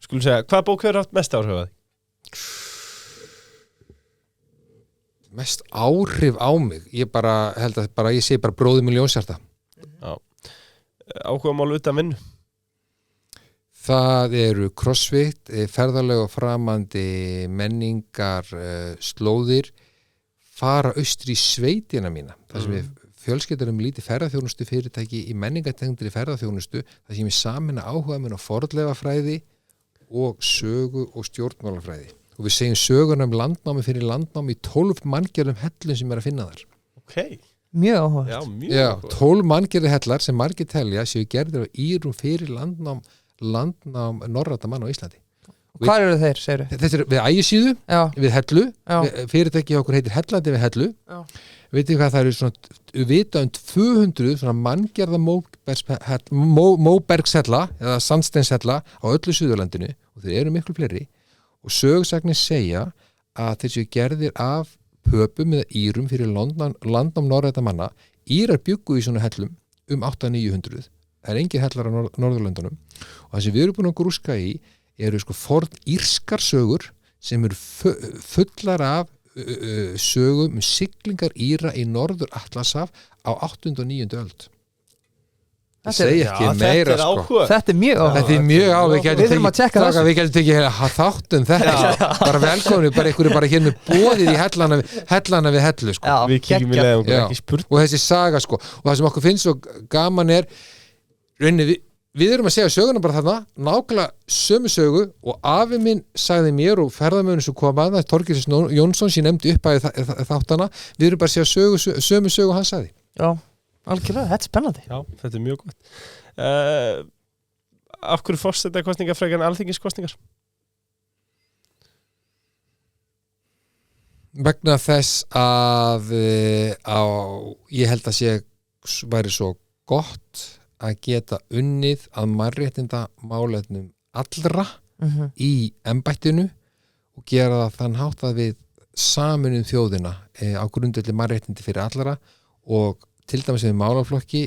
skulum segja, hvaða bók hefur haft mest áhrif á þig? Mest áhrif á mig ég bara held að ég sé bara bróðið Ljónshjarta áhuga mál utan vinnu það eru crossfit ferðalega og framandi menningar slóðir fara austur í sveitina mína þar sem við fjölskyldur lítið ferðaþjónustu fyrirtæki í menningartengdri ferðaþjónustu þar sem ég sameina áhuga minn á fornleifafræði og sögu og stjórnmálafræði og við segjum söguna landnámi fyrir landnámi í 12 manngerðum hellum sem að finna þar. Ok. Mjög áhugavert. Já, 12 manngerði hellar sem margir telja séu gerðir af írum fyrir landnám norræna manna á Íslandi. Hvar eru þeir, segirðu? Þetta er við Ægisíðu, við Hellu, fyrirtæki okkur heitir Hellandi við Hellu. Veitir hvað það eru svona, við vita 200 svona manngerða móbergshella eða sandsteinshella á öllu Suðurlandinu og þeir eru miklu fleiri. Og sögsagnir segja að þeir séu gerðir af pöpum eða írum fyrir landnám norræna manna. Írar bjuggu í svona hellum 800-900. Það er engin hellar á Norðurlöndunum. Og það sem við erum búin að grúska í eru sko forn írskar sögur sem eru fullar af sögum siglingar Íra í Norður Atlantshaf á 8. og 9. öld. Ég segi ekki meira sko. Þetta er mjög áhuga. Þetta er mjög áhuga. Við þurfum að tjekka þessu. Við getum tekið þáttum þetta. Bara velkomni, einhverju bara hér með boðið í hellana við hellu sko. Já, við kíkjum í leiðum, ekki spurt. Og þessi saga sko. Og það sem okkur finnst svo gaman er við erum að segja söguna bara þarna nákvæmlega sömu sögu og afi minn sagði mér og ferðamönnum sem kom að það Þorgils Jónsson sem nefndi upp að þáttana við erum bara að segja sömu sögu og hann sagði. Já. Algjörlega, þetta er spennandi. Já, þetta er mjög gott. Af hverju forsetakosningar frekar en alþingiskosningar? Vegna þess að ég held að væri svo gott að geta unnið að mannréttinda málefnum allra í embættinu og gera það þann hátt að við Sameinuðu þjóðina á grundvelli mannréttindi fyrir allara og til dæmis við málaflokki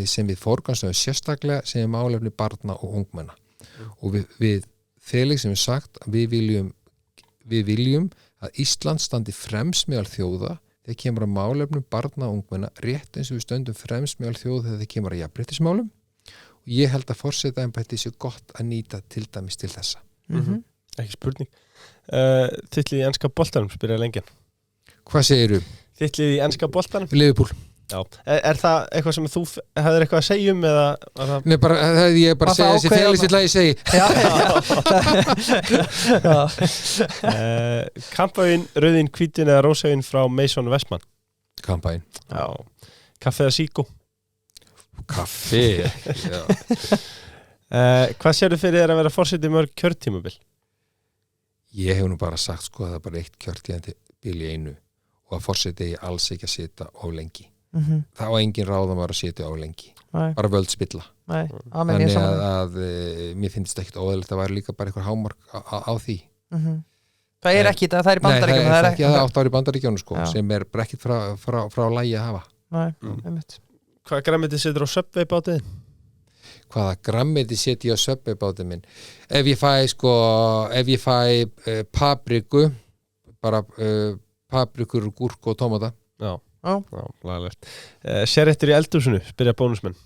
sem við forgangstöðum sérstaklega sem er málefni barna og ungmenna og við Felix sem við sagt að við viljum að Ísland standi fremst meðal þjóða þegar kemur að málefnum barna og ungmenna rétt eins og við stöndum fremst meðal þjóða þegar kemur að jafnréttismálum og ég held að forsetaembættið sé gott að nýta til dæmis til þessa. Ekki spurning. Þittlið í enska boltanum, spyrja lengjan. Hvað segirðu? Þittlið í enska boltanum? Liverpool. Já. Er það eitthvað sem þú hefðir eitthvað að segja eða? Nei, ég bara segja þessi Felix vill að ég segi. Kampavinn, rauðin, hvítin eða rósavinn frá Mason Westman? Kampavinn. Já. Kaffi eða síkó? Kaffi. Já. Hvað sérðu fyrir þér að vera forseti mörg kjörtímabil? Ég hef nú bara sagt sko að það er bara eitt kjörtímabil í einu og að forseti alls ekki að sitja of lengi. Það var engin ráðum að sitja of lengi. Bara völd spilla. Þannig að mér finnst ekkert óðalegt að væri líka bara eitthvað hámark á því. Það er ekki það er í Bandaríkjunum. Nei, það er ekki það 8 ári í Bandaríkjunum sko, sem er bara ekkert frá lægi að hafa. Einmitt. Hvaða grammeti setur á Subway bátiðin? Hvaða grammeti setja ég á Subway bátið minn? Ef ég fæ papriku, bara paprikur, gúrku og tómata. Já, lagalegt. Sérréttur í eldhúsinu, spyrja bónusmenn.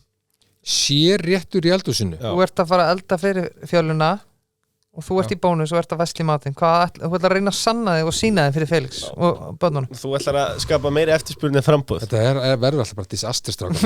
Sérréttur í eldhúsinu? Þú ert að fara að elda fyrir fjöluna og þú ert í bónus og ert að vesla í matinn. Þú ætlar að reyna að sanna þig og sína þig fyrir Felix og börnunum. Þú ætlar að skapa meiri eftirspurn en framboð. Þetta verður alltaf bara disasterstrákar.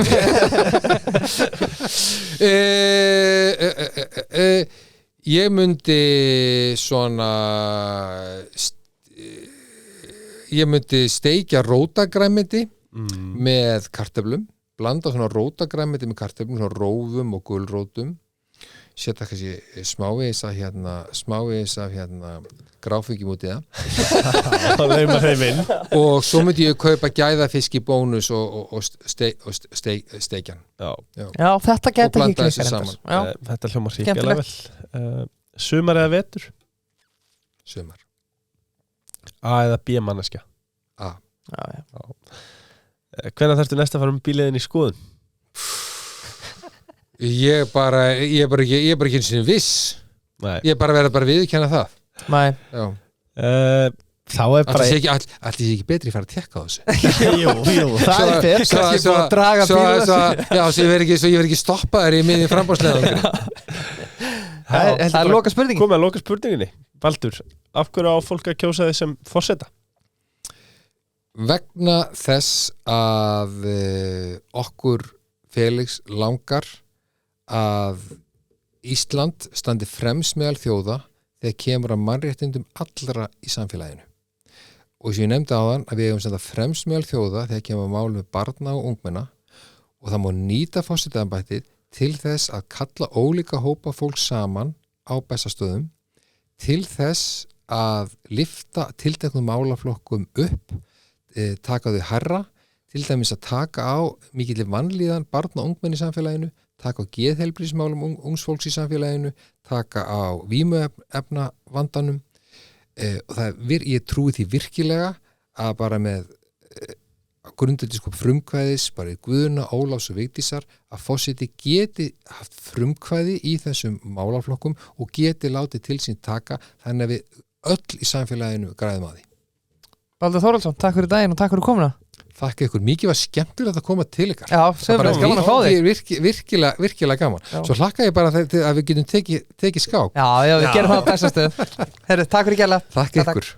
Ég myndi steikja rótagræmiti með kartöflum, blanda svona rótagræmiti með kartöflum, svona rófum og gulrótum, setja kannski smávegis af gráfuggjum út í það og svo myndi ég kaupa gæðafisk í bónus og steikjan. Já, þetta gæti ekki klikkar. Þetta hljómar ríkilega vel. Sumar eða vetur? Sumar. A eða B manneskja? A. Hvenær þarftu næst að fara bíliðin í skoðun? Ég er bara ekki eins og viss. Nei. Ég er bara verið að viðurkenna það. Nei. Já. Þá er bara Ætli ég ekki betri að fara að tekka á þessu? Jú, það er fyrir kannski búið að draga bílið. Já, svo ég verð ekki stoppaður í miðjum framboðsleiðangri. Það er loka spurningin. Komið að loka spurninginni. Baldur, af hverju á fólk að kjósa þig sem forseta? Vegna þess að okkur Felix langar að Ísland standi fremst meðal þjóða þegar kemur að mannréttindum allra í samfélaginu. Og sem ég nefndi áðan að við hefum standa fremst meðal þjóða þegar kemur að málum með barna og ungmenna og það má nýta forsetaembættið til þess að kalla ólíka hópa fólk saman á bestastöðum til þess að lyfta tilteknum málaflokkum upp, taka þau hærra, til dæmis að taka á mikilli vanlíðan barna og ungmenni í samfélaginu, taka á geðheilbrigðismálum ungs fólks í samfélaginu, taka á vímuefna vandanum og ég trúi því virkilega að bara með grundveldi frumkvæðis, bara í Guðna, Ólafs og Vigdísar að forseti geti haft frumkvæði í þessum málaflokkum og geti látið til sín taka þannig að við öll í samfélaginu græðum að því. Baldur Þórhallsson, takk fyrir daginn og takk fyrir komuna. Þakka ykkur, mikið var skemmtilegt að koma til ykkar. Já, sömuleiðis gaman að fá þig. Virkilega gaman. Já. Svo hlakka ég bara að við getum tekið skák. Já, við gerum það á besta stöð. Herru, takk fyrir gæla. Takk ykkur.